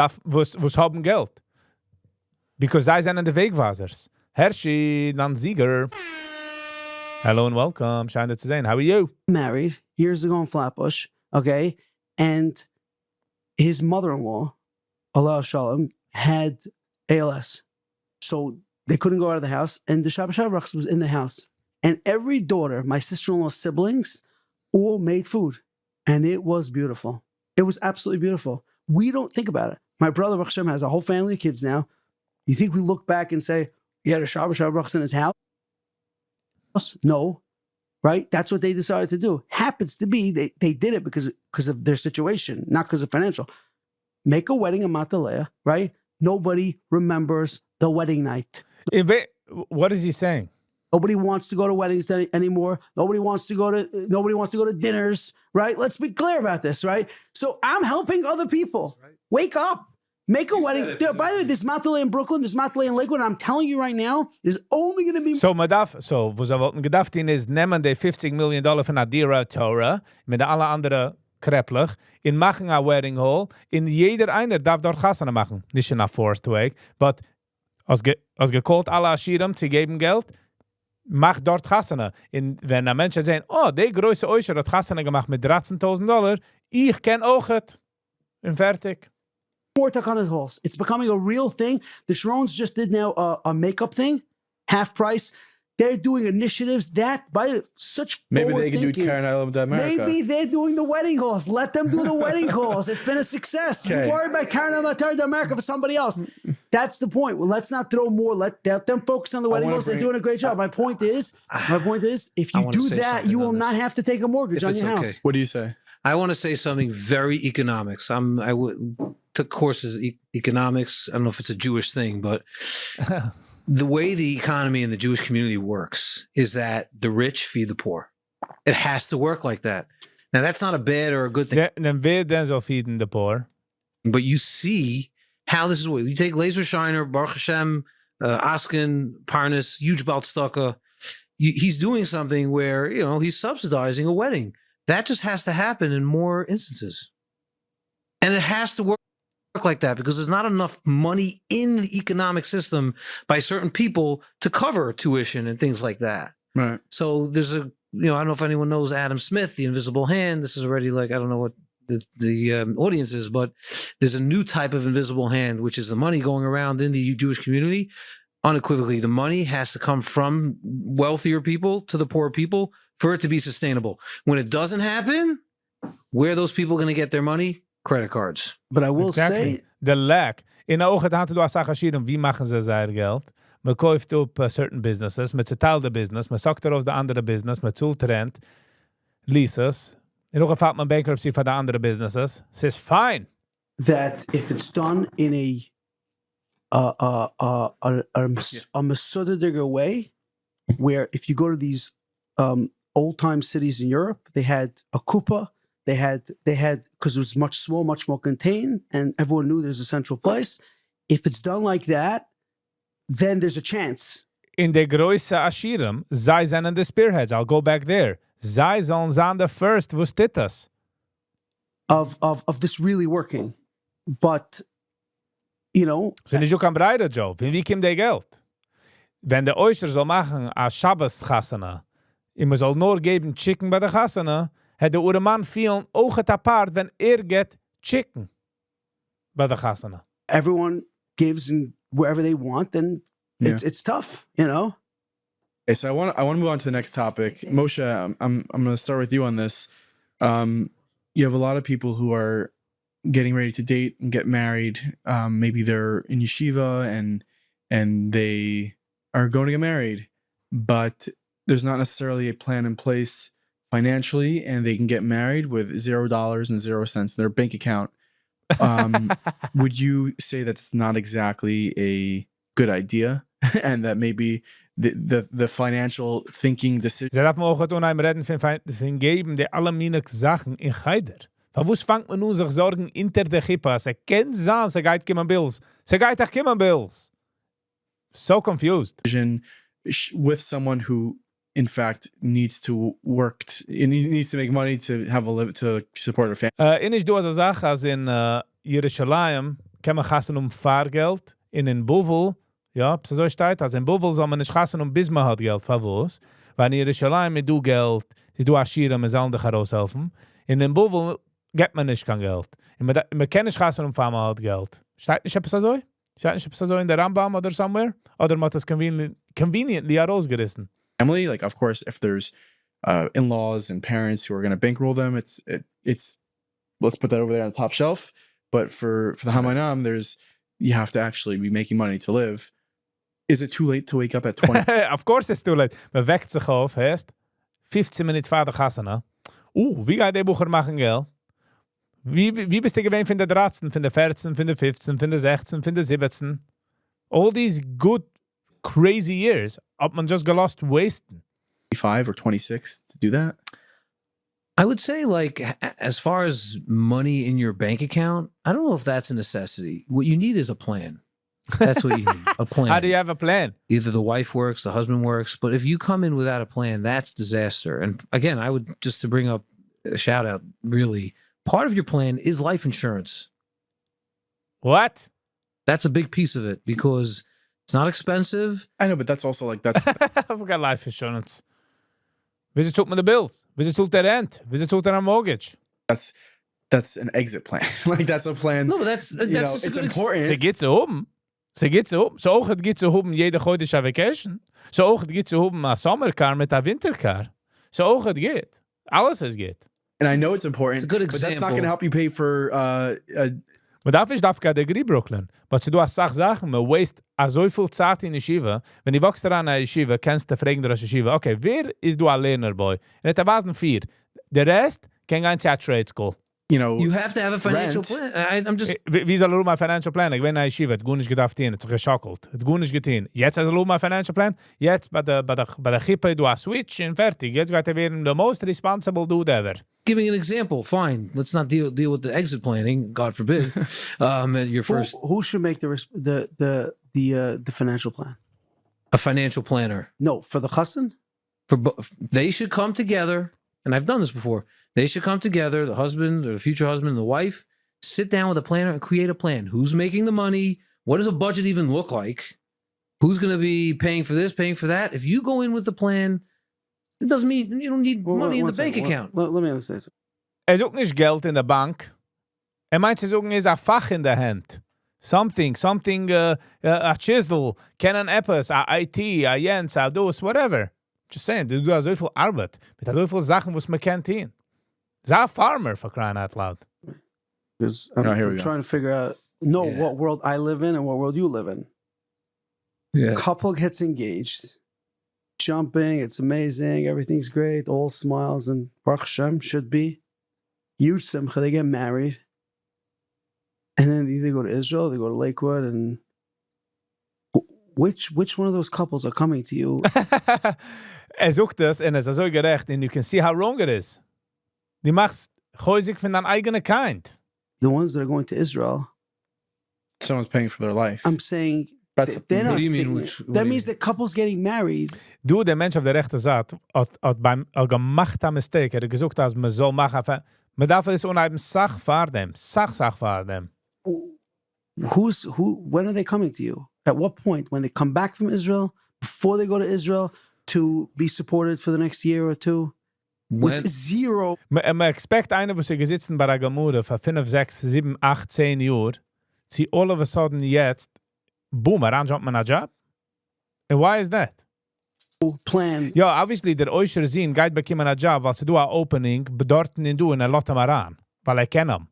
haben Geld. Because zij zijn de Wegweisers. Hershey, dan Sieger. Hello and welcome. Schön, dat te zijn. How are you? married years ago in Flatbush, okay? And his mother-in-law, Allah Shalom, had ALS. So they couldn't go out of the house. And the Shabbat Shabbat was in the house. And every daughter, my sister-in-law's siblings, all made food. And it was beautiful. It was absolutely beautiful. We don't think about it. My brother, Baruch Hashem, has a whole family of kids now. You think we look back and say, he had a Shabbat Shabbat in his house? No. Right? That's what they decided to do. Happens to be they did it because of their situation, not because of financial. Make a wedding in Matalea, right? Nobody remembers the wedding night. What is he saying? Nobody wants to go to weddings anymore. Nobody wants to go to dinners, right? Let's be clear about this, right? So I'm helping other people. Right. Wake up. Make a wedding. By the way, there's Matalea in Brooklyn, there's Matalea in Lakewood, and I'm telling you right now, there's only going to be... So, was er wat gedacht in is, nemen de $50 million van Adira Torah, met alle andere kreppelig, in machen a wedding hall, in jeder einer darf dort Gassene machen. Nicht in a forced way, but als gekocht alle Aschiram zu geben Geld, mach dort Gassene. In wenn a Menschen sagen, oh, die große Oischer hat Gassene gemacht mit $13,000, ich kenn auch het. Und fertig. More tuck on his halls. It's becoming a real thing. The Sharones just did now a makeup thing, half price. They're doing initiatives that by such maybe they can do Karen Island America. Maybe they're doing the wedding halls. Let them do the wedding halls. It's been a success. Okay. You worry about Karen Island America for somebody else. That's the point. Well, let's not throw more. Let them focus on the wedding halls. They're doing a great job. My point is, if you do that, you will not have to take a mortgage on your house. What do you say? I want to say something very economics. Took courses economics. I don't know if it's a Jewish thing, but the way the economy in the Jewish community works is that the rich feed the poor. It has to work like that. Now, that's not a bad or a good thing. Then wer then zal feeden the poor? But you see how this is. You take Laser Shiner, Baruch Hashem, Askin, Parnas, huge Baltstucka. He's doing something where, he's subsidizing a wedding. That just has to happen in more instances. And it has to work like that because there's not enough money in the economic system by certain people to cover tuition and things like that. Right. So there's I don't know if anyone knows Adam Smith, the invisible hand. This is already I don't know what the audience is, but there's a new type of invisible hand, which is the money going around in the Jewish community. Unequivocally, the money has to come from wealthier people to the poor people for it to be sustainable. When it doesn't happen, where are those people going to get their money? Credit cards. But I will say... The lack. In de ogen hadden we asachashiren, wie machen ze zijn geld? Me kauft op certain businesses, met zetaal de business, me zakt er aus de andere business, met zult rent, leases. In ogen valt man bankruptcy van de andere businesses. Het is fine. That if it's done in a Masudadiger way, where if you go to these old-time cities in Europe, they had a kupa, they had because it was much more contained, and everyone knew there's a central place. If it's done like that, then there's a chance. In de grootste ashirim, zij zijn de spearheads. I'll go back there. Zij zullen zijn de first was dit is. Of this really working. But, Ze is ook aan breiden, Joe. Van wie komt de geld? Wenn de Oischer zal machen a Shabbos gassene, immer zal nur geben chicken bij de gassene, het de oereman vielen ogen apart wenn get chicken bij de gassene. Everyone gives in wherever they want, then it's tough, Okay, so I want to move on to the next topic. Moshe, I'm going to start with you on this. You have a lot of people who are getting ready to date and get married. Maybe they're in yeshiva and they are going to get married, but there's not necessarily a plan in place financially, and they can get married with $0 and 0 cents in their bank account. Would you say that's not exactly a good idea, and that maybe the financial thinking decision? Sie darf man auch unheim reden von geben die alle meine Sachen in Heider. Warum fängt man nun sich Sorgen hinter der Kippa? Sie kennt sein, sie geht kommen Bills. Sie geht auch kommen Bills. So confused. With someone who, in fact, needs to work, needs to make money to have a live to support her family. In ich do also Sache, als in Jerusalem kann man gassen Fahrgeld, in Buvel, ja, so steht, also in Buvel soll man nicht gassen bis man hat Geld, verwos. Weil in Jerusalem mit du Geld, die du Aschira, man soll dich heraushelfen. In Buvel gibt man nicht kein Geld. Und man kann nicht gassen man hat Geld. Steht nicht etwas so? Steht nicht etwas so in der Rambam oder somewhere? Oder man hat das conveniently herausgerissen. Family, like, of course, if there's in-laws and parents who are going to bankroll them, it's let's put that over there on the top shelf. But for the Hamanam, you have to actually be making money to live. Is it too late to wake up at 20? Of course it's too late. Man weckt sich auf, heißt 15 Minuten vor der Kasse. Wie geht der Bucher machen Geld? Wie bist du gewesen von der 13, von der 14, von der 15, von der 16, von der 17? All these good, crazy years, hat man just gelost wasting. 25 or 26 to do that? I would say, like, as far as money in your bank account, I don't know if that's a necessity. What you need is a plan. That's what you need, a plan. How do you have a plan? Either the wife works, the husband works, but if you come in without a plan, that's disaster. And again, I would, just to bring up a shout out, really, part of your plan is life insurance. What? That's a big piece of it because it's not expensive. I know, but that's also like, that's... I've got life insurance. Wie tut man the bills? Wie tut der rent? Wie tut der mortgage? That's an exit plan. Like, that's a plan. No, but that's it's important. Sie geht so oben. Sie geht so oben. So auch het geht so oben jede heute vacation. So auch het geht so oben a summercar mit a wintercar. So auch het geht. Alles is geht. And I know it's important, It's a good but that's not example. going to help you pay for Maar dafür darf ich agree, Brooklyn. Aber du hast Sachen, man waste so viel Zeit in Yeshiva. Wenn du wachst daran in Yeshiva, kannst du fragen durch Yeshiva, okay, wer ist du ein Lernerboy? Und das waren 4. Der Rest kann gehen zur Trade School. You have to have a financial rent. plan. I'm just... Wie soll mein Financial Plan? Ich bin in Yeshiva, hat gut nicht gedacht, hat sich geschockelt. Hat gut nicht getan. Jetzt hat mein Financial Plan. Jetzt bei der Kippe, du hast Switch und fertig. Jetzt geht werden the most responsible dude ever. Giving an example, fine. Let's not deal with the exit planning, God forbid. Your first... Who should make the financial plan? A financial planner. No, for the chassan? They should come together, and I've done this before. They should come together, the husband or the future husband and the wife, sit down with a planner and create a plan. Who's making the money? What does a budget even look like? Who's going to be paying for this, paying for that? If you go in with the plan, it doesn't mean you don't need money in the bank account. Let me understand something. Er ist auch nicht Geld in der Bank. Meint, sie sagen, ist ein Fach in der Hand. Something, a chisel, kennen etwas, a IT, a Jens, a das, whatever. Just saying, du hast so viel Arbeit. Mit so viel Sachen, was man kennt hin. Ist ein Farmer, for crying out loud. Because I'm here we go. trying to figure out, what world I live in and what world you live in. Yeah. Couple gets engaged, jumping, it's amazing, everything's great, all smiles, and Baruch Hashem should be. Huge simcha, they get married. And then they go to Israel, they go to Lakewood, and which one of those couples are coming to you? Sucht das und es ist so gerecht, and you can see how wrong it is. Die machst häusig von deinem eigenen Kind. The ones that are going to Israel. someone's paying for their life. I'm saying That's they're What not do you mean? figuring- that means that couples getting married. Du, der Mensch auf der rechten Seite, hat beim gemacht am Mistake, hat gesagt, dass man soll machen, man darf es unheimlich Sach für dem. Sach für dem. When are they coming to you? At what point? When they come back from Israel? Before they go to Israel to be supported for the next year or two? With zero. Man expect einer, wo sie gesitzen bei der Gemüde für 5, 6, 7, 8, 10 Jahre, sie all of a sudden jetzt, boom, arrangiert man a job? And why is that? plan. Ja, obviously, der Oischer zien geht bekommen a job, weil sie do a opening, bedorten in du und lot ihm ran. Weil kenn ihm.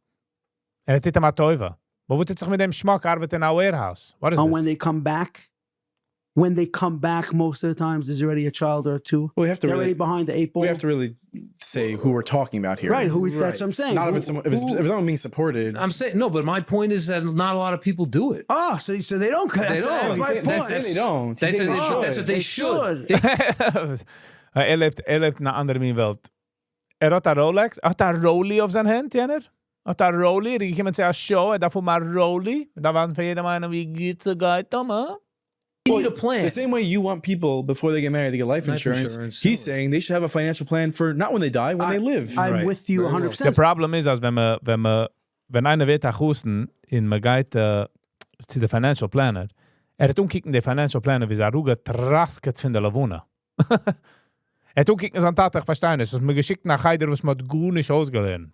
Hat ihm a Teufe. Wo wird sich mit dem Schmack arbeiten in a warehouse? What is And this? when they come back, most of the times, there's already a child or two. Well, we have to They're really, already behind the 8 ball. we have to really say who we're talking about here. Right, that's what I'm saying. Not if it's if someone being supported. I'm saying no, but my point is that not a lot of people do it. Oh, so they don't. That's don't. my He's point. saying they don't. That's, He's saying they should. that's what they should. Lebt in einer anderen Welt. Hat a Rolex, hat a Rolli auf sein Hand, jener? Hat a Rolli, die kommen zu a Show, da von mal Rolli, da waren für jeder Meinung, wie geht's so geht, man? You need a plan. The same way you want people before they get married to get life insurance, he's saying they should have a financial plan for not when they die, when they live. I'm with you 100%. The problem is, als wenn einer wird a husten, in man geht zu der Financial Planner, hat umkicken der Financial Planner, wie er ruge trasket von der Lavuna. Er umkicken es an Tatach verstehen ist, dass man geschickt nach Heider, was man gut nicht ausgelernt.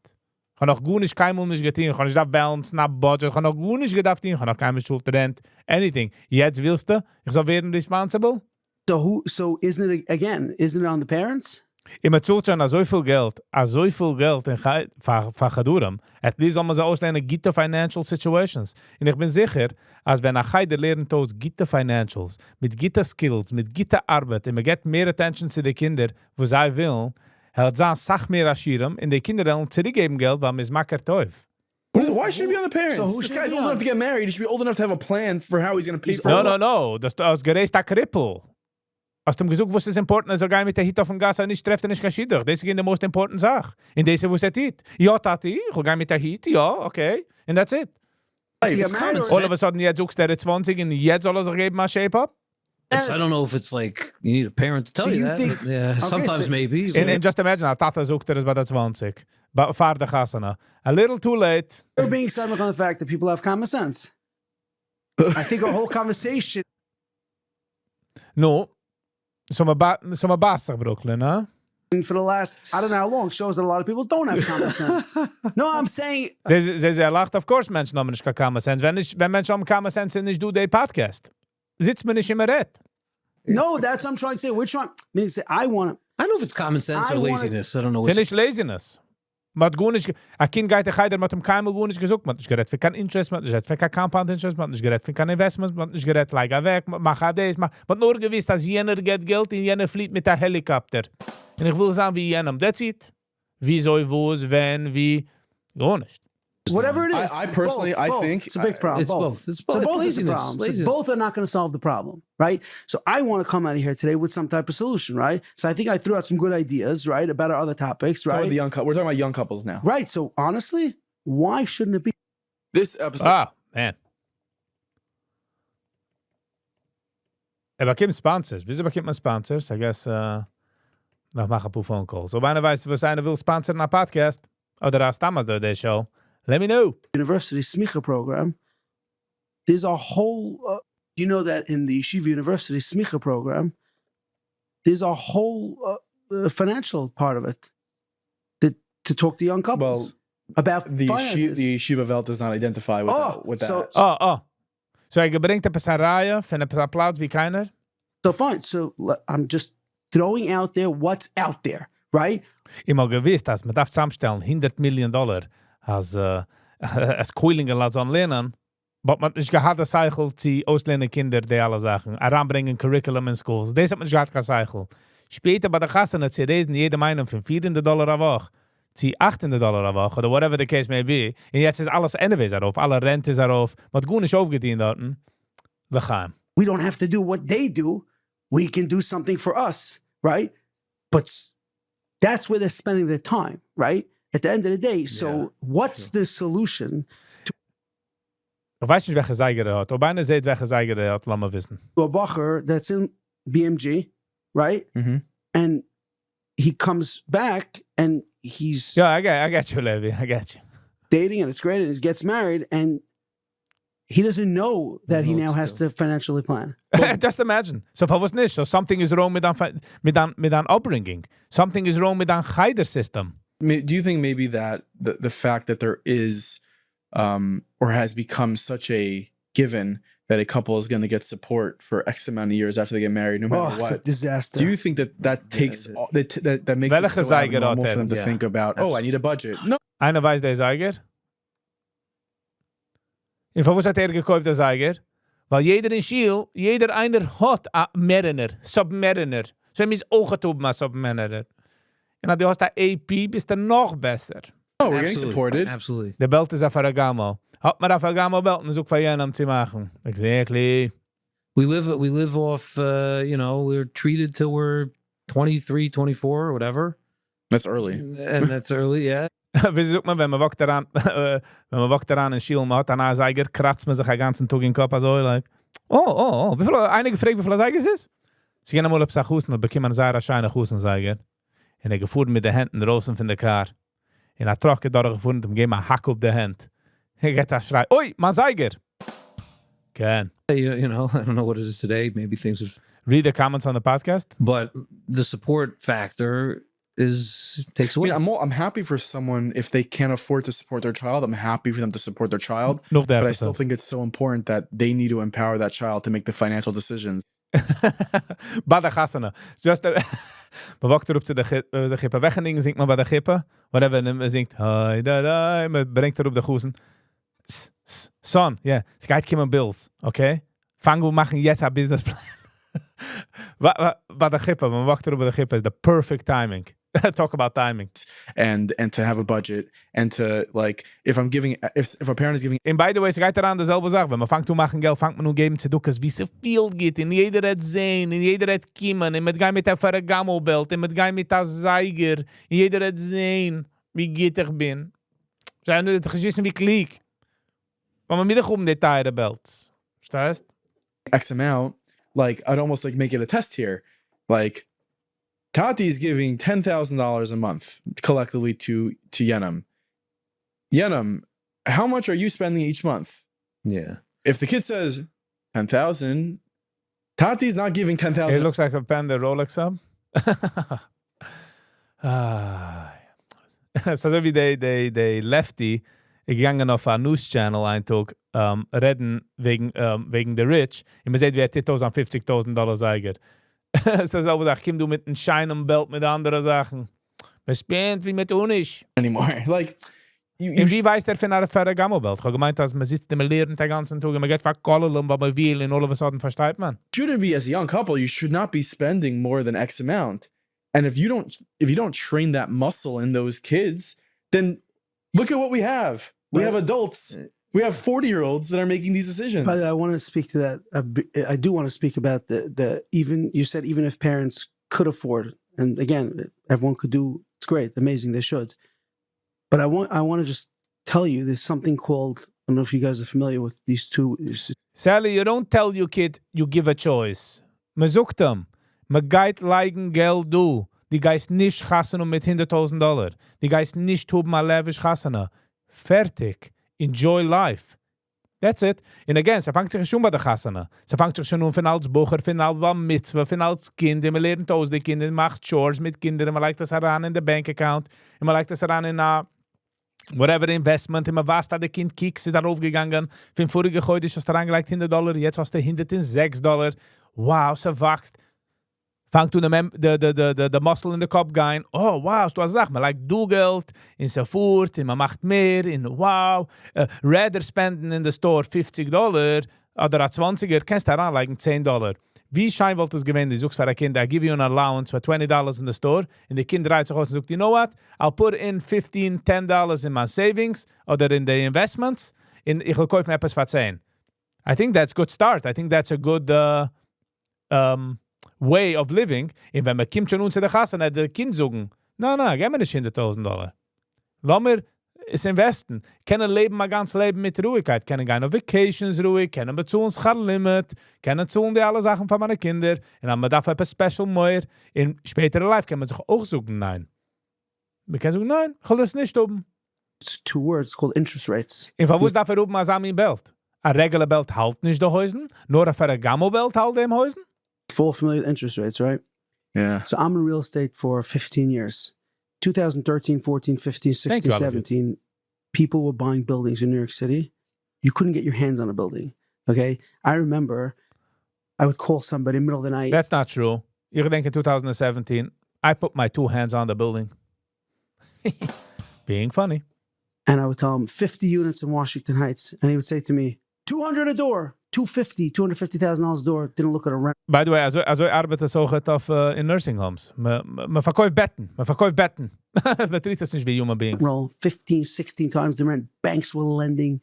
Ich habe noch gut nicht keinmal nicht getan, ich habe nicht balance, nach budget, ich habe noch gut nicht gedacht, ich habe noch keine Schuld rent, anything. Jetzt willst du, ich soll werden responsible? So isn't it on the parents? Immer zult schon so viel Geld in Fachaduram, at least soll man sie auslernen, gute financial situations. Und ich bin sicher, als wenn ein Heider lernt aus gute financials, mit gute skills, mit gute Arbeit, und man get mehr attention zu den Kindern, wo sie will, hält sie Sach mehr aschieren, und die Kinder dann zurückgeben Geld, weil man es macht teuf. Why should it be on the parents? So who This should guy's be old on? enough to get married. He should be old enough to have a plan for how he's going to pay for it. No. Das ist gerecht a Krippel. Hast du ihm gesagt, was ist important, also geh mit der Hit auf dem Gas, nicht trefft, nicht kaschiedig. Das ist die most important Sache. In dieser, wo es Hit. Ja, Tati, ich will gehen mit der Hit, ja, okay. And that's it. It's common All of a sudden, jetzt suchst du 20 und jetzt soll er sich geben, mal Shape up? Yes, I don't know if it's like you need a parent to tell So you you that. think- Yeah, Okay, sometimes so- maybe. And just imagine, a Tata sucht er es bei der 20. Fahr der Gassana. A little too late. You're being silent on the fact that people have common sense. I think our whole conversation. No. So my Basser, Brooklyn, huh? For the last, I don't know how long, shows that a lot of people don't have common sense. No, I'm saying, Sie lacht, of course, Menschen haben nicht gar Common Sense. Wenn Menschen haben Common Sense, sind nicht du der Podcast. Sitzt mir nicht immer red. no, that's what I'm trying to say. We're trying, I mean, say, I want to, I don't know if it's common sense I or wanna- laziness. I don't know. Sie Which, nicht laziness. Man hat gut nicht, ein Kind geht der Heider, man hat ihm keinmal gut nicht gesucht, man hat nicht gerät für kein Interest, man hat nicht gerät für kein Compound Interest, man hat nicht gerät für kein Investment, man hat nicht gerät, like weg, mach das, man hat nur gewiss, dass jener geht Geld und jener fliegt mit der Helikopter. Und ich will sagen, wie jenem, that's it. Wie soll, wo, wenn, wie, gar nicht. whatever it is. I personally, both. think it's a big problem. it's both. It's both. So both is a Laziness. problem. So Laziness. both are not going to solve the problem, right? So I want to come out of here today with some type of solution, right? So I think I threw out some good ideas, right, about our other topics, We're right? talking about young couples now. Right. So honestly, why shouldn't it be? This episode. Ah, man. Bekommt Sponsors. Wieso bekommt man Sponsors? I guess, noch machen ein paar Phone Calls. Ob einer weiß, was einer will sponsoren einen Podcast, oder als damals der Show, let me know. University Smicha program, there's a whole, you know that in the Yeshiva University Smicha program, there's a whole financial part of it to talk to young couples about The finances. yeshiva Welt does not identify with that. So er bringt ein paar Reihe von ein paar Platz wie keiner. So fine. So I'm just throwing out there what's out there, right? Immer gewiss, dass man darf zusammenstellen $100 million als Koilingen lassen lernen, aber man hat nicht gehabt, das Cycle zu auslernen Kinder, die alle Sachen, heranbringen Curriculum in Schools. Das hat man nicht gehabt, das Cycle. Später bei der Kasse, sie reisen jede Meinung von $400 a Woche zu $800 a Woche, oder whatever the case may be. Und jetzt ist alles anyways darauf, alle Rente ist darauf, man hat gut nicht aufgedient dort. Wir gehen. We don't have to do what they do. We can do something for us, right? But that's where they're spending their time, right? At the end of the day. So what's the solution Ich weiß nicht, welche Seige er hat. Ob einer sieht, welche Seige er hat, lass mal wissen. to a bacher that's in BMG, right? Mhm. And he comes back and he's Ja, I got you, Levi, I got you. dating and it's great and he gets married and he doesn't know that he now has to financially plan. Just imagine. So was nicht. So something is wrong mit an upbringing. Something is wrong mit an Heider system. Do you think maybe that the fact that there is or has become such a given that a couple is going to get support for X amount of years after they get married, no matter Oh, it's a what. disaster. Do you think that takes that makes it Welke so zeiger abnormal had for them to Yeah. think about? Oh, I need a budget. No, Einer weiß der Zeiger. In was hat gekauft der Zeiger? Weil jeder in Schiel, jeder einer hat a Mariner, Submariner. So ihm ist auch getubt mal Submariner. Und wenn du hast der AP, bist du noch besser. no, we're getting supported. Absolutely. Der Belt ist auf der Gamo. Hat mir auf der Gamo Belt und sucht für jeden zu machen. Exactly. We live off, we're treated till we're 23, 24 or whatever. That's early. And that's early, yeah. Wie sucht man, wenn man wacht daran in Schiel, man hat einen Zeiger, kratzt man sich den ganzen Tag in den Kopf, also, like, wie viel, einige fragen, wie viel Zeiger es ist? Sie gehen einmal auf sich Husten und bekommen einen sehr scheinen Hustenzeiger. Und gefahren mit den Händen draußen von der Kar. Und trocken durchgefahren und geben einen Hack auf die Hand. Geht da schreit, oi, mein Zeiger! Can. I don't know what it is today. Maybe things have, Read the comments on the podcast. but the support factor takes I away. mean, I'm happy for someone if they can't afford to support their child. I'm happy for them to support their child. Nog der But I still think it's so important that they need to empower that child to make the financial decisions. Bei der Gassene. Just man wacht erop zu der Gippe weggeningen, zingt man bei der Gippe. Whatever, und man singt, hi, da, da, man brengt erop de Gusen. Son, yeah, es geht kommen Bills, okay? Fangen wir machen jetzt ein Businessplan. Bei der Gippe, man wacht erop bei der Gippe, is the perfect timing. Talk about timing. And to have a budget and to like if a parent is giving In by the way, es geht daran dezelfde Sache. Wenn man fängt zu machen Geld, fängt man nur geben zu ducken, wie so viel geht. Und jeder hat sehen, und jeder hat kommen, und mit gehen mit der Ferragamo-Belt, und mit gehen mit der Zeiger, und jeder hat sehen, wie geht ich bin. Zijn nu het geschissen wie kliek. Maar man middag die tijden belts. Verstehst? X amount, like I'd almost like make it a test here. Like Tati is giving $10,000 a month collectively to Yenam. Yenam, how much are you spending each month? Yeah. If the kid says 10,000, Tati's not giving It 10,000. looks like a Panda Rolex up. So wie de Lefty gegangen auf a News Channel eintog reden wegen der Rich. Und man sieht, wer $50,000 Eiger. So so gesagt, Kim, du mit einem scheinen Belt mit anderen Sachen. Man spielt wie mit uns. Anymore. Like you Und wie weiß der von einer Ferragamo-Belt? Ich habe gemeint, dass man sitzt und man lernt den ganzen Tag und man geht verkollen, was man will und all of a sudden versteht man. shouldn't be, as a young couple, you should not be spending more than X amount. And if you don't train that muscle in those kids, then look at what we have. We have adults. We have 40-year-olds that are making these decisions. But I want to speak to that. I do want to speak about the even you said even if parents could afford, and again, everyone could do. It's great, amazing. They should. But I want to just tell you there's something called. I don't know if you guys are familiar with these two. Sally, you don't tell your kid, you give a choice. Man sucht ihm. Man geht leigen Geld du. Die geist nicht chassen mit $100,000. Die geist nicht tuben a lavish chassene. Fertig. Enjoy life. That's it. Und again, ze fangt sich schon bei der chassene. Ze fangt sich schon von als Bucher, von als Mitzvah, von als Kind. Man lernt aus die Kinder, macht Chores mit Kindern. Man legt das heran in der Bankaccount. Und man legt das heran in whatever investment. Und man weiß, dass der Kind Kicks ist darauf gegangen. Von vorige heute ist das da reingelegt $100. Jetzt hast du $106. Wow, so wächst. Fangt du de muscle in de kop gaan. Oh, wow, du hast gesagt, man like du Geld in so fort, und man macht mehr, in wow. Rather spenden in the store $50 oder a 20er, kannst du daran like $10. Wie schein wollt es gewinnen? Du suchst für ein Kind, I give you an allowance for $20 in the store, und die Kind reiht sich aus und sagt, you know what? I'll put in $10 in my savings oder in the investments, und ich will kaufen etwas für 10. I think that's a good start. I think that's a good way of living. Und wenn man kommt schon uns in der Kasse, dann der Kind sagen, na, geben wir nicht $100,000. Lass mir es investen. Können leben mein ganzes Leben mit Ruhigkeit. Können gehen auf Vacations ruhig, können bezahlen das Limit, können zahlen die alle Sachen von meinen Kindern. Und dann man darf etwas special mehr. In späterer Life kann man sich auch sagen, nein. Man kann sagen, nein, ich will das nicht oben. It's two words called interest rates. Und von wo darf oben als ein Belt? Ein regular Belt halt nicht die Häusen, nur ein Ferragamo-Belt halt dem Häusen. Full familiar with interest rates, right? Yeah. So I'm in real estate for 15 years. 2013, 14, 15, 16, you, 17, people were buying buildings in New York City. You couldn't get your hands on a building. Okay, I remember I would call somebody in the middle of the night. That's not true. You think in 2017, I put my 2 hands on the building. Being funny. And I would tell him 50 units in Washington Heights. And he would say to me, 200 a door, $250,000 a door. Didn't look at a rent. By the way, also arbeite so gut auf in nursing homes. Man verkauft Betten. Man verkauft Betten. Man treat das nicht wie human beings. Roll 15, 16 times the rent. Banks were lending.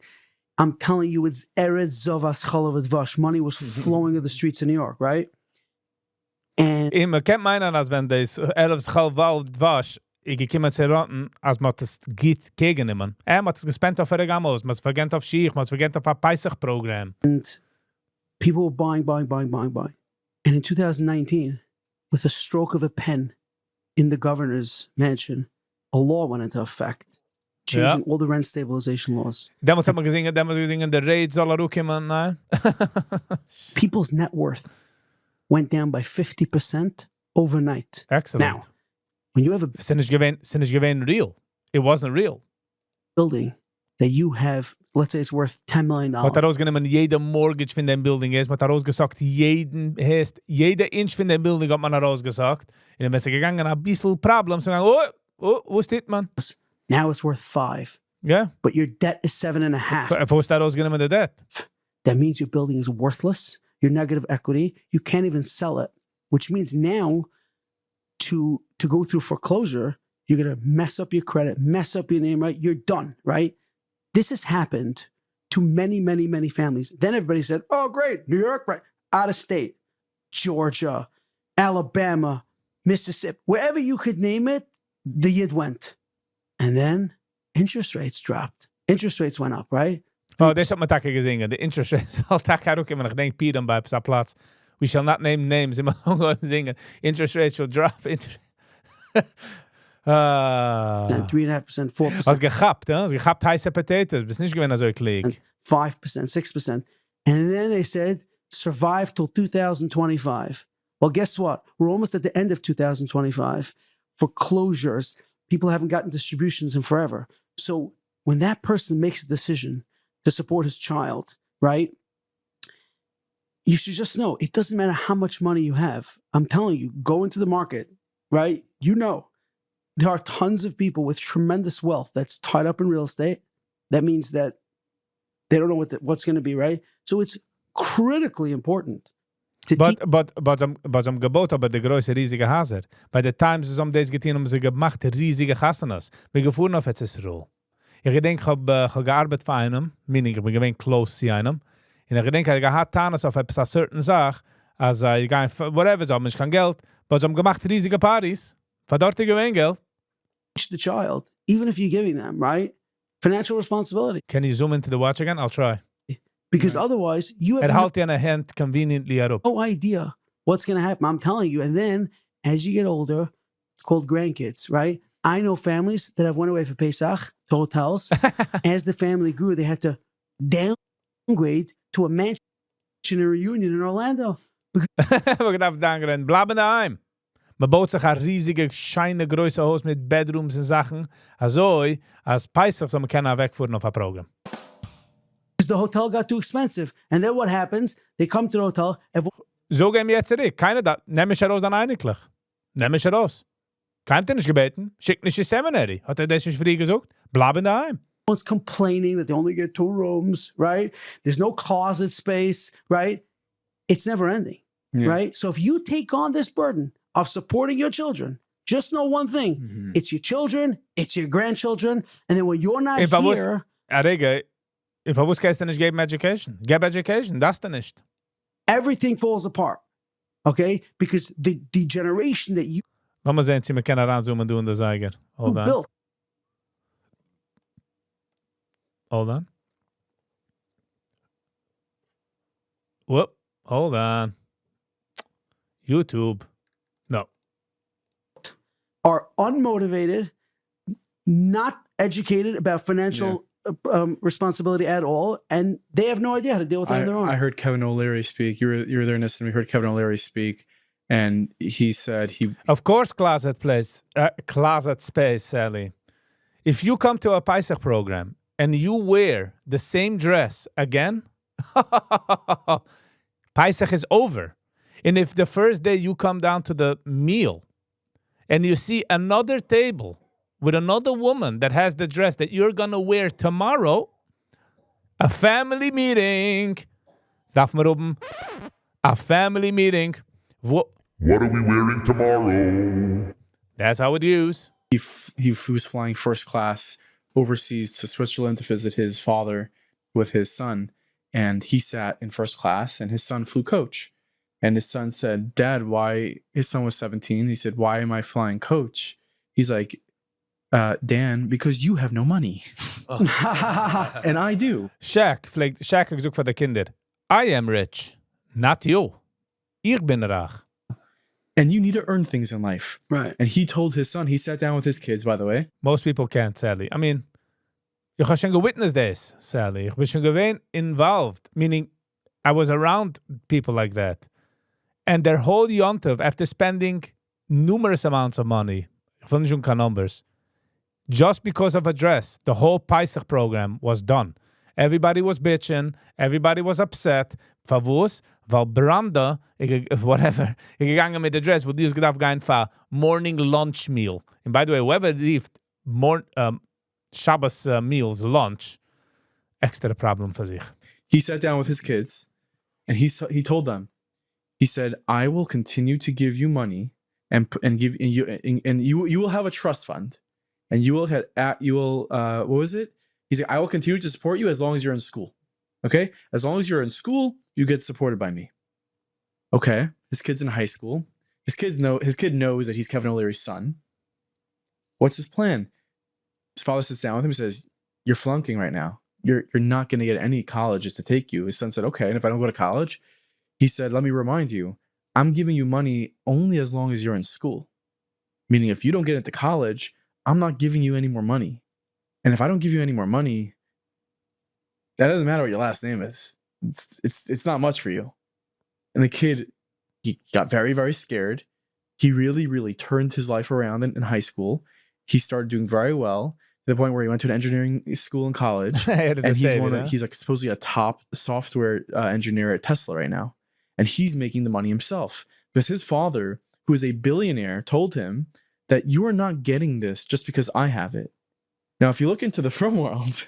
I'm telling you, it's Eretz Zovas Chalav Vash. Money was flowing in the streets of New York, right? And Man kennt meinen, als wenn das Elfs Chalwald wasch, ich gekommen zu raten, als man das geht gegennehmen. Man hat es gespent auf ihre Gamos, man hat es vergessen auf Schiech, man hat es vergessen auf ein Peisach-Programm. people were buying. And in 2019, with a stroke of a pen in the governor's mansion, a law went into effect, changing all the rent stabilization laws. Damals hat man gesehen, der Rate soll auch kommen, nein? People's net worth went down by 50% overnight. Excellent. Now, when you have a Sind nicht gewähnt real. It wasn't real. building that you have, let's say it's worth $10 million. Man hat rausgenommen, jeder Mortgage von dem Building ist. Man hat rausgesagt, jeder Inch von dem Building hat man rausgesagt. Und dann ist gegangen, ein bisschen Problems. Und gegangen, wo steht man? Now it's worth 5. Ja. But your debt is 7.5. Wo ist da rausgenommen der Debt? That means your building is worthless. You're negative equity. You can't even sell it, which means now to go through foreclosure, you're going to mess up your credit, mess up your name, right? You're done, right? This has happened to many, many, many families. Then everybody said, oh, great, New York, right? Out of state, Georgia, Alabama, Mississippi, wherever you could name it, the Yid went. And then interest rates dropped. Interest rates went up, right? Oh, das hat man takke gesehen. The interest rates all takke ook immer. Ich denke, Pieren bei dieser Platz. We shall not name names. Immer singen. Interest rates will drop. 3.5%, 4%. Als gehabt, hè? Als gehabt heiße Potatoes. Bist nicht gewinn so klick. 5%, 6%. And then they said, survive till 2025. Well, guess what? We're almost at the end of 2025. Foreclosures, people haven't gotten distributions in forever. So when that person makes a decision to support his child, right? You should just know, it doesn't matter how much money you have. I'm telling you, go into the market, right? You know, there are tons of people with tremendous wealth that's tied up in real estate. That means that they don't know what's going to be, right? So it's critically important. But am Gebot aber der große riesige Haser. Bei der Times ist das getan, sie gemacht riesige Hasanas. Wir gefahren auf jetzt Roll. Ich denke, ich habe gearbeitet für einem, meaning ich bin gewinn close zu einem. Und ich denke, ich habe Tanas auf etwas certain Sache, als ich gehe, whatever, so, ich kann Geld, aber sie haben gemacht riesige Partys. Für dort gewinn Geld. Teach the child, even if you're giving them, right? Financial responsibility. Can you zoom into the watch again? I'll try. Because otherwise, you have halt in a hand conveniently up. no idea what's going to happen. I'm telling you. And then as you get older, it's called grandkids, right? I know families that have went away for Pesach to hotels. As the family grew, they had to downgrade to a mansion and a reunion in Orlando. Wir gedacht downgrade. Bleiben daheim. Man baut sich ein riesige, scheine, große Haus mit Bedrooms und Sachen. Also, als Pesach soll man keiner wegfuhren auf ein Programm. Because the hotel got too expensive. And then what happens? They come to the hotel. So gehen wir jetzt zurück. Keiner da. Nehm mich heraus dann eigentlich. Nehm mich heraus. Kein nicht gebeten. Schick nicht ins Seminary. Hat das nicht früh gesagt? Bleiben daheim. Everyone's complaining that they only get 2 rooms, right? There's no closet space, right? It's never ending, right? So if you take on this burden of supporting your children, just know one thing. Mm-hmm. It's your children, it's your grandchildren, and then when you're not here... If I was kannst du nicht geben education. Give education, das denn nicht. Everything falls apart, okay? Because the generation that you Lass mal sehen, Sie können ranzoomen, du und der Zeiger. Hold on. built. Hold on. Whoop. Hold on. YouTube. No. Are unmotivated, not educated about financial responsibility at all, and they have no idea how to deal with it on their own. I heard Kevin O'Leary speak. You were there, Nissan. We heard Kevin O'Leary speak, and he said Of course, closet space, Sally. If you come to a Pesach program and you wear the same dress again, Pesach is over. And if the first day you come down to the meal and you see another table with another woman that has the dress that you're going to wear tomorrow, a family meeting. Darf man oben? A family meeting. What are we wearing tomorrow? That's how it used. He was flying first class overseas to Switzerland to visit his father with his son. And he sat in first class and his son flew coach. And his son said, Dad, why? His son was 17. He said, why am I flying coach? He's like, Dan, because you have no money. And I do. Shaq hat gesagt für die Kinder, I am rich, not you. Ich bin reich. And you need to earn things in life. Right. And he told his son, he sat down with his kids, by the way. Most people can't, sadly. I mean, ich habe schon gewitnessed this, sadly. Ich bin schon gewesen involved, meaning I was around people like that. And their whole yontiv, after spending numerous amounts of money, ich will nicht schon keine numbers, just because of a dress, the whole Pesach program was done. Everybody was bitching. Everybody was upset. Favus, weil Branda, whatever, ich gegangen mit der Dress, wo die ist gedacht gehen für morning lunch meal. And by the way, whoever left Shabbos meals, lunch, extra problem for sich. He sat down with his kids and he told them, he said, I will continue to give you money and you will have a trust fund. And you will what was it? He's like, I will continue to support you as long as you're in school. Okay? As long as you're in school, you get supported by me. Okay. His kid's in high school. His kid knows that he's Kevin O'Leary's son. What's his plan? His father sits down with him and says, you're flunking right now. You're not going to get any colleges to take you. His son said, okay. And if I don't go to college, he said, let me remind you, I'm giving you money only as long as you're in school. Meaning if you don't get into college, I'm not giving you any more money. And if I don't give you any more money, that doesn't matter what your last name is. It's not much for you. And the kid, he got very, very scared. He really, really turned his life around in high school. He started doing very well to the point where he went to an engineering school in college. And he's like supposedly a top software engineer at Tesla right now. And he's making the money himself because his father, who is a billionaire, told him that you are not getting this just because I have it. Now, if you look into the frum world,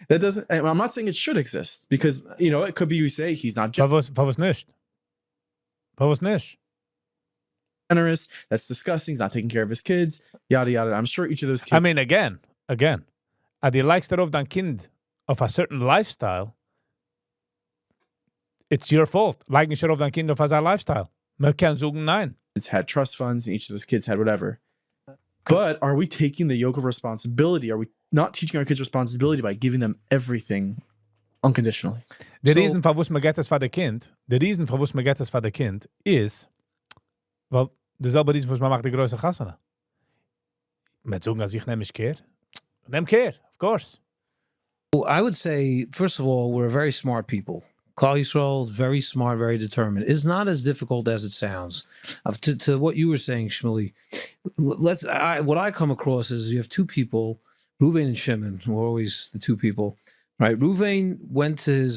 that doesn't, I'm not saying it should exist because, you know, it could be you say he's not Was nicht. generous, that's disgusting, he's not taking care of his kids, yada, yada. I'm sure each of those kids. I mean, again, die likes darauf dein Kind auf a certain lifestyle, it's your fault. Like nicht darauf dein Kind auf a lifestyle. Man kann sagen nein. Had trust funds and each of those kids had whatever. But are we taking the yoke of responsibility? Are we not teaching our kids responsibility by giving them everything unconditionally? The reason for was man get das for the kind is, well, derselbe reason was man macht die große Chasana. Man sagen, als ich nehme care. Nehme care, of course. Well, I would say, first of all, we're very smart people. Klal Yisrael is very smart, very determined. It's not as difficult as it sounds. To what you were saying, Shmuley, what I come across is you have two people, Ruvain and Shimon, who are always the two people, right? Ruvain went to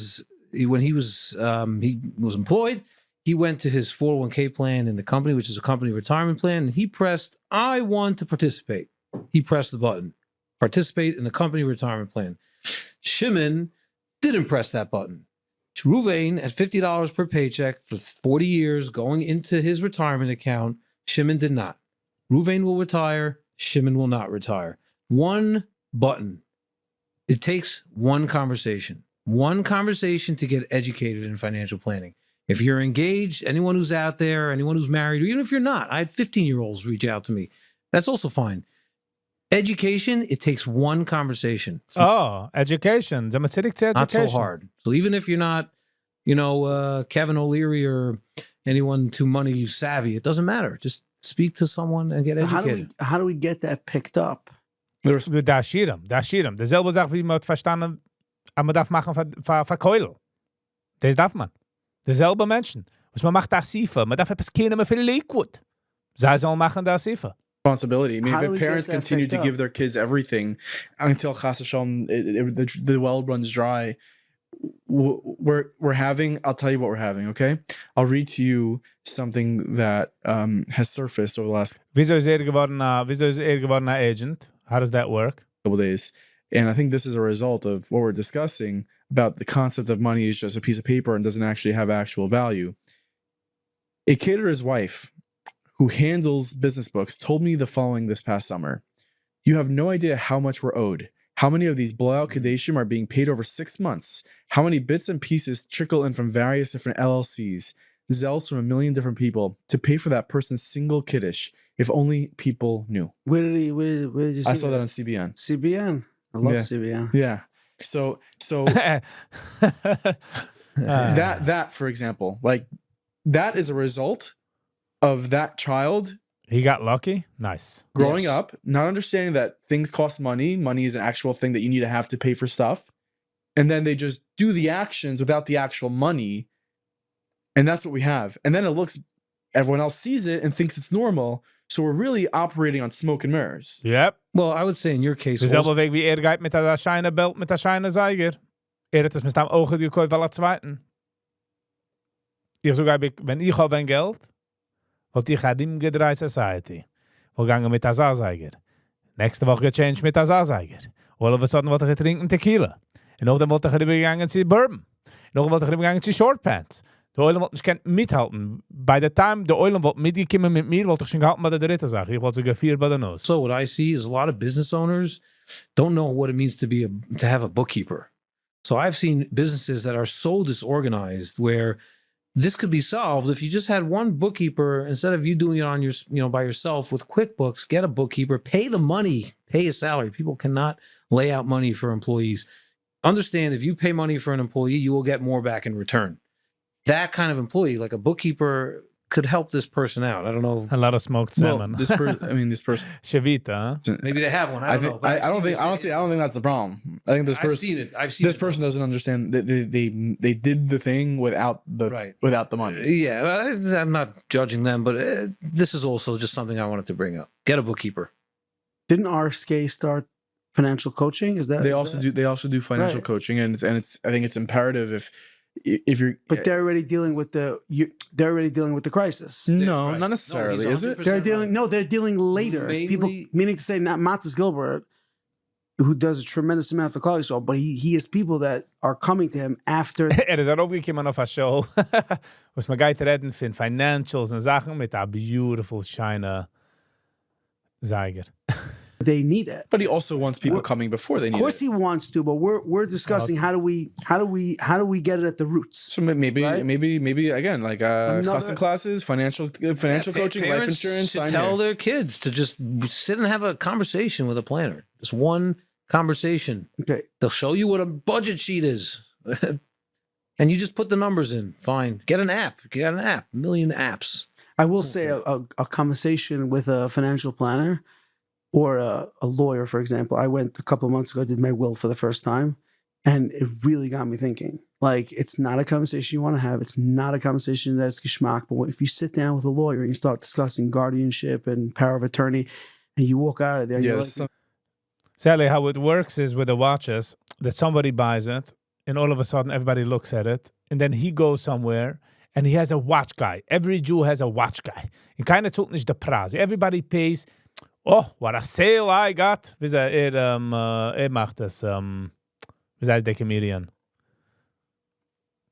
when he was employed, he went to his 401k plan in the company, which is a company retirement plan, and he pressed, I want to participate. He pressed the button, participate in the company retirement plan. Shimon didn't press that button. Ruvain at $50 per paycheck for 40 years going into his retirement account. Shimon did not. Ruvain will retire. Shimon will not retire. One button. It takes one conversation to get educated in financial planning. If you're engaged, anyone who's out there, anyone who's married, or even if you're not, I had 15-year-olds reach out to me. That's also fine. Education, it takes one conversation. Education. Not so hard. So even if you're not, Kevin O'Leary or anyone too money savvy, it doesn't matter. Just speak to someone and get educated. How do we get that picked up? Da Schirm. Derselbe Sache, wie man verstanden, man darf machen für Keul. Das darf man. Derselbe Menschen. Was man macht da Sifa. Man darf etwas kennen für Liquid. Sie sollen machen da Sifa. Responsibility. I mean, if parents continue to give their kids everything until Chas Hashem, the well runs dry, we're having. I'll tell you what we're having. Okay, I'll read to you something that has surfaced over the last Wieso is geworden agent? How does that work? couple days, and I think this is a result of what we're discussing about the concept of money is just a piece of paper and doesn't actually have actual value. A caterer's wife, who handles business books, told me the following this past summer: "You have no idea how much we're owed. How many of these blowout kadeshim are being paid over 6 months? How many bits and pieces trickle in from various different LLCs, zells from a million different people to pay for that person's single kiddush? If only people knew." Where did you see I saw that on CBN. CBN. I love Yeah. CBN. Yeah. So that for example, like that is a result of that child He got lucky? Nice. growing Yes. up, not understanding that things cost money. Money is an actual thing that you need to have to pay for stuff. And then they just do the actions without the actual money. And that's what we have. And then everyone else sees it and thinks it's normal. So we're really operating on smoke and mirrors. Yep. Well, I would say in your case, Dezelfde also, week wie geht mit der scheine Belt, mit der scheine Zeiger. Hat es mit dem Auge gekauft, weil zweiten. Ich sogar, wenn ich habe ein Geld, wollte ich halt im gedreht Society. Wir gingen mit der Zeiger. Nächste Woche change mit der Zeiger. All of a sudden wollte ich trinken Tequila. Und auch dann wollte ich rübergegangen zu Bourbon. Und auch wollte ich rübergegangen zu Short Pants. Der Eulen wollte nicht mithalten. By the time der Eulen wollte mitgekommen mit mir, wollte ich schon gehalten bei der dritte Sache. Ich wollte sogar 4 bei der Nuss. so what I see is a lot of business owners don't know what it means to have a bookkeeper. So I've seen businesses that are so disorganized where this could be solved if you just had one bookkeeper instead of you doing it on your, by yourself with QuickBooks. Get a bookkeeper, pay the money, pay a salary. People cannot lay out money for employees. Understand if you pay money for an employee, you will get more back in return. That kind of employee, like a bookkeeper, could help this person out. I don't know. A lot of smoked salmon. Well, this person. Shavita, huh? Maybe they have one. I don't know. But I don't think that's the problem. I think this I've person. seen it. I've seen This it. person doesn't understand that they did the thing without the money. Yeah, well, I'm not judging them, but this is also just something I wanted to bring up. Get a bookkeeper. Didn't RSK start financial coaching? Is that They is also that- do I think it's imperative if you're But they're already dealing with the crisis. no, Right. not necessarily, No, he's is it? 100% They're right. dealing. No, they're dealing later. Mainly- People meaning to say not Matas Gilbert, who does a tremendous amount for quality show, but he has people that are coming to him after. Is er overgekomen auf a show, was man geht reden von Financials und Sachen mit a beautiful, shine Zeiger. They need it. But he also wants people coming before they Of need course, it. he wants to, but we're discussing how do we get it at the roots. So maybe Right? maybe again like Another- custom classes, financial coaching, life Parents insurance. should sign tell here. their kids to just sit and have a conversation with a planner. Just one conversation. Okay, They'll show you what a budget sheet is. And you just put the numbers in. Fine. Get an app. Get an app. A million apps. I will say a conversation with a financial planner or a lawyer, for example. I went a couple of months ago, did my will for the first time, and it really got me thinking. Like, it's not a conversation you want to have. It's not a conversation that's geschmack. But if you sit down with a lawyer and you start discussing guardianship and power of attorney, and you walk out of there, you're like, Sally, how it works is with the watches that somebody buys it, and all of a sudden everybody looks at it, and then he goes somewhere and he has a watch guy. Every Jew has a watch guy. And kind of tut nicht der Preis. Everybody pays. Oh, what a sale I got. Wie sagt macht das? Wie sagt der Comedian?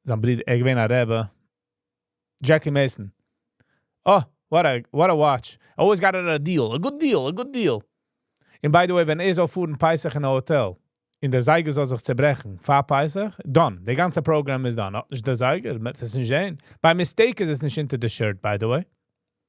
Sein Bruder, ich bin ein Rebbe. Jackie Mason. Oh, what a watch. Always got it at a deal. A good deal. And by the way, wenn so fuhren Peisach in ein Hotel, in der Seige soll sich zerbrechen, fahr Peisach, done. The ganze Programm is done. Nicht der Seige, das ist nicht schön. By mistake is it nicht into the shirt, by the way.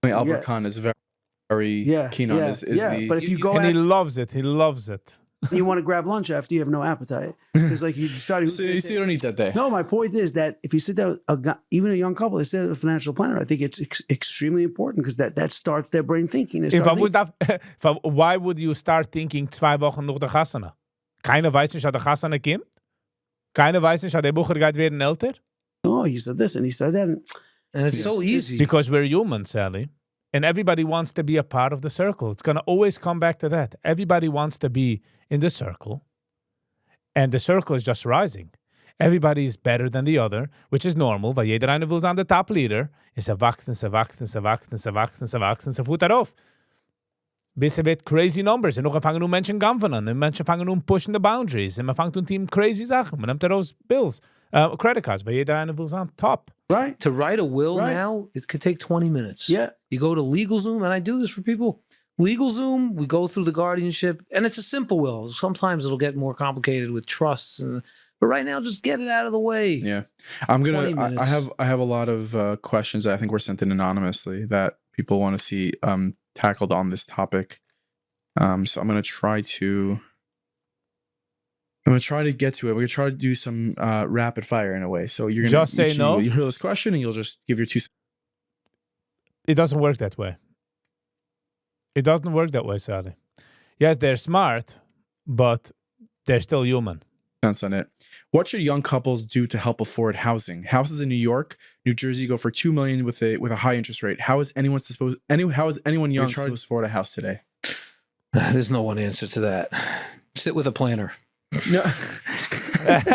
Albert Kahn is very keen on is the But if you go And he out, loves it. He loves it. you want to grab lunch after, you have no appetite. Because like you decided. so you don't eat that day. No, my point is that if you sit down with a guy, even a young couple, they sit with a financial planner, I think it's extremely important because that starts their brain thinking. They start thinking. Why would you start thinking 2 Wochen nach der Chassana? Keiner weiß nicht, dass der Chassana kommt? Keiner weiß nicht, dass der Bucher geht werden älter? Oh, he said this and he said that. And it's so easy. Because we're human, Sally. And everybody wants to be a part of the circle. It's going to always come back to that. Everybody wants to be in the circle. And the circle is just rising. Everybody's better than the other, which is normal, weil jeder eine will sein der Top-Leader. Es wächst, es wächst, es wächst, es wächst, es wächst, es fuhrt darauf. Bis wird crazy numbers. Und noch fangen nun Menschen kämpfen an. Und Menschen fangen nun pushing the boundaries. Und man fängt nun Team crazy Sachen. Man nimmt daraus Bills, Credit Cards, weil jeder eine will sein top. Right. To write a will now, it could take 20 minutes. Yeah. You go to LegalZoom, and I do this for people. LegalZoom, we go through the guardianship, and it's a simple will. Sometimes it'll get more complicated with trusts, but right now, just get it out of the way. Yeah, I'm 20 gonna. minutes. I have a lot of questions that I think were sent in anonymously that people want to see tackled on this topic. So I'm gonna try to get to it. We're gonna try to do some rapid fire in a way. So you're gonna Just say no? You hear this question and you'll just give your 2 cents. It doesn't work that way. It doesn't work that way, Sally. Yes, they're smart, but they're still human. On it. What should young couples do to help afford housing? Houses in New York, New Jersey go for $2 million with a high interest rate. How is anyone young supposed to afford a house today? There's no one answer to that. Sit with a planner. No.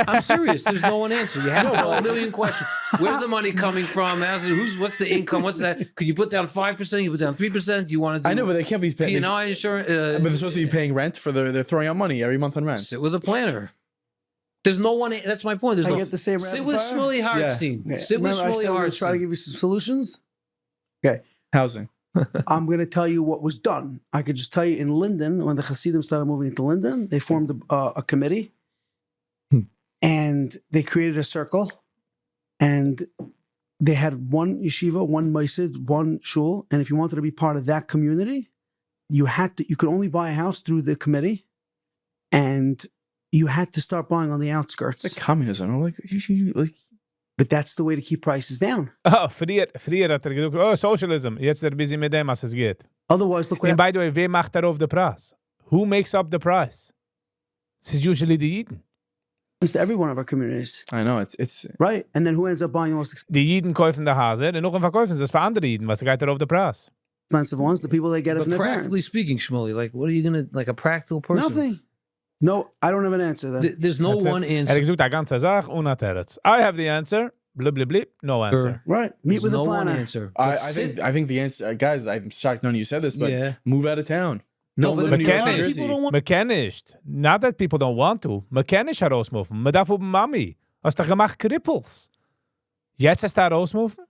I'm serious. There's no one answer. You have to know a million questions. Where's the money coming from? What's the income? What's that? Could you put down 5%? You put down 3%? Do you want to do I know, but they can't be paying. P&I insurance? But they're supposed to be paying rent for they're throwing out money every month on rent. Sit with a planner. There's no one. That's my point. There's I no. get the same Sit rapid with fire? Shmuley Hartstein. Yeah. Sit with Remember I Shmuley said we're gonna try to Hartstein. give you some solutions? Okay. Housing. I'm going to tell you what was done. I could just tell you in Linden, when the Hasidim started moving into Linden, they formed a committee and they created a circle and they had one yeshiva, one maisid, one shul. And if you wanted to be part of that community, you could only buy a house through the committee and you had to start buying on the outskirts. It's like communism. But that's the way to keep prices down. Oh, früher hat gesagt, oh, Socialism. Jetzt er busy mit dem, was es geht. Otherwise, look what And by the way, wer macht darauf the price? Who makes up the price? It's usually the Yidden. happens to every one of our communities. I know, it's Right. And then who ends up buying the most Die Jiden kaufen die Hase und noch ein Verkäufen sie es für andere Jiden, was geht darauf the price? expensive ones? The people that get it But from their practically parents. speaking, Shmuley, like, what are you gonna like a practical person? Nothing. No, I don't have an answer then. There's no That's it. one Er answer. hat gesagt, die ganze Sache und hat er es. I have the answer. Blip, blip, blip. No answer. Right. Meet There's with no a one planner. answer. I But think sit- I think the answer, guys. I'm shocked none of you said this, but Yeah. move out of town. No, Don't but live in New York, McKenna- New Jersey. people don't want. Man kann nicht. Not that people don't want to. Man kann nicht herausmuffen. Man darf oben Mami. Hast du gemacht Krippels. Jetzt ist er rausmuffen?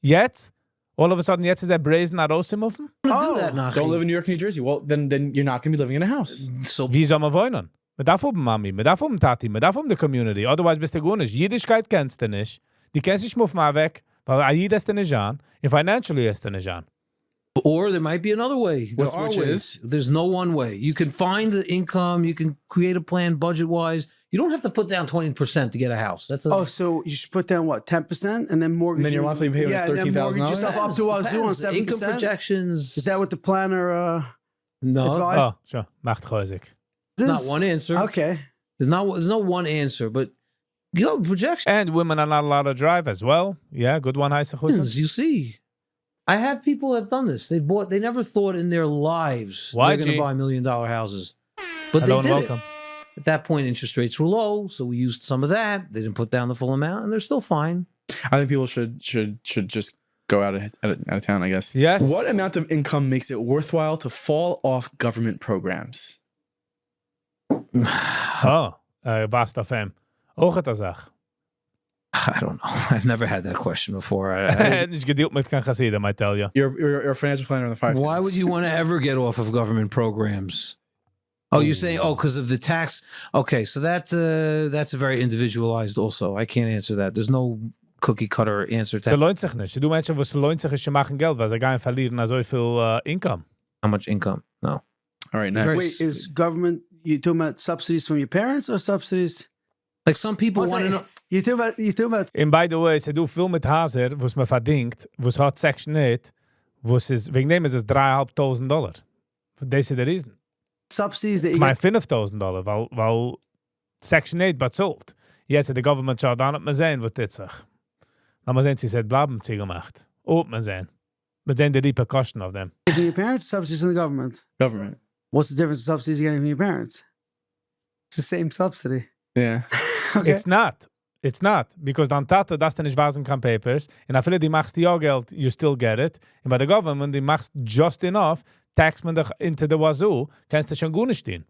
Jetzt? All of a sudden, jetzt ist er brazen herausmuffen? Do that, Nachi. Don't live in New York, New Jersey. Well, then you're not going to be living in a house. So Wie soll man wohnen? Man darf oben Mami, man darf oben Tati, man darf oben die Community. Otherwise bist du gut nicht. Jiddischkeit kennst du nicht. Die kennst du nicht muffen mal weg, weil Aida ist du nicht an und financially ist du nicht an. Or there might be another way. There are Which ways. is? There's no one way. You can find the income. You can create a plan budget-wise. You don't have to put down 20% to get a house. That's a, Oh, so you should put down what, 10%, and then mortgage. And then your monthly payment is and then mortgage $13,000? yourself up to Wazoo on Depends. Income 7%. projections. Is that what the planner no? advised? Oh, schon. Macht häusig. Not one answer. Okay. There's no one answer, but you know, projections. And women are not allowed to drive as well. Yeah, good one, Heise Chusen. You see, I have people that have done this. They never thought in their lives Why, they're going G? to buy $1 million houses, but Hello and they did welcome. it. At that point, interest rates were low, so we used some of that. They didn't put down the full amount, and they're still fine. I think people should just go out of town, I guess. Yes. What amount of income makes it worthwhile to fall off government programs? Oh, was auf ihm. Auch hat er Sache. I don't know. I've never had that question before. Nicht gedealt mit kein Chassidim, I tell you. You're a financial planner in the 5 Why would you want to ever get off of government programs? Oh, you're saying, because of the tax? Okay, so that's a very individualized also. I can't answer that. There's no cookie cutter answer to Es lohnt sich nicht. Du Menschen, wo es lohnt sich, ist, sie machen Geld, weil sie gar nicht verlieren so viel Income. how much income. No. All right, next. Very- Wait, is government, you talking about subsidies from your parents or subsidies? Like some people What's want to that? know. You talking about And by the way, sie du viel mit Haser, wo es mir verdient, wo es hat Section 8, wo es ist, wegen dem ist es $3,500. Das ist der Riesen. subsidies that you Mein get? $5,000, weil Section 8 bezahlt. Jetzt hat der Government schaut an, ob man sehen, was das sagt. Aber man sehen, sie hat bleiben sie gemacht. Ob man sehen. Man sehen die Repercussion of them. From your parents, subsidies from the government. Government. What's the difference in subsidies you're getting from your parents? It's the same subsidy. Yeah. Okay. It's not. It's not. Because dann Tate, das du nicht wasen kann Papers. Und afile die machst die Geld, you still get it. Und bei der Government, die machst just enough, tax man dich into the wazoo, kannst du schon gut nicht stehen.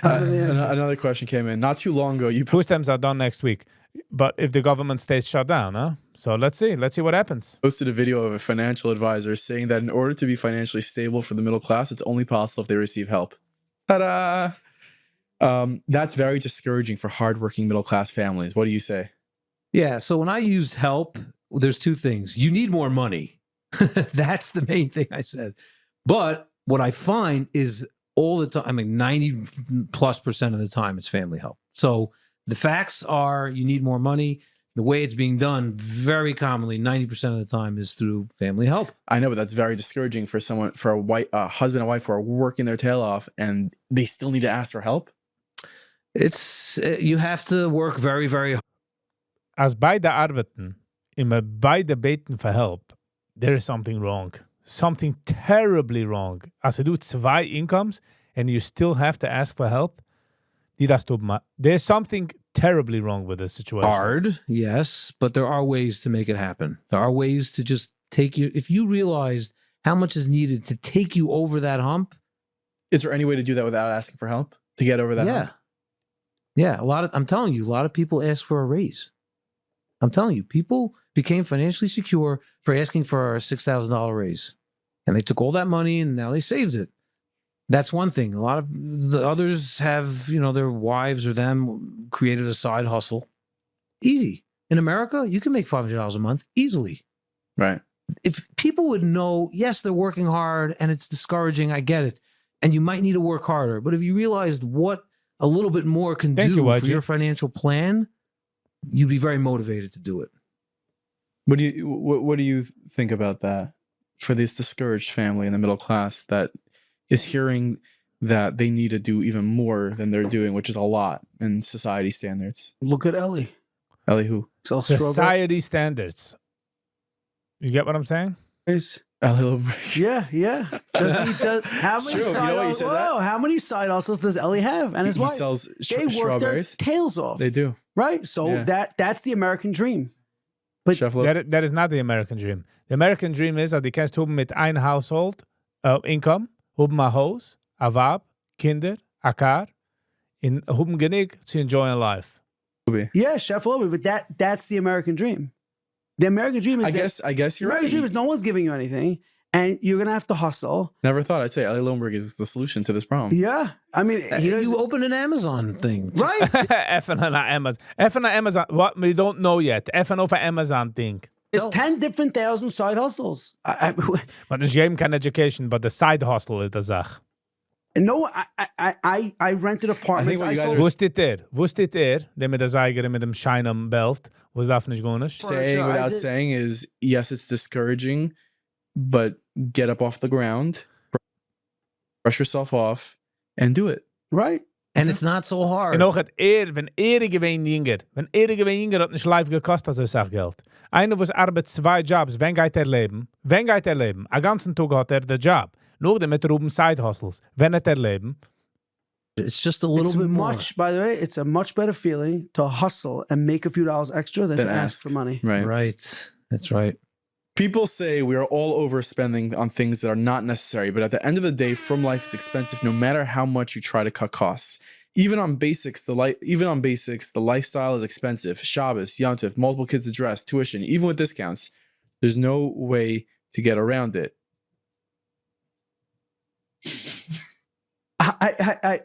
Another question came in not too long ago. You Food stamps are done next week. But if the government stays shut down, huh? So let's see what happens. posted a video of a financial advisor saying that in order to be financially stable for the middle class, it's only possible if they receive help. Ta-da! That's very discouraging for hardworking middle class families. What do you say? Yeah. So when I used help, there's two things. You need more money. That's the main thing I said. But what I find is all the time, I mean, 90+% of the time, it's family help. So the facts are you need more money. The way it's being done very commonly, 90% of the time, is through family help. I know, but that's very discouraging for someone, for a husband and wife who are working their tail off and they still need to ask for help. It's you have to work very, very hard. Als beide arbeiten, immer beide beten for help, there is something wrong. Something terribly wrong. Als du zwei incomes and you still have to ask for help, there's something terribly wrong with this situation. Hard, yes, but there are ways to make it happen. There are ways to just take you. If you realized how much is needed to take you over that hump. Is there any way to do that without asking for help to get over that hump? Yeah, I'm telling you, a lot of people ask for a raise. I'm telling you, people became financially secure for asking for a $6,000 raise. And they took all that money and now they saved it. That's one thing. A lot of the others have, their wives or them created a side hustle. Easy. In America, you can make $500 a month easily. Right. If people would know, yes, they're working hard and it's discouraging, I get it. And you might need to work harder. But if you realized what a little bit more can do for your financial plan, you'd be very motivated to do it. What do you think about that for this discouraged family in the middle class that is hearing that they need to do even more than they're doing, which is a lot in society standards? Look at Ellie. Ellie who? Society standards. You get what I'm saying? Ellie. Yeah. How many side hustles does Ellie have? And his he wife sells they work strawberries. their tails off. They do. Right. So that's the American dream. But that is not the American dream. The American dream is that die kannst haben mit ein Household income, haben a house, a Vab, Kinder, a car, in haben genug to enjoy life. Yeah, Chef Lobby, but that's the American dream. The American dream is I guess you're American right. dream is no one's giving you anything, and you're gonna have to hustle. Never thought I'd say Ellie Lowenberg is the solution to this problem. Yeah, I mean, you open an Amazon thing, right? Even an Amazon. What we don't know yet. Even over Amazon thing. There's 10 different thousand side hustles. But there's game kind education, but the side hustle is the Sach. No, I rented apartments. Wusstet ihr, der mit der Seiger mit dem Schein am Belt, was darf nicht gehen? Saying without saying is, yes, it's discouraging, but get up off the ground, brush yourself off, and do it. Right. And it's not so hard. Und auch wenn gewinnt jünger, hat nicht live gekostet, so Sachgeld. Einer, was arbeitet 2 Jobs, wen geht leben? A ganzen Tag hat den Job. Nur damit oben Side Hustles. Wenn leben. It's just a little bit more. By the way, it's a much better feeling to hustle and make a few dollars extra than to ask for money. Right. That's right. People say we are all overspending on things that are not necessary, but at the end of the day, from life is expensive no matter how much you try to cut costs. Even on basics, the lifestyle is expensive. Shabbos, Yontif, multiple kids to dress, tuition, even with discounts. There's no way to get around it.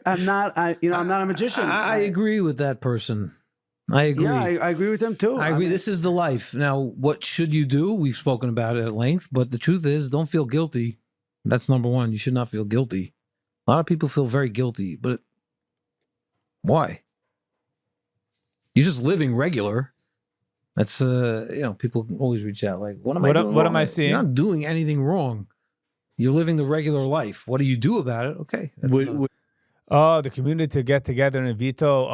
I'm not a magician. I agree with that person. I agree. Yeah, I agree with them too. I agree. This is the life. Now, what should you do? We've spoken about it at length, but the truth is, don't feel guilty. That's number one. You should not feel guilty. A lot of people feel very guilty, but why? You're just living regular. That's people always reach out like, what am I doing? What am I seeing? You're not doing anything wrong. You're living the regular life. What do you do about it? Okay. The community to get together in veto.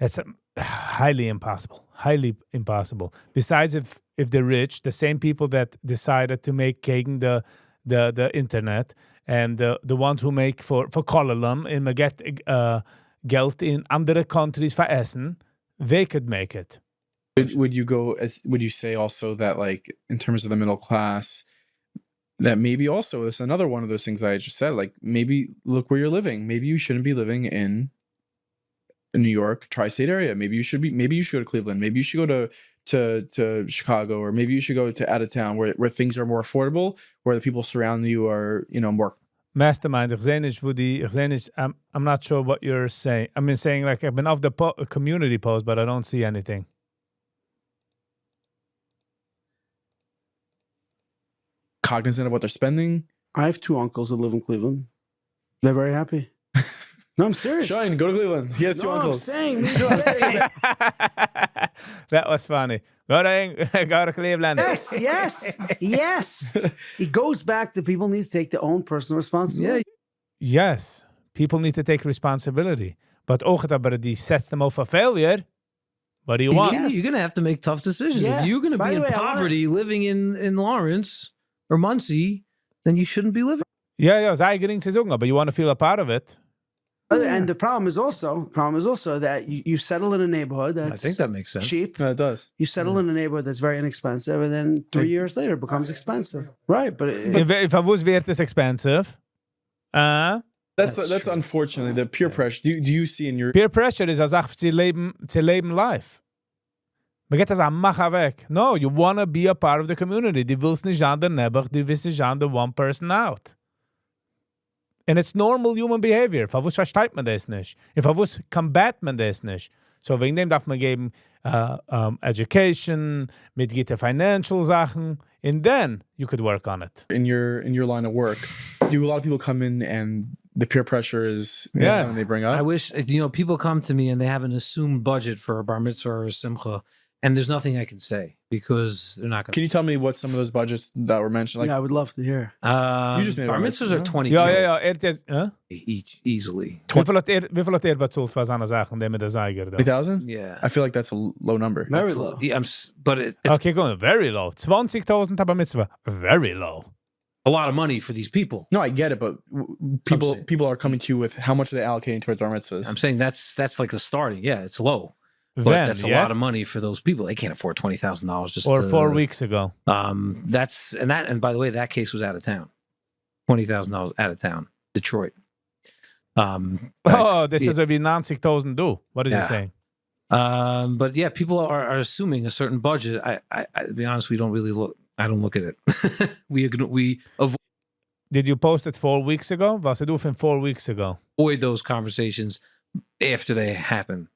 It's highly impossible. Highly impossible. Besides, if they're rich, the same people that decided to make gegen the internet and the ones who make for Kololum and get Geld in andere countries for essen, they could make it. Would you say also that, like, in terms of the middle class, that maybe also this is another one of those things that I just said, like, maybe look where you're living. Maybe you shouldn't be living in New York tri-state area. Maybe you should go to Cleveland. Maybe you should go to Chicago, or maybe you should go to out of town where things are more affordable, where the people surrounding you are, more. Mastermind, I'm not sure what you're saying. I mean, saying like I've been off the community post, but I don't see anything. Cognizant of what they're spending. I have 2 uncles that live in Cleveland. They're very happy. No, I'm serious. Shine, go to Cleveland. He has 2 uncles. I'm saying That was funny. Go to Cleveland. Yes. It goes back to people need to take their own personal responsibility. Yes, people need to take responsibility. But ook dat die sets them up for failure. What do you want? You're going to have to make tough decisions. Yeah. If you're going to be in poverty living in Lawrence or Muncie, then you shouldn't be living. Ja, zij ging te zoeken, but you want to feel a part of it. And the problem is also that you settle in a neighborhood that's I think that makes sense. cheap. No, it does. You settle in a neighborhood that's very inexpensive, and then 3 years later it becomes expensive. Right, but If I was weer is expensive. That's unfortunately the peer pressure. Do you see in your Peer pressure is als echt te leben life. Maar get as a macha weg. No, you want to be a part of the community. Die willst nicht aan de nebber, die willst nicht aan de one person out. And it's normal human behavior. Für was versteht man das nicht? Und für was combat man das nicht? So wegen dem darf man geben education, mit gute financial Sachen, and then you could work on it. in your line of work, do a lot of people come in and the peer pressure is something they bring up? I wish, people come to me and they have an assumed budget for a bar mitzvah or a simcha, and there's nothing I can say because they're not going to. Can you tell me what some of those budgets that were mentioned? Like, yeah, I would love to hear. You just made bar mitzvahs are 20 Ja. Het is, each easily. Hoeveel het bezahlt für seine Sachen, die mit der Zeiger da? 20,000? Yeah. I feel like that's a low number. Very low. Yeah, but it's Okay, go on. Very low. 20,000 aber mitzvah. Very low. a lot of money for these people. No, I get it, but people are coming to you with how much are they allocating towards bar mitzvahs? I'm saying that's like the starting. Yeah, it's low. But Then, that's a lot of money for those people. They can't afford $20,000 just or to, 4 weeks ago. and by the way, that case was out of town. $20,000 out of town, Detroit. This is what we 90,000 do. What is he saying? But yeah, people are assuming a certain budget. I to be honest, we don't really look. I don't look at it. we avoid Did you post it 4 weeks ago? Was het oefening 4 weeks ago? those conversations after they happen.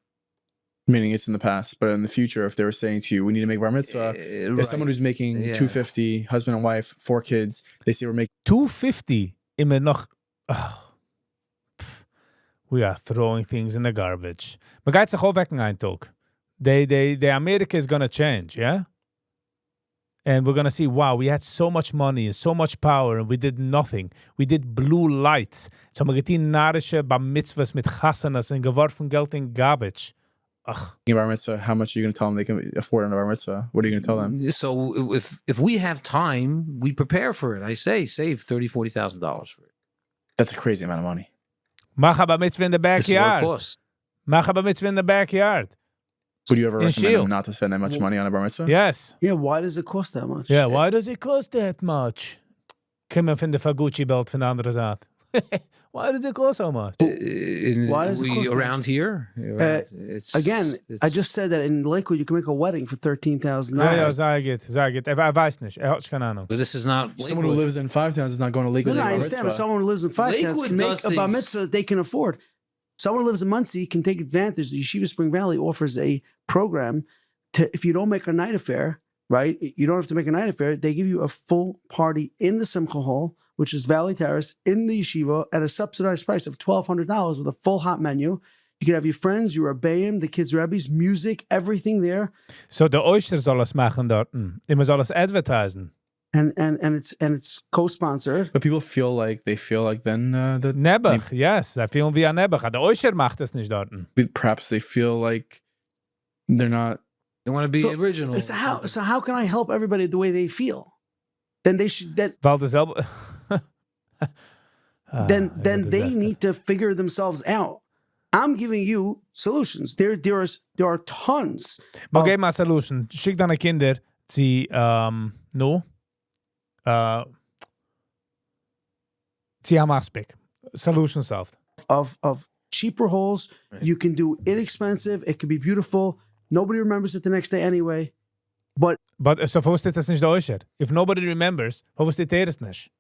Meaning it's in the past, but in the future, if they were saying to you, we need to make bar mitzvah, if someone who's making $250, husband and wife, 4 kids, they say we're making $250. Immer nog. We are throwing things in the garbage. Maar gaat zich ook wekken eindelijk. The America is gonna change, yeah? And we're gonna see, wow, we had so much money and so much power and we did nothing. We did blue lights. So we get narische bar mitzvahs mit chasanas and geworfen Geld in garbage. bar mitzvah. How much are you going to tell them they can afford on a bar mitzvah? What are you going to tell them? So if we have time, we prepare for it. I say save $30,000, $40,000 for it. That's a crazy amount of money. Mach a bar mitzvah in the This is what it backyard. costs. Mach a bar mitzvah in the backyard. Would you ever In recommend Shield. them not to spend that much money on a bar mitzvah? Yes. Yeah, why does it cost that much? Yeah, why does it cost that much? Kommen von der Fagucci-Belt von der anderen Seite. Why does it cost so much? Why does it cost so around much? here? I just said that in Lakewood you can make a wedding for $13,000. Ja, sag it. Er weiß nicht. Hat keine Ahnung. But this is not Someone who lives in 5 towns is not going to Lakewood. No, to I make a bar understand, but mitzvah. someone who lives in 5 towns Lakewood can make does a bar things- mitzvah that they can afford. Someone who lives in Muncie can take advantage. The Yeshiva Spring Valley offers a program to, if you don't make a night affair, right? You don't have to make a night affair. They give you a full party in the Simcha Hall, which is Valley Terrace, in the yeshiva at a subsidized price of $1,200 with a full hot menu. You can have your friends, your Rebbeim, the kids' Rebbe's, music, everything there. So the Oyster soll es machen dort. Immer soll es advertisen. And it's co-sponsored. But people feel like then that Nebuch, yes. Sie fühlen wie ein Nebuch. Der Oyster macht es nicht dort. perhaps they feel like they're not. They want to be original. So how can I help everybody the way they feel? Then they should Weil dezelfde... then they need to figure themselves out. I'm giving you solutions. There are tons. Maar of- geef maar solution. Schick deine Kinder sie sie haben aspect. Solution solved. of cheaper holes. You can do inexpensive. It can be beautiful. Nobody remembers it the next day anyway. But so wo steht das nicht deutscher? If nobody remembers, wo steht das nicht?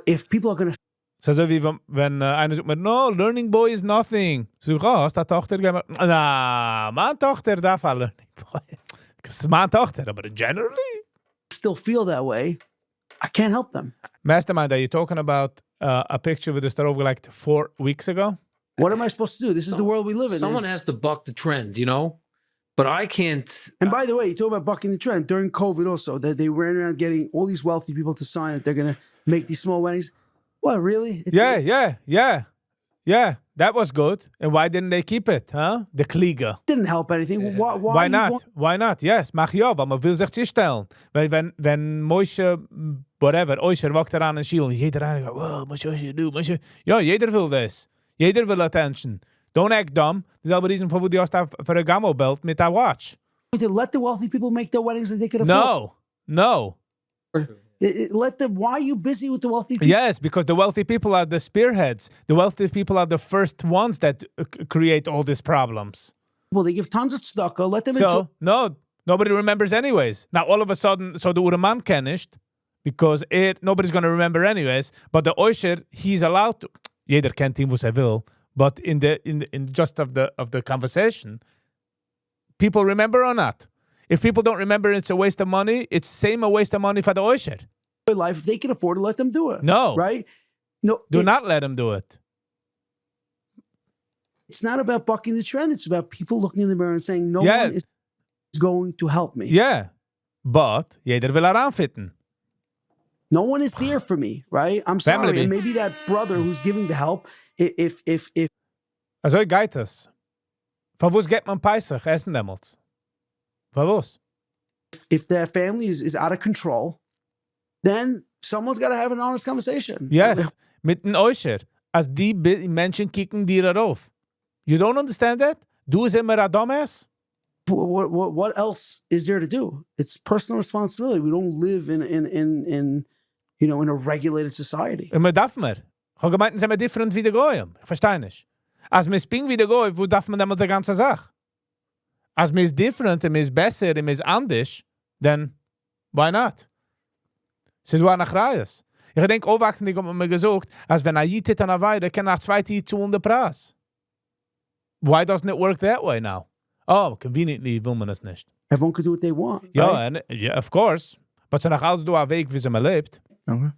If people are going to So wie wenn einer sagt mir, no, learning boy is nothing. So hast die Tochter gemacht. Na, meine Tochter darf ein learning boy. Because meine Tochter, but generally. still feel that way, I can't help them. Mastermind, are you talking about a picture with the store like 4 weeks ago? What am I supposed to do? This is the world we live in. Someone has to buck the trend, you know? But I can't. And by the way, you talk about bucking the trend during COVID also, that they ran around getting all these wealthy people to sign that they're going to make these small weddings. What, really? Yeah. That was good. And why didn't they keep it, huh? The Kliege. Didn't help anything. Why not? Why not? Yes, mach ja, weil man will sich zustellen. Weil wenn Moshe, whatever, Oisher walkt daran in Schiel, jeder sagt, wow, Moshe, du, Moshe. Ja, jeder will das. Jeder will attention. Don't act dumb. Dezelfde reason voor die hast voor een gammo belt met dat watch. To let the wealthy people make their weddings that they could afford. No. Let them. Why are you busy with the wealthy people? Yes, because the wealthy people are the spearheads. The wealthy people are the first ones that create all these problems. Well, they give tons of tzedakah. Let them enjoy. So, no, nobody remembers anyways. Now, all of a sudden, so the Uraman kenisht, because nobody's going to remember anyways, but the Oisher, he's allowed to. Jeder kent him was hij wil, but in just of the conversation, people remember or not? If people don't remember, it's a waste of money. It's same a waste of money for the Oisher. Life, if they can afford to let them do it. No. Right? No. Do not let them do it. It's not about bucking the trend. It's about people looking in the mirror and saying, no Yeah. one is going to help me. Yeah. But jeder will eraan fitten. No one is there for me, right? I'm sorry. Family. And maybe that brother who's giving the help, if Also geht es. Von was geht man Peisach essen damals? Von was? if their family is out of control, then someone's got to have an honest conversation. Yes, mit den Oischer. Als die Menschen kicken dir darauf. You don't understand that? Du ist immer ein Dumbass? What else is there to do? It's personal responsibility. We don't live in a regulated society. Und man darf mehr. Ich habe gemeint, sind wir different wie die Goyim. Ich verstehe nicht. Als wir springen wie die Goyim, wo darf man dann die ganze Sache? Als wir ist different, und wir ist besser, und wir ist anders, then why not? Sie du nach Reis. Ich denke, aufwachsen, die haben mir gesagt, als wenn er jittet an der Weide, kann nach 2 Tiet zu der Preis. Why doesn't it work that way now? Oh, conveniently will man es nicht. Everyone can do what they want. Ja, right? and, yeah, of course. But so nach alles du a Weg, wie sie mal lebt. Okay.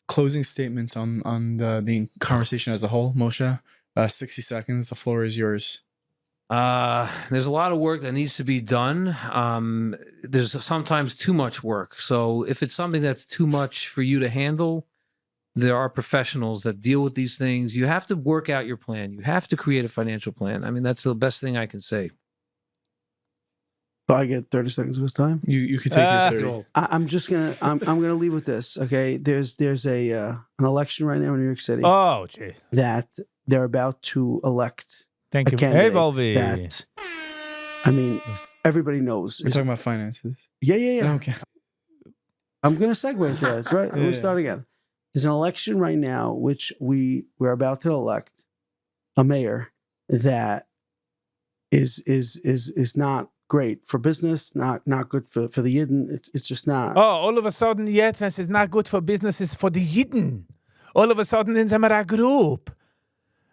Closing statements on the conversation as a whole, Moshe. 60 seconds. The floor is yours. There's a lot of work that needs to be done. There's sometimes too much work. So if it's something that's too much for you to handle, there are professionals that deal with these things. You have to work out your plan. You have to create a financial plan. I mean, that's the best thing I can say. So I get 30 seconds of his time. You could take his 30. I'm just gonna I'm gonna leave with this. Okay, there's a an election right now in New York City Oh, jeez. that they're about to elect Thank a you. Hey, candidate Volvi. that, I mean, everybody knows. We're talking about finances. Yeah. Okay. I'm going to segue into that. That's right. Let me Yeah. start again. There's an election right now, which we're about to elect a mayor that is not great for business, not good for the Yidden. It's just not. Oh, all of a sudden, jetzt, wenn es not good for business, is for the Jiden. All of a sudden, sind wir eine Group.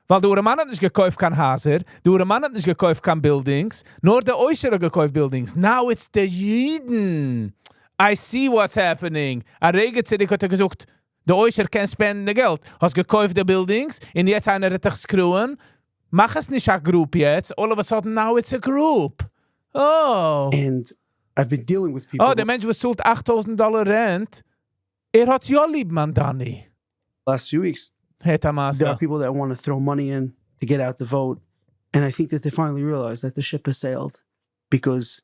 Weil der Uremann hat nicht gekauft kein Haser, der Uremann hat nicht gekauft kein Buildings, nur der Oischer hat gekauft Buildings. Now it's the Jiden. I see what's happening. A Regenzerig hat gesagt, der Oischer kann spenden Geld. Hast gekauft die Buildings, und jetzt einer hat dich screwen. Mach es nicht a Group jetzt. All of a sudden, now it's a group. Oh. And I've been dealing with people. Oh, der Mensch was zahlt $8,000 Rent. Hat ja lieb, man, Danny. Last few weeks, Hey, there Tamasa. are people that want to throw money in to get out the vote. And I think that they finally realize that the ship has sailed because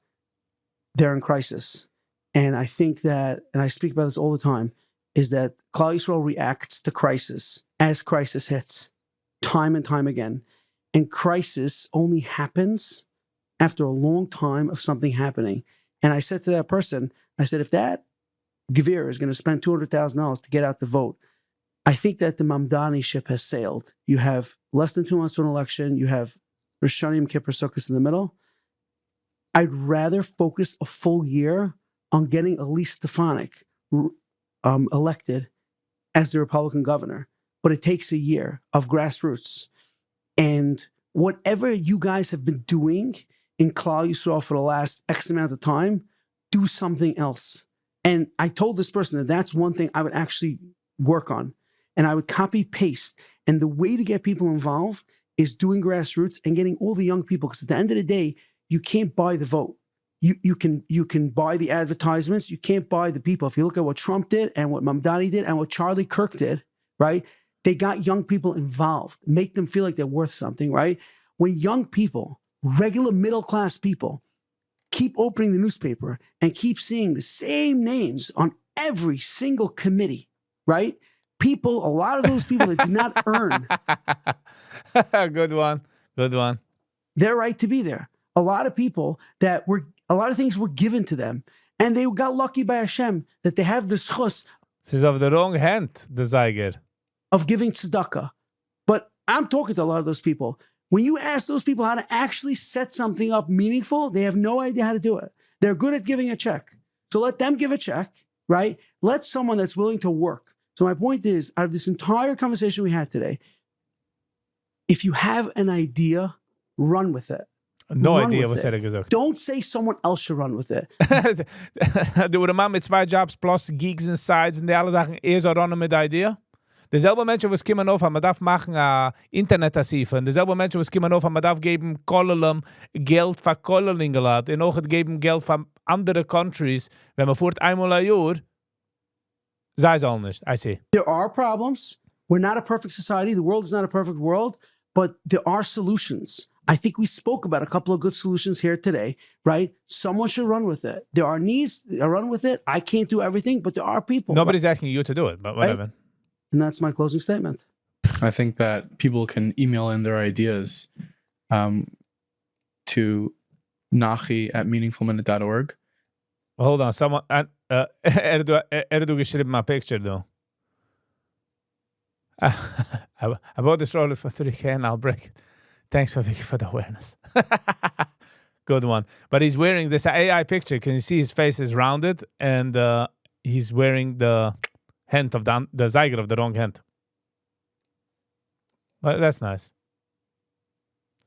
they're in crisis. And I think that, and I speak about this all the time, is that Klal Yisrael reacts to crisis as crisis hits time and time again. And crisis only happens after a long time of something happening. And I said to that person, I said, if that Gvir is going to spend $200,000 to get out the vote, I think that the Mamdani ship has sailed. You have less than 2 months to an election. You have Rosh Hashanah, Yom Kippur, Sukkot in the middle. I'd rather focus a full year on getting Elise Stefanik elected as the Republican governor. But it takes a year of grassroots. And whatever you guys have been doing in Klal Yisrael for the last X amount of time, do something else. And I told this person that that's one thing I would actually work on. And I would copy paste. And the way to get people involved is doing grassroots and getting all the young people. Because at the end of the day, you can't buy the vote. You can buy the advertisements. You can't buy the people. If you look at what Trump did and what Mamdani did and what Charlie Kirk did, right? They got young people involved, make them feel like they're worth something, right? When young people, regular middle-class people, keep opening the newspaper and keep seeing the same names on every single committee, right? People, a lot of those people that did not earn. Good one. Their right to be there. A lot of people a lot of things were given to them. And they got lucky by Hashem that they have the schus. It is of the wrong hand, the Zeiger. Of giving tzedakah. But I'm talking to a lot of those people. When you ask those people how to actually set something up meaningful, they have no idea how to do it. They're good at giving a check. So let them give a check, right? Let someone that's willing to work. So my point is, out of this entire conversation we had today, if you have an idea, run with it. No Run idea with was er gesagt. Don't say someone else should run with it. Du een man met 2 jobs plus geeks en sides en die alle Sachen so runnen mit der Idee. Derselbe Menschen, was kommen auf, man darf machen Internet-Archive. Und derselbe Menschen, was kommen auf, man darf geben Kollelem Geld für Kollelingelat. Und auch geben Geld für andere countries. Wenn man fährt einmal ein Jahr, sei es all nicht. I see. There are problems. We're not a perfect society. The world is not a perfect world. But there are solutions. I think we spoke about a couple of good solutions here today, right? Someone should run with it. There are needs. Run with it. I can't do everything, but there are people. Nobody's asking you to do it, but whatever. Right? And that's my closing statement. I think that people can email in their ideas to nachi@meaningfulminute.org. Hold on, someone du geschrieben a picture though. I bought this roller for 30K and I'll break it. Thanks for Viggy for the awareness. Good one. But he's wearing this AI picture. Can you see his face is rounded and he's wearing the hand of the Zeiger of the wrong hand. But that's nice.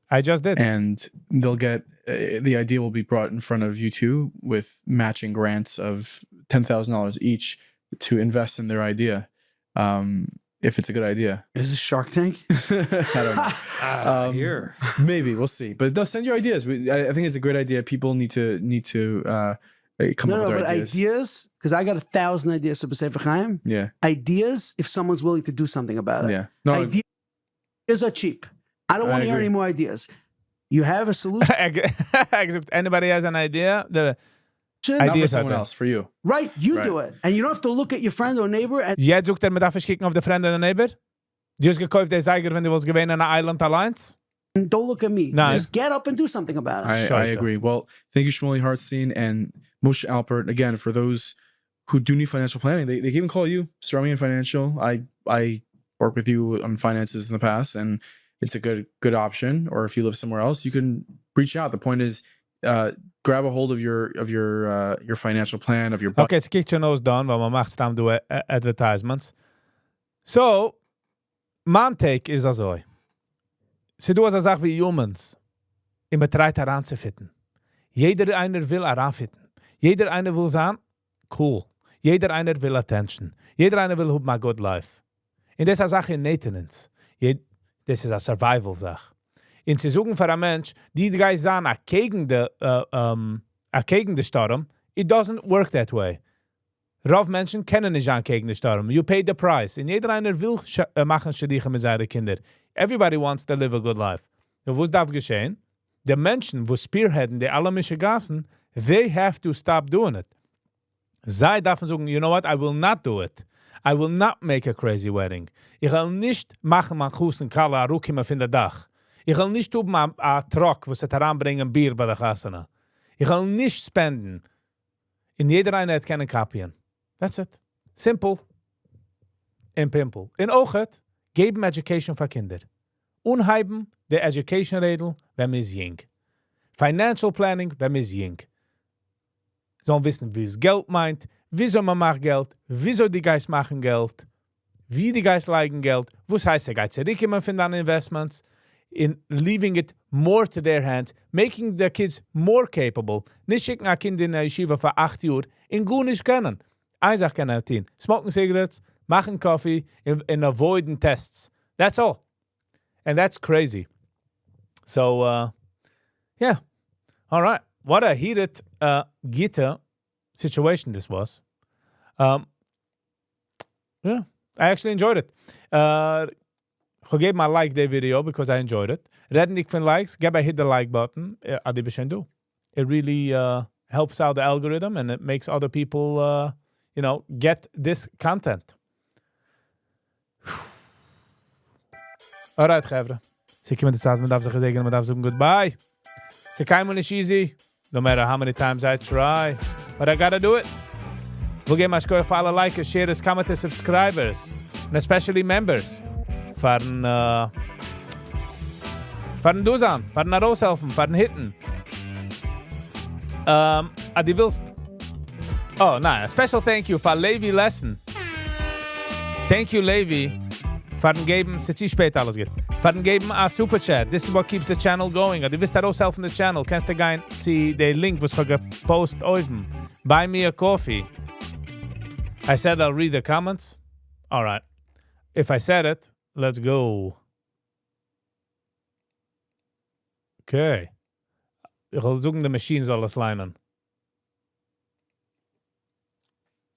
I just did. And they'll get, the idea will be brought in front of you two with matching grants of $10,000 each to invest in their idea. If it's a good idea. Is this Shark Tank? I don't know. Here. Maybe, we'll see. But no, send your ideas. I think it's a great idea. People need to come up with their ideas. Because I got 1,000 ideas for B'Sefer Chaim. Yeah. Ideas if someone's willing to do something about it. Yeah. No, ideas are cheap. I don't want to hear any more ideas. You have a solution. Anybody has an idea? The not for someone else, for you. Right, you do it. And you don't have to look at your friend or neighbor. And Jij zoekt man darf kicken auf der Friend und neighbor? Die hast gekauft der Zeiger, wenn du was gewinnen an Island Alliance? And don't look at me. No. Just get up and do something about it. I agree. Well, thank you, Shmuley Hartstein and Moshe Alpert. Again, for those who do need financial planning, they can even call you, Ceramian Financial. I work with you on finances in the past, and it's a good option. Or if you live somewhere else, you can reach out. The point is, grab a hold of your financial plan, of your budget. Okay, so kick your nose down, weil man macht stam do advertisements. So, my take is also, so du hast eine Sache wie Humans, immer drei heranzufitten. Jeder einer will heranfitten. Jeder einer will sein, cool. Jeder einer will attention. Jeder einer will have a good life. Und das ist eine Sache in maintenance. Das ist eine Survival-Sache. In zu suchen für einen Mensch, die guys sagen, gegen den Sturm, it doesn't work that way. Rauf Menschen kennen nicht gegen den Sturm. You pay the price. Und jeder einer will machen Schädigen mit seinen Kindern. Everybody wants to live a good life. Und was darf geschehen? Die Menschen, die spearheaden, die alle Mische gassen, they have to stop doing it. Zij dürfen sagen, you know what, I will not do it. I will not make a crazy wedding. Ich will nicht machen, man Kuss und Kala, Rukima von der Dach. Ich will nicht tun a Truck, wo sie heranbringen Bier bei der Chassana. Ich will nicht spenden. In jeder Einheit kennen kapien. That's it. Simple. En pimple. In Ochet, geben Education für Kinder. Unheiben der Education Redel, wenn man ist jung. Financial Planning, wenn man ist jung. Sollen wissen, wie es Geld meint, wieso man macht Geld, wieso die Geist machen Geld, wie die Geist leigen Geld, was heißt der Geist zurückkommen von deinen Investments, in leaving it more to their hands, making the kids more capable. Nicht schicken ein Kind in eine Yeshiva für 8 Uhr, in gut nicht können. Eins können tun. Smoking cigarettes, machen Coffee, and avoiding tests. That's all. And that's crazy. So, yeah. All right. What a heated Gita situation this was. Yeah, I actually enjoyed it. I gave my like the video because I enjoyed it. Redden ik van likes, get hit the like button. Adi do. It really helps out the algorithm and it makes other people, get this content. All right, Gevre. Zie je met de staat, met af zeggen, met af zeggen goodbye. Ze kan me niet easy, no matter how many times I try. But I gotta do it. We'll get my score for alle likers, shares, commenters, subscribers, and especially members. Van Duzan, van naar Rooshelfen, van Hitten. Die wilst... Oh, a special thank you for Levi Lesson. Thank you, Levi. Van geben, zit je spät alles geht. Van geben a super chat. This is what keeps the channel going. Die wist daar Rooshelfen in the channel. Kannst du gaan see the link was gepost oven. Buy me a coffee. I said I'll read the comments. All right. If I said it, let's go. Okay. Ich will suchen, the machine soll es leinen.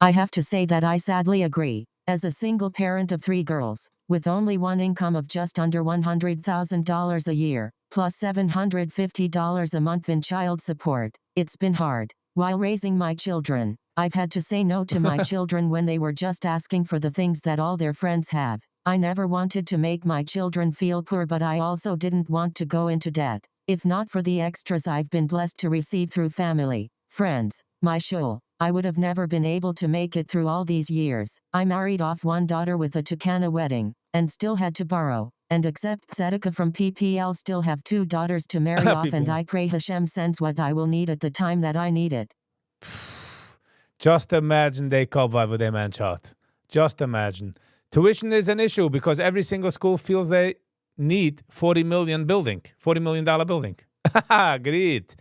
I have to say that I sadly agree. As a single parent of 3 girls, with only one income of just under $100,000 a year, plus $750 a month in child support, it's been hard. While raising my children, I've had to say no to my children when they were just asking for the things that all their friends have. I never wanted to make my children feel poor, but I also didn't want to go into debt. If not for the extras I've been blessed to receive through family, friends, my shul, I would have never been able to make it through all these years. I married off one daughter with a Chicana wedding, and still had to borrow, and except tzedakah from PPL still have 2 daughters to marry off, and I pray Hashem sends what I will need at the time that I need it. Just imagine they come by with their man chart. Just imagine. Tuition is an issue because every single school feels they need $40 million building. Great.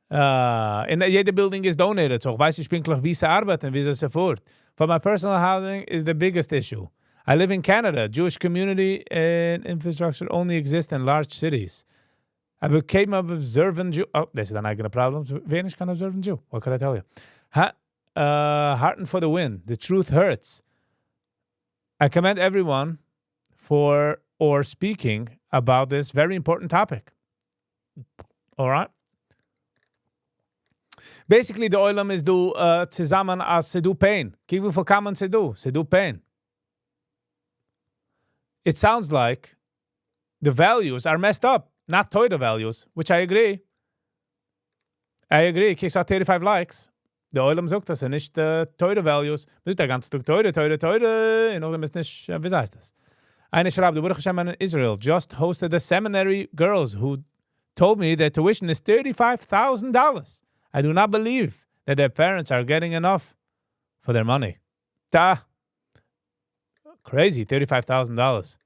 And jede building is donated. So weiß ich pinklich wie sie arbeiten, wie sie sofort. But my personal housing is the biggest issue. I live in Canada. Jewish community and infrastructure only exist in large cities. I became an observant Jew. Oh, this is an eigene problem. Wenig kann observant Jew. What can I tell you? Hearten for the win. The truth hurts. I commend everyone for speaking about this very important topic. All right? Basically, the oilam is do zusammen as se do pain. Kijk hoeveel kamen se do. Se do pain. It sounds like the values are messed up. Not teure values, which I agree. Kijk, so 35 likes. The oilam sagt das, nicht teure values. Man sagt der ganze Tag teure. Und auch ist nicht, wie heißt das? Eine schreibt, the Baruch Hashem in Israel just hosted the seminary girls who told me their tuition is $35,000. I do not believe that their parents are getting enough for their money. Crazy, $35,000.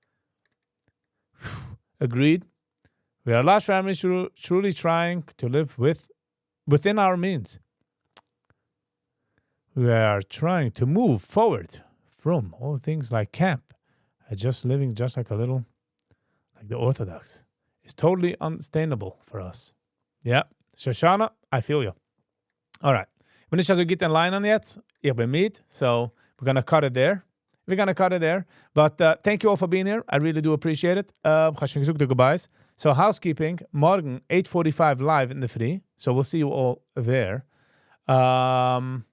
Agreed. We are a large family truly trying to live within our means. We are trying to move forward from all things like camp. Just living just like the Orthodox. It's totally unsustainable for us. Yeah. Shoshana, I feel you. All right. Wenn ich also geht in line on yet, ich bin mit, so we're going to cut it there. But thank you all for being here. I really do appreciate it. Goodbyes. So housekeeping, morgen 8:45 live in the free. So we'll see you all there. Die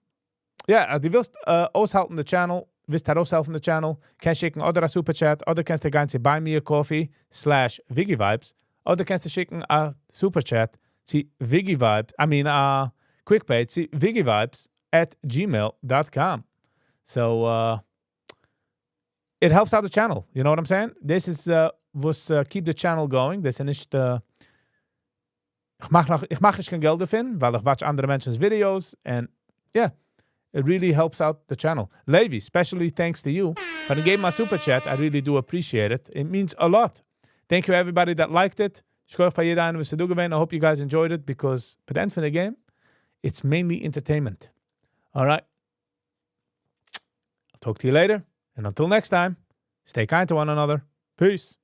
willst aushalten, the channel. willst heraushelfen the channel, kannst schicken oder a Superchat, oder kannst du gehen zu Buy Me a Coffee /Viggy Vibes, oder kannst du schicken a Superchat zu Viggy Vibes, QuickPay zu ViggyVibes@gmail.com. So, it helps out the channel. You know what I'm saying? This is was keep the channel going. Das ist nicht ich mach nicht kein Geld davon, weil ich watch andere Menschen's Videos and yeah, it really helps out the channel. Levi, especially thanks to you. When I gave my super chat, I really do appreciate it. It means a lot. Thank you everybody that liked it. Schkoch für jeder einen, was du gewesen. I hope you guys enjoyed it because by the end of the game, it's mainly entertainment. All right. I'll talk to you later. And until next time, stay kind to one another. Peace.